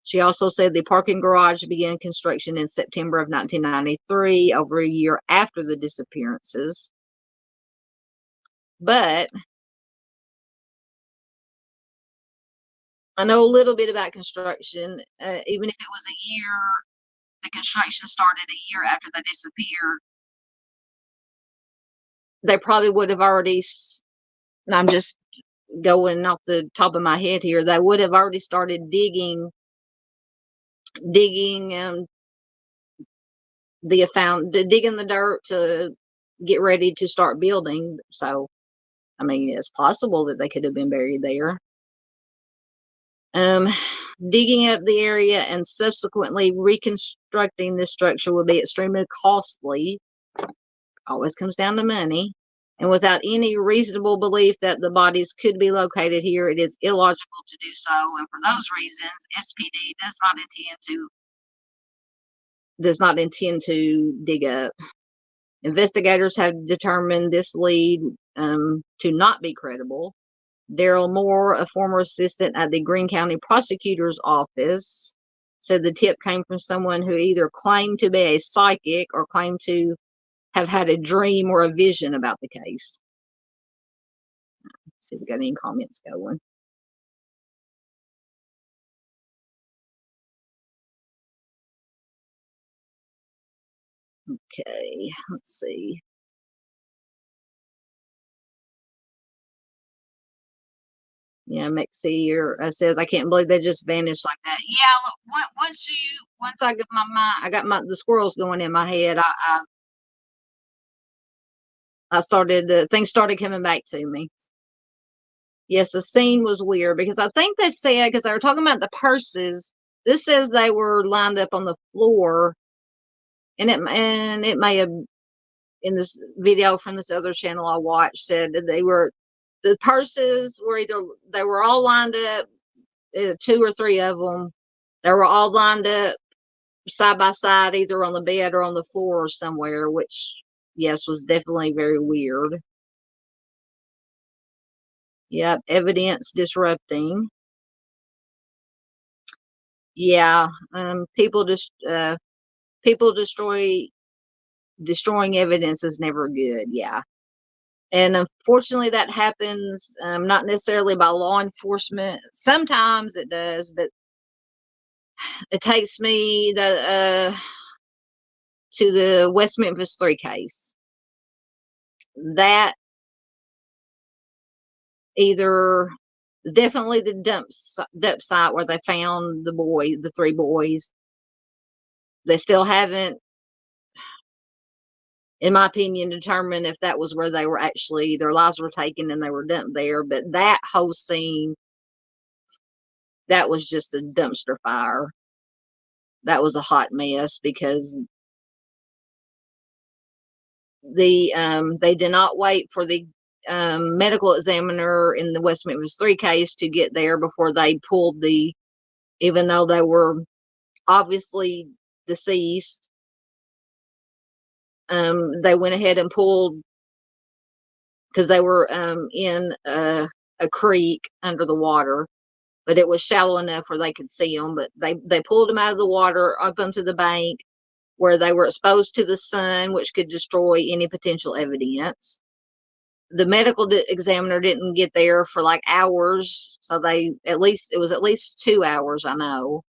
She also said the parking garage began construction in September of 1993, over a year after the disappearances. But I know a little bit about construction. Even if it was a year, the construction started a year after they disappeared. They probably would have already, I'm just going off the top of my head here, they would have already started digging digging the dirt to get ready to start building. So, I mean, it's possible that they could have been buried there. Digging up the area and subsequently reconstructing the structure would be extremely costly. Always comes down to money. And without any reasonable belief that the bodies could be located here, it is illogical to do so. And for those reasons, SPD does not intend to dig up. Investigators have determined this lead to not be credible. Daryl Moore, a former assistant at the Greene County Prosecutor's Office, said the tip came from someone who either claimed to be a psychic or claimed to have had a dream or a vision about the case. Let's see if we got any comments going. Okay, let's see. Yeah, Mexier says, I can't believe they just vanished like that. Yeah, look, once I got the squirrels going in my head, I started, things started coming back to me. Yes, the scene was weird because I think they said, because they were talking about the purses, this says they were lined up on the floor, and it may have, in this video from this other channel I watched, said that the purses were they were all lined up, 2 or 3 of them. They were all lined up side by side, either on the bed or on the floor or somewhere, which, yes, was definitely very weird. Yep, evidence disrupting. Yeah, people destroying evidence is never good. Yeah. And unfortunately, that happens not necessarily by law enforcement. Sometimes it does, but it takes me to the West Memphis 3 case. That either definitely the dump site where they found the 3 boys. They still haven't, in my opinion, determined if that was where they were actually, their lives were taken and they were dumped there. But that whole scene, that was just a dumpster fire. That was a hot mess because they did not wait for the medical examiner in the West Memphis 3 case to get there before they pulled even though they were obviously deceased, they went ahead and pulled, because they were in a creek under the water, but it was shallow enough where they could see them. But they pulled them out of the water up onto the bank where they were exposed to the sun, which could destroy any potential evidence. The medical examiner didn't get there for like hours, so it was at least 2 hours, I know.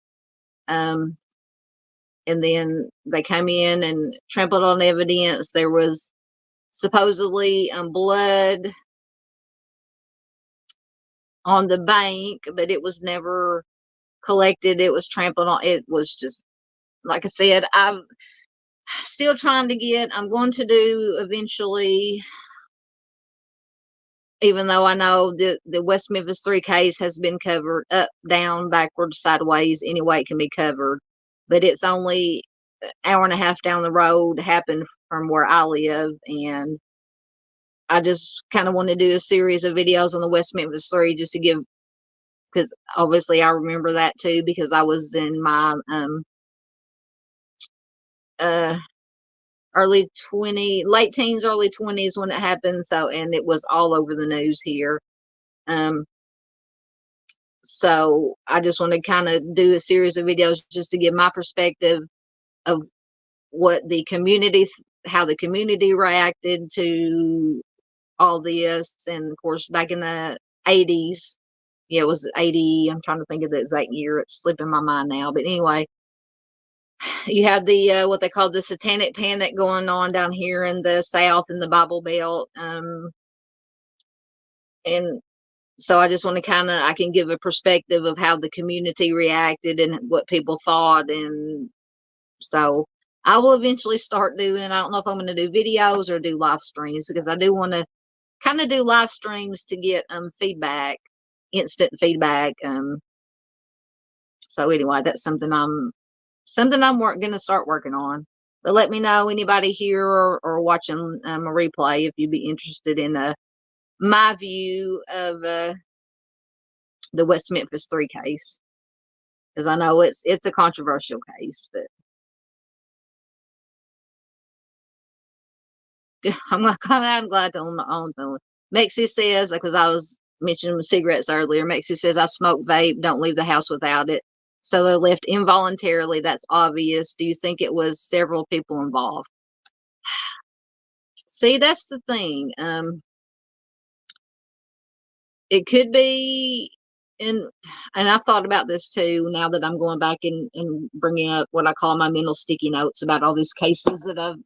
And then they came in and trampled on evidence. There was supposedly blood on the bank, but it was never collected. It was trampled on. It was just, like I said, I'm still trying to I'm going to do eventually, even though I know the West Memphis 3 case has been covered up, down, backwards, sideways, any way it can be covered. But it's only hour and a half down the road happened from where I live, and I just kind of want to do a series of videos on the West Memphis 3 just to give, because obviously I remember that too, because I was in my uh late teens, early 20s when it happened. So, and it was all over the news here. Um, so I just want to kind of do a series of videos just to give my perspective of what the community, how the community reacted to all this. And of course, back in the 80s, yeah, it was 80. I'm trying to think of the exact year. It's slipping my mind now. But anyway, you had the what they called the satanic panic going on down here in the South in the Bible Belt. And so I just want to kind of, I can give a perspective of how the community reacted and what people thought. And so I will eventually start doing, I don't know if I'm going to do videos or do live streams, because I do want to kind of do live streams to get feedback, instant feedback. So anyway, that's something I'm going to start working on. But let me know, anybody here or watching a replay, if you'd be interested in my view of the West Memphis 3 case, because I know it's a controversial case. But I'm glad to. Mexi says, because I was mentioning cigarettes earlier, Mexi says, I smoke vape, don't leave the house without it. So they left involuntarily. That's obvious. Do you think it was several people involved? See, that's the thing. It could be, and I've thought about this too, now that I'm going back and bringing up what I call my mental sticky notes about all these cases that I've,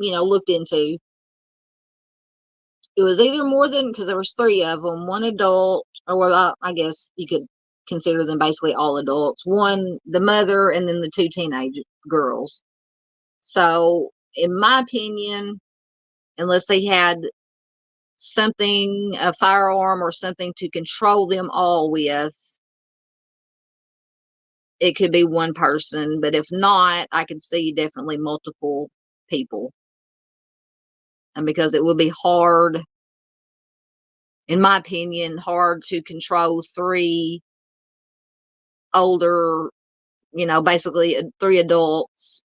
looked into. It was either more than, because there was 3 of them, one adult, or well, I guess you could consider them basically all adults, one, the mother, and then the 2 teenage girls. So in my opinion, unless they had something, a firearm or something to control them all with, it could be one person. But if not, I could see definitely multiple people. And because it would be hard, in my opinion, hard to control 3 older, basically 3 adults,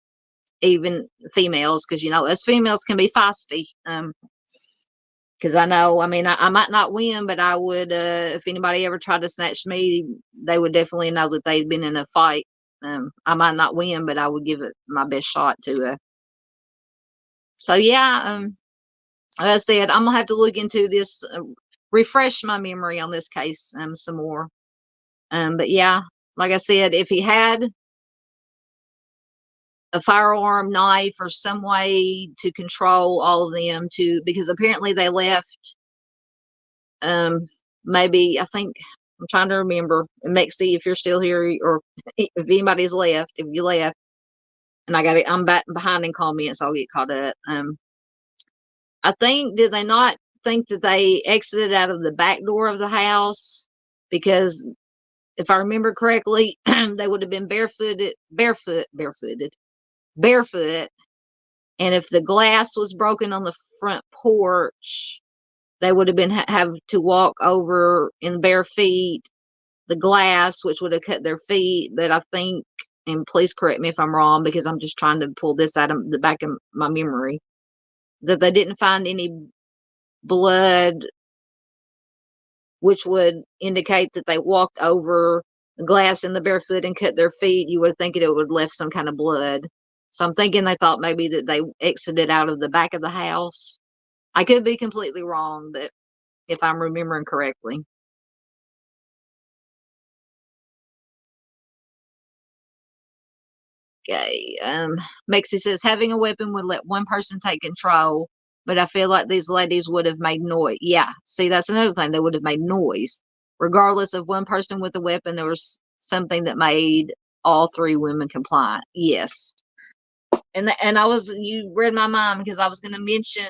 even females, because us females can be feisty. Because I know, I mean, I might not win, but I would, if anybody ever tried to snatch me, they would definitely know that they'd been in a fight. I might not win, but I would give it my best shot to. So yeah, like I said, I'm gonna have to look into this, refresh my memory on this case some more. But yeah, like I said, if he had a firearm, knife, or some way to control all of them, because apparently they left, maybe, I think, I'm trying to remember, and Mexi, if you're still here, or if anybody's left, if you left, and I'm back behind in comments, I'll get caught up. I think, did they not think that they exited out of the back door of the house? Because if I remember correctly, they would have been barefoot. And if the glass was broken on the front porch, they would have been have to walk over in bare feet the glass, which would have cut their feet. But I think, and please correct me if I'm wrong, because I'm just trying to pull this out of the back of my memory, that they didn't find any blood, which would indicate that they walked over the glass in the barefoot and cut their feet. You would think it would have left some kind of blood. So I'm thinking they thought maybe that they exited out of the back of the house. I could be completely wrong, but if I'm remembering correctly. Okay. Mexi says, having a weapon would let one person take control, but I feel like these ladies would have made noise. Yeah. See, that's another thing. They would have made noise. Regardless of one person with a weapon, there was something that made all 3 women compliant. Yes. And you read my mind, because I was going to mention,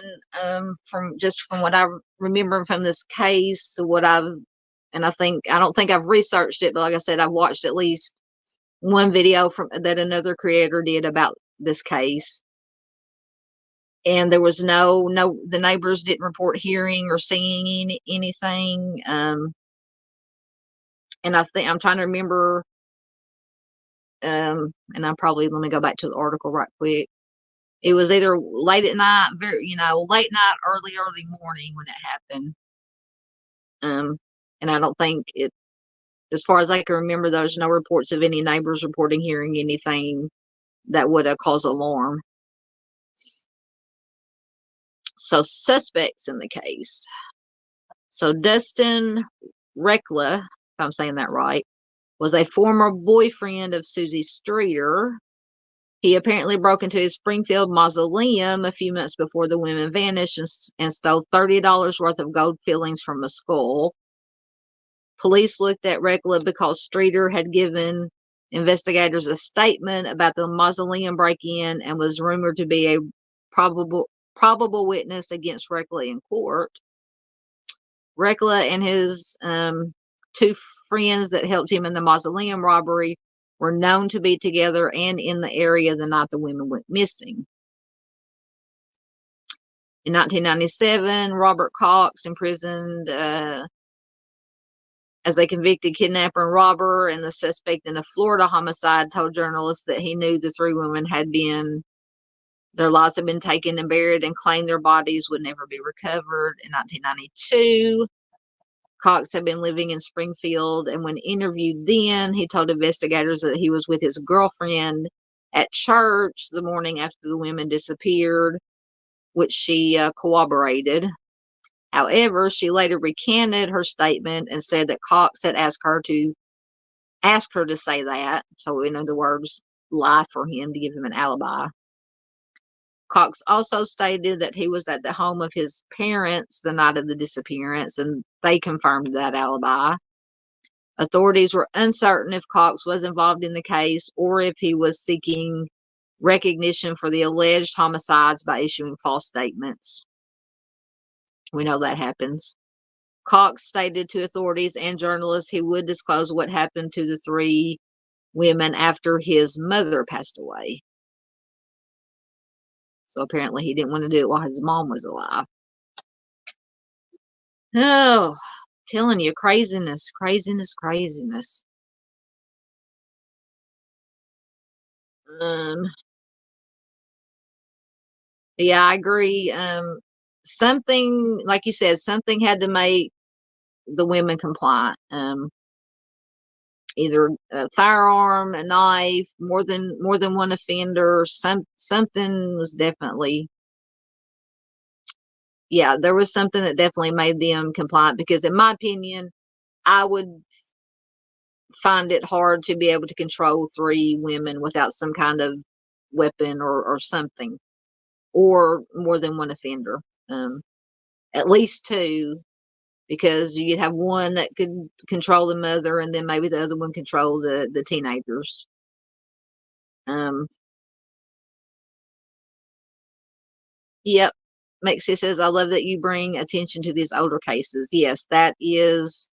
from what I remember from this case, I don't think I've researched it, but like I said, I've watched at least one video that another creator did about this case. And there was the neighbors didn't report hearing or seeing anything. And I think I'm trying to remember, and let me go back to the article right quick. It was either late at night, late night, early morning when it happened. And I don't think as far as I can remember, there's no reports of any neighbors reporting hearing anything that would have caused alarm. So suspects in the case. So Dustin Reckler, if I'm saying that right, was a former boyfriend of Susie Streeter. He apparently broke into his Springfield mausoleum a few months before the women vanished and stole $30 worth of gold fillings from a skull. Police looked at Reckler because Streeter had given investigators a statement about the mausoleum break-in and was rumored to be a probable witness against Reckler in court. Reckler and his two friends that helped him in the mausoleum robbery were known to be together and in the area the night the women went missing. In 1997, Robert Cox, imprisoned as a convicted kidnapper and robber, and the suspect in a Florida homicide, told journalists that he knew the three women their lives had been taken and buried, and claimed their bodies would never be recovered. In 1992, Cox had been living in Springfield, and when interviewed then, he told investigators that he was with his girlfriend at church the morning after the women disappeared, which she corroborated. However, she later recanted her statement and said that Cox had asked her to say that. So, in other words, lie for him to give him an alibi. Cox also stated that he was at the home of his parents the night of the disappearance, and they confirmed that alibi. Authorities were uncertain if Cox was involved in the case or if he was seeking recognition for the alleged homicides by issuing false statements. We know that happens. Cox stated to authorities and journalists he would disclose what happened to the three women after his mother passed away. So apparently he didn't want to do it while his mom was alive. Oh, telling you, craziness. Yeah, I agree. Something, like you said, something had to make the women compliant. Either a firearm, a knife, more than one offender. Something was definitely, yeah, there was something that definitely made them compliant, because in my opinion, I would find it hard to be able to control three women without some kind of weapon or something, or more than one offender. At least two, because you'd have one that could control the mother, and then maybe the other one control the teenagers. Yep. Mexi says, I love that you bring attention to these older cases. Yes, that is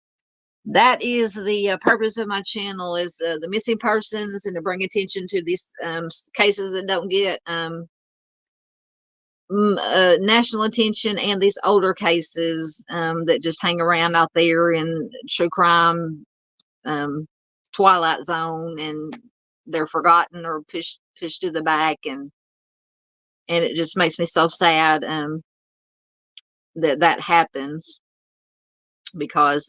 the purpose of my channel, is the missing persons, and to bring attention to these cases that don't get national attention, and these older cases that just hang around out there in true crime twilight zone, and they're forgotten or pushed to the back, and it just makes me so sad that happens, because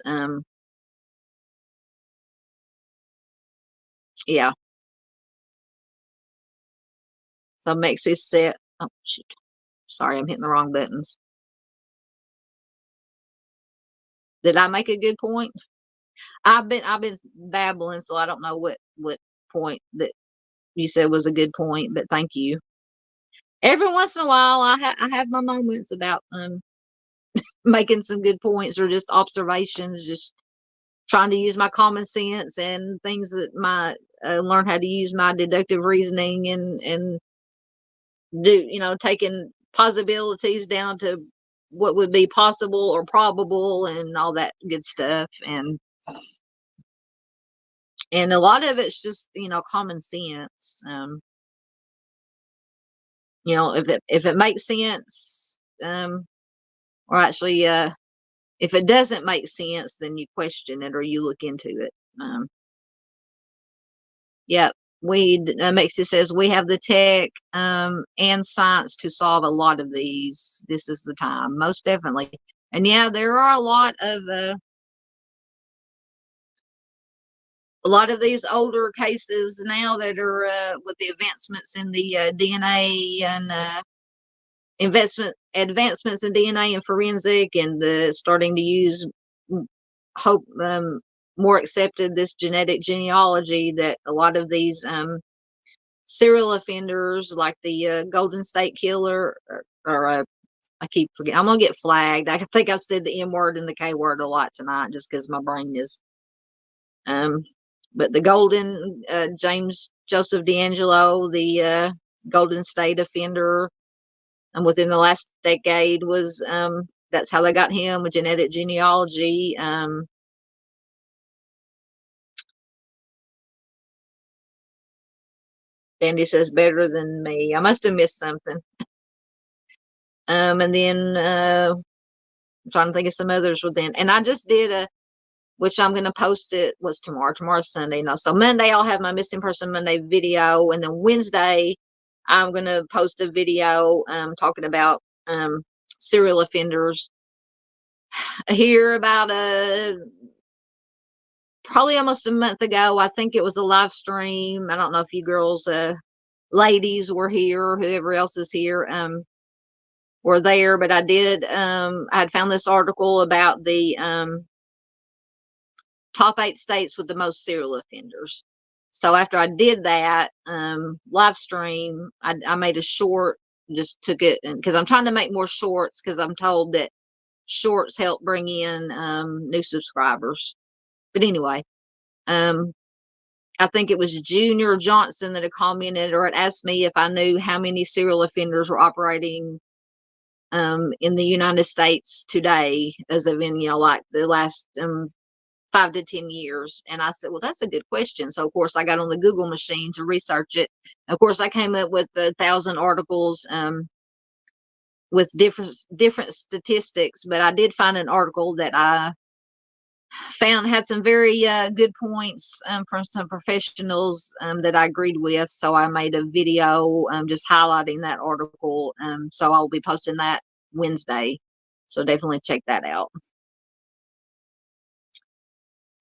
yeah. So makes it set. Oh shoot. Sorry, I'm hitting the wrong buttons. Did I make a good point? I've been babbling, so I don't know what point that you said was a good point, but thank you. Every once in a while, I have my moments about making some good points, or just observations, just trying to use my common sense and things that might learn how to use my deductive reasoning, and do, taking possibilities down to what would be possible or probable, and all that good stuff. And a lot of it's just, common sense. You know, if it makes sense, or actually, if it doesn't make sense, then you question it or you look into it. Yeah, Mexi says we have the tech and science to solve a lot of these. This is the time, most definitely. And yeah, there are a lot of these older cases now that are with the advancements in the DNA and advancements in DNA and forensic, and the starting to use hope more accepted this genetic genealogy, that a lot of these serial offenders like the Golden State Killer or I keep forgetting. I'm gonna get flagged. I think I've said the M word and the K word a lot tonight just because my brain is um but the Golden James Joseph D'Angelo, the Golden State offender, and within the last decade was that's how they got him with genetic genealogy. Dandy says better than me. I must have missed something. And then I'm trying to think of some others within. And I just did which I'm going to post it, was tomorrow. Tomorrow's Sunday. No, so Monday I'll have my Missing Person Monday video. And then Wednesday I'm going to post a video talking about serial offenders. Here about probably almost a month ago, I think it was a live stream. I don't know if you girls, ladies were here, whoever else is here, were there, but I did, I had found this article about the top 8 states with the most serial offenders. So after I did that live stream, I made a short, just took it, because I'm trying to make more shorts, because I'm told that shorts help bring in new subscribers. But anyway, I think it was Junior Johnson that had commented or had asked me if I knew how many serial offenders were operating in the United States today, as of in, like the last 5 to 10 years. And I said, well, that's a good question. So of course I got on the Google machine to research it. Of course I came up with 1,000 articles with different statistics, but I did find an article that I found had some very good points from some professionals that I agreed with. So I made a video just highlighting that article. So I'll be posting that Wednesday. So definitely check that out.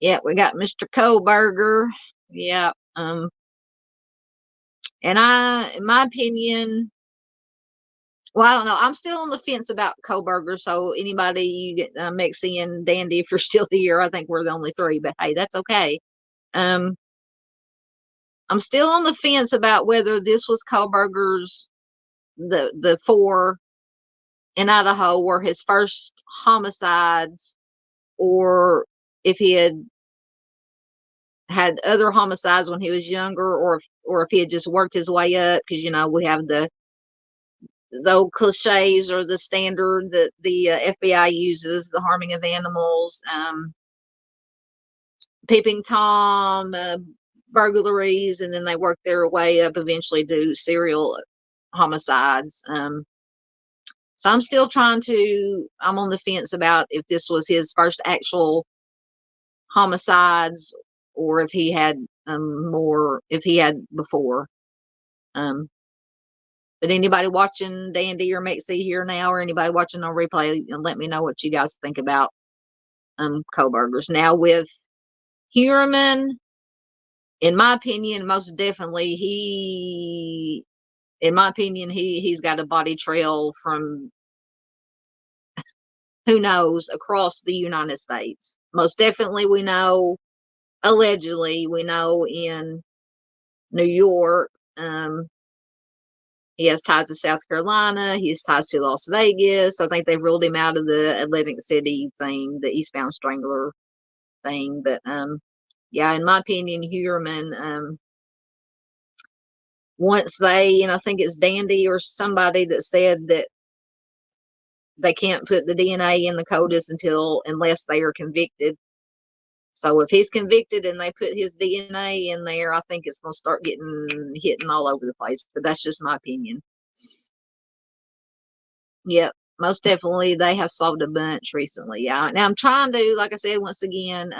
Yeah, we got Mr. Kohlberger. Yeah. And in my opinion, well, I don't know. I'm still on the fence about Kohlberger. So anybody, you get Mexi and Dandy, if you're still here, I think we're the only 3, but hey, that's okay. I'm still on the fence about whether this was Kohlberger's, the 4 in Idaho were his first homicides, or if he had other homicides when he was younger, or if he had just worked his way up, because we have the old cliches or the standard that the FBI uses, the harming of animals, peeping Tom, burglaries, and then they work their way up, eventually do serial homicides. So I'm on the fence about if this was his first actual homicides, or if he had if he had before. But anybody watching Dandy or Mexi here now, or anybody watching on replay, let me know what you guys think about Kohlberger's. Now with Heuermann, in my opinion, most definitely he's got a body trail from who knows across the United States. Most definitely, we know, allegedly, we know in New York. He has ties to South Carolina. He has ties to Las Vegas. I think they've ruled him out of the Atlantic City thing, the Eastbound Strangler thing. But yeah, in my opinion, Heuermann, and I think it's Dandy or somebody that said that they can't put the DNA in the CODIS unless they are convicted. So if he's convicted and they put his DNA in there, I think it's going to start hitting all over the place. But that's just my opinion. Yep, most definitely they have solved a bunch recently. Yeah. Now I'm trying to, like I said, once again,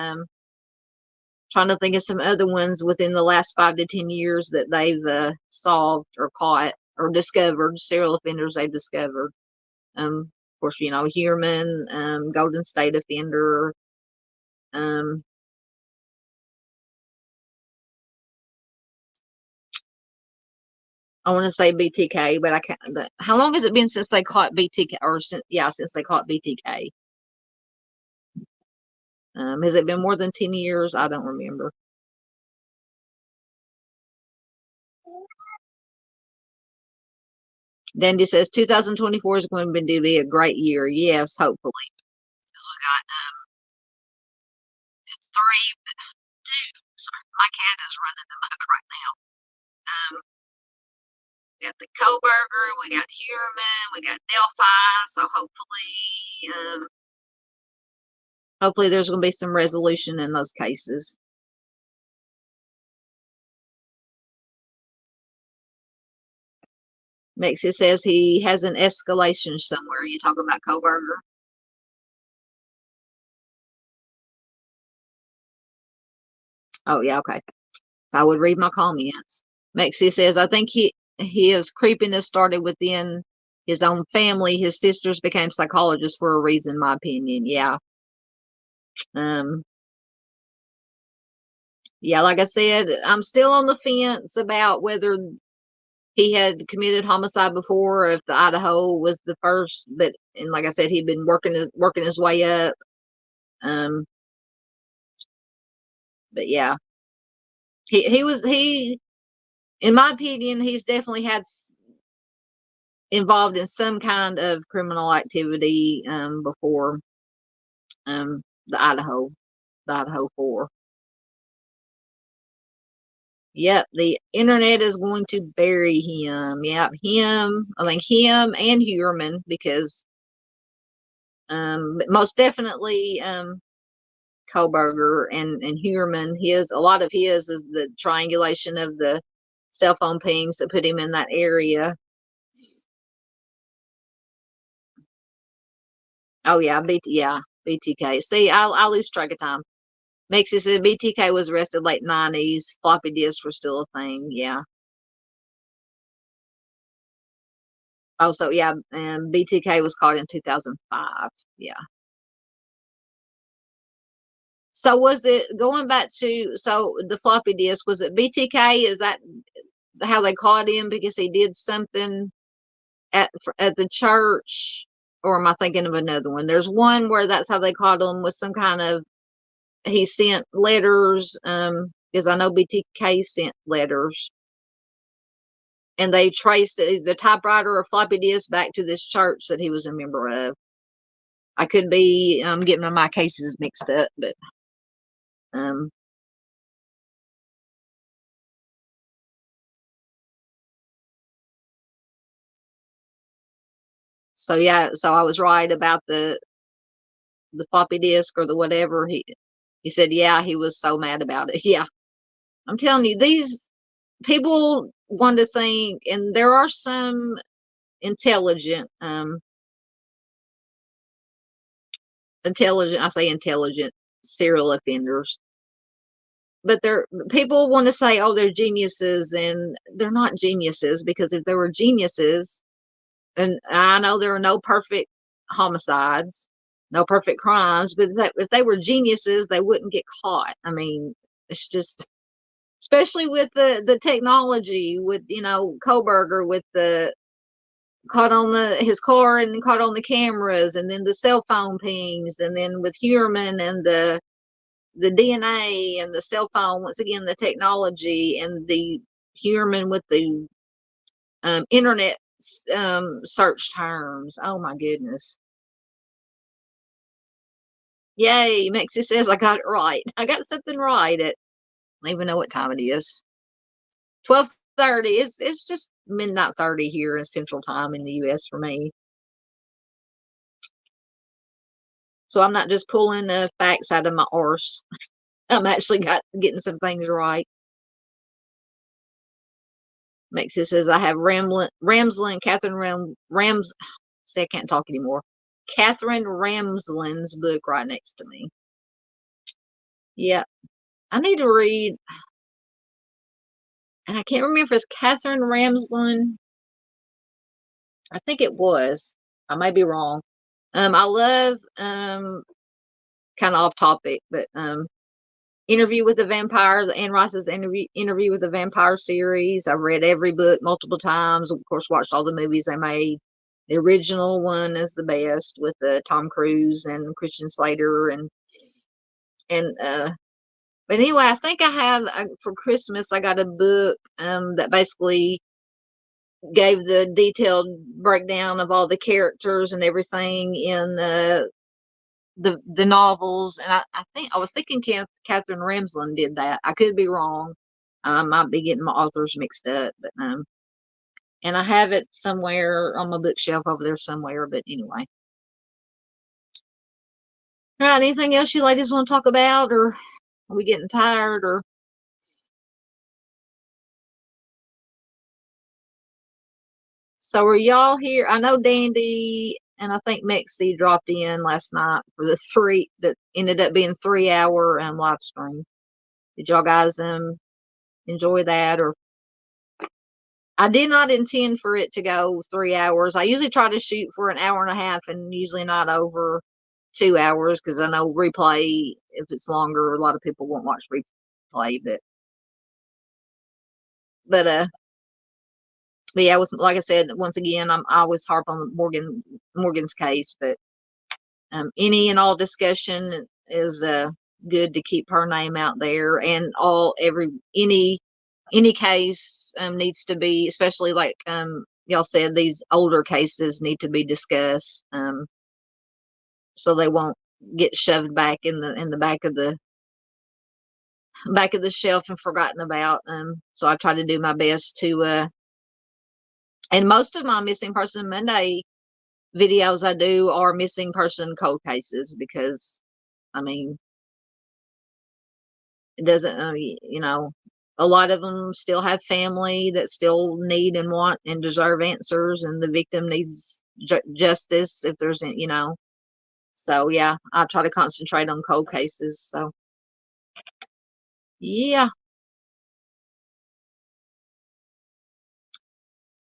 trying to think of some other ones within the last 5 to 10 years that they've solved or caught or discovered, serial offenders they've discovered. Of course, Huerman, Golden State Offender. Um, I want to say BTK, but I can't. How long has it been since they caught BTK? Or since they caught BTK. Has it been more than 10 years? I don't remember. Dandy says 2024 is going to be a great year. Yes, hopefully. Because we got three, two. Sorry, my cat is running amok right now. Um, we got the Koberger, we got Huerman, we got Delphi. So hopefully there's going to be some resolution in those cases. Mexi says he has an escalation somewhere. You talking about Koberger? Oh yeah, okay. I would read my comments. Mexi says I think his creepiness started within his own family. His sisters became psychologists for a reason, in my opinion. Yeah. Um. Yeah, like I said, I'm still on the fence about whether he had committed homicide before, or if the Idaho was the first. And like I said, he'd been working his way up. Um. But yeah, he in my opinion, he's definitely had involved in some kind of criminal activity before um the Idaho 4. Yep, the internet is going to bury him. Yep, I think him and Huerman, because most definitely Koberger and Huerman, a lot of his is the triangulation of the cell phone pings that put him in that area. Oh yeah, BTK. See, I lose track of time. Makes it said BTK was arrested late 90s. Floppy disks were still a thing. Yeah. Oh, so yeah, and BTK was caught in 2005. Yeah. So was it going back to the floppy disk? Was it BTK? Is that how they caught him because he did something at the church? Or am I thinking of another one? There's one where that's how they caught him, with some kind of, he sent letters. Because I know BTK sent letters, and they traced the typewriter or floppy disk back to this church that he was a member of. I could be getting my cases mixed up, but um, so yeah, so I was right about the floppy disk or the whatever. He said, yeah, he was so mad about it. Yeah, I'm telling you, these people want to think, and there are some intelligent, I say intelligent serial offenders, but people want to say, oh, they're geniuses, and they're not geniuses, because if they were geniuses, and I know there are no perfect homicides, no perfect crimes, but if they were geniuses, they wouldn't get caught. I mean, it's just, especially with the technology, with Koberger, with the caught on his car and caught on the cameras, and then the cell phone pings, and then with Huerman and the DNA and the cell phone, once again the technology, and the Huerman with the internet search terms. Oh my goodness. Yay, Mexi says I got it right. I got something right at, I don't even know what time it is. 12:30. It's just midnight 30 here in Central Time in the US for me. So I'm not just pulling facts out of my arse. I'm actually getting some things right. Mexi says I have Ramslin, Catherine Rams. See, I can't talk anymore. Catherine Ramsland's book right next to me. Yeah, I need to read, and I can't remember if it's Catherine Ramsland. I think it was. I may be wrong. I love kind of off topic, but Interview with the Vampire, Anne Rice's Interview with the Vampire series. I've read every book multiple times. Of course, watched all the movies they made. The original one is the best with Tom Cruise and Christian Slater and but anyway, I think I have for Christmas I got a book that basically gave the detailed breakdown of all the characters and everything in the novels, and I think I was thinking Catherine Ramsland did that. I could be wrong. I might be getting my authors mixed up, but and I have it somewhere on my bookshelf over there somewhere. But anyway, all right. Anything else you ladies want to talk about, or are we getting tired, or? So are y'all here? I know Dandy and I think Mexi dropped in last night for the three that ended up being 3 hour live stream. Did y'all guys enjoy that? Or I did not intend for it to go 3 hours. I usually try to shoot for an hour and a half and usually not over 2 hours because I know replay, if it's longer, a lot of people won't watch replay, but but yeah, with, like I said, once again, I always harp on Morgan's case, but any and all discussion is good to keep her name out there, and any case needs to be, especially like y'all said, these older cases need to be discussed, so they won't get shoved back in the back of the shelf and forgotten about. So I try to do my best to and most of my Missing Person Monday videos I do are missing person cold cases because I mean it doesn't a lot of them still have family that still need and want and deserve answers, and the victim needs justice if there's so yeah, I try to concentrate on cold cases. So yeah,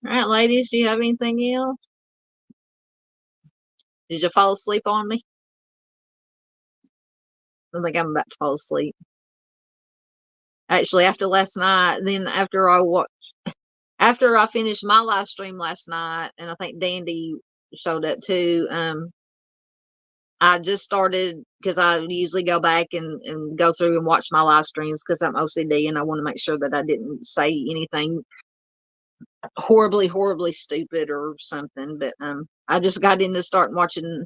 all right, ladies, do you have anything else? Did you fall asleep on me? I think I'm about to fall asleep. Actually, after last night, then after I finished my live stream last night, and I think Dandy showed up too. I just started because I usually go back and go through and watch my live streams because I'm OCD and I want to make sure that I didn't say anything horribly, horribly stupid or something. But I just got into start watching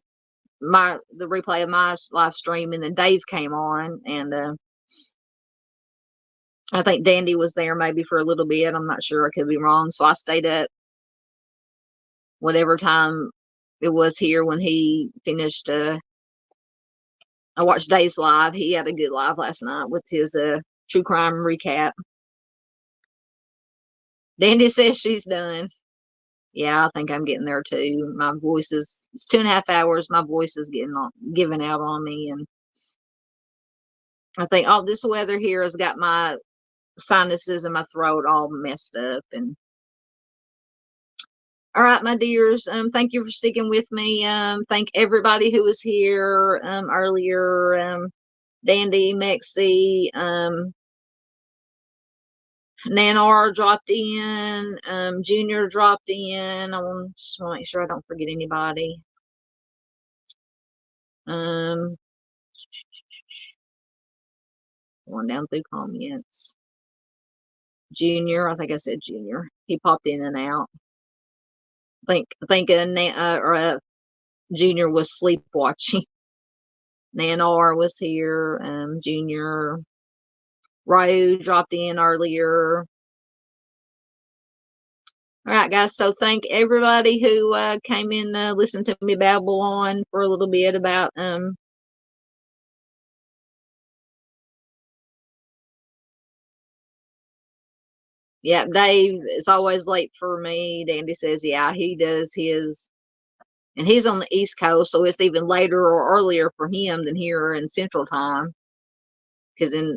the replay of my live stream, and then Dave came on, and I think Dandy was there maybe for a little bit. I'm not sure. I could be wrong. So I stayed up whatever time it was here when he finished. I watched Dave's live. He had a good live last night with his true crime recap. Dandy says she's done. Yeah, I think I'm getting there too. My voice it's 2.5 hours. My voice is giving out on me, and I think all this weather here has got my sinuses and my throat all messed up. And all right, my dears, thank you for sticking with me. Thank everybody who was here earlier. Dandy, Mexi, Nanar dropped in, Junior dropped in. I want to make sure I don't forget anybody. Going down through comments. Junior, I think I said Junior. He popped in and out. I think Junior was sleepwatching. Nanar was here. Junior. Ryu dropped in earlier. All right, guys. So thank everybody who came in listened to me babble on for a little bit about yeah, Dave is always late for me. Dandy says, yeah, he does his and he's on the East Coast, so it's even later or earlier for him than here in Central Time. Because in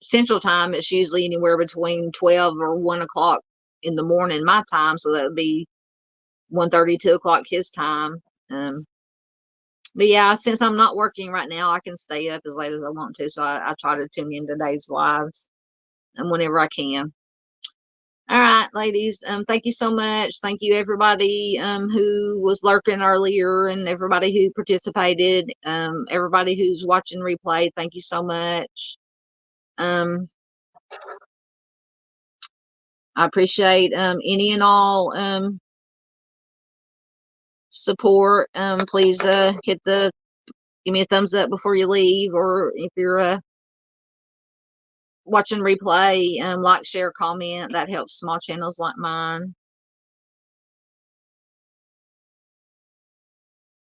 Central Time, it's usually anywhere between 12 or 1 o'clock in the morning my time, so that would be 1:30, 2 o'clock his time. But yeah, since I'm not working right now, I can stay up as late as I want to. So I try to tune into Dave's lives and whenever I can. All right, ladies. Thank you so much. Thank you everybody who was lurking earlier and everybody who participated. Everybody who's watching replay, thank you so much. I appreciate any and all support. Please give me a thumbs up before you leave, or if you're watching replay, like, share, comment. That helps small channels like mine.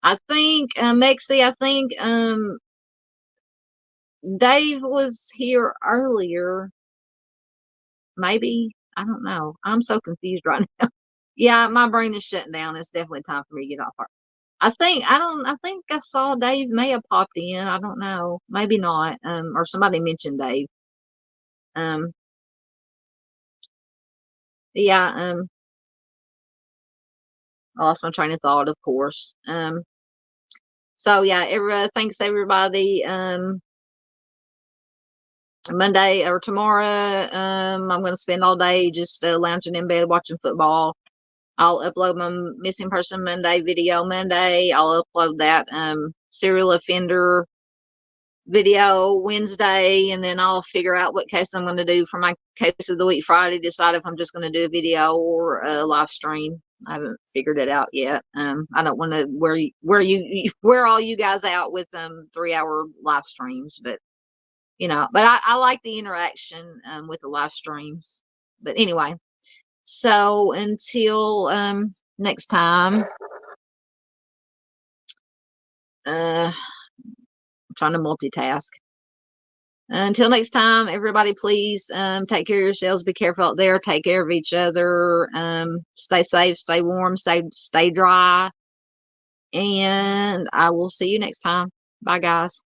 I think Mexi, I think Dave was here earlier. Maybe, I don't know. I'm so confused right now. Yeah, my brain is shutting down. It's definitely time for me to get off. I think I saw Dave may have popped in. I don't know. Maybe not. Or somebody mentioned Dave. Yeah, I lost my train of thought, of course. So yeah, thanks everybody. Monday or tomorrow, I'm going to spend all day just lounging in bed watching football. I'll upload my missing person Monday video Monday. I'll upload that serial offender video Wednesday, and then I'll figure out what case I'm going to do for my case of the week Friday. Decide if I'm just going to do a video or a live stream. I haven't figured it out yet. I don't want to wear all you guys out with 3-hour live streams, but I like the interaction with the live streams. But anyway, so until next time, I'm trying to multitask. Until next time, everybody, please take care of yourselves. Be careful out there. Take care of each other. Stay safe, stay warm, stay dry. And I will see you next time. Bye, guys.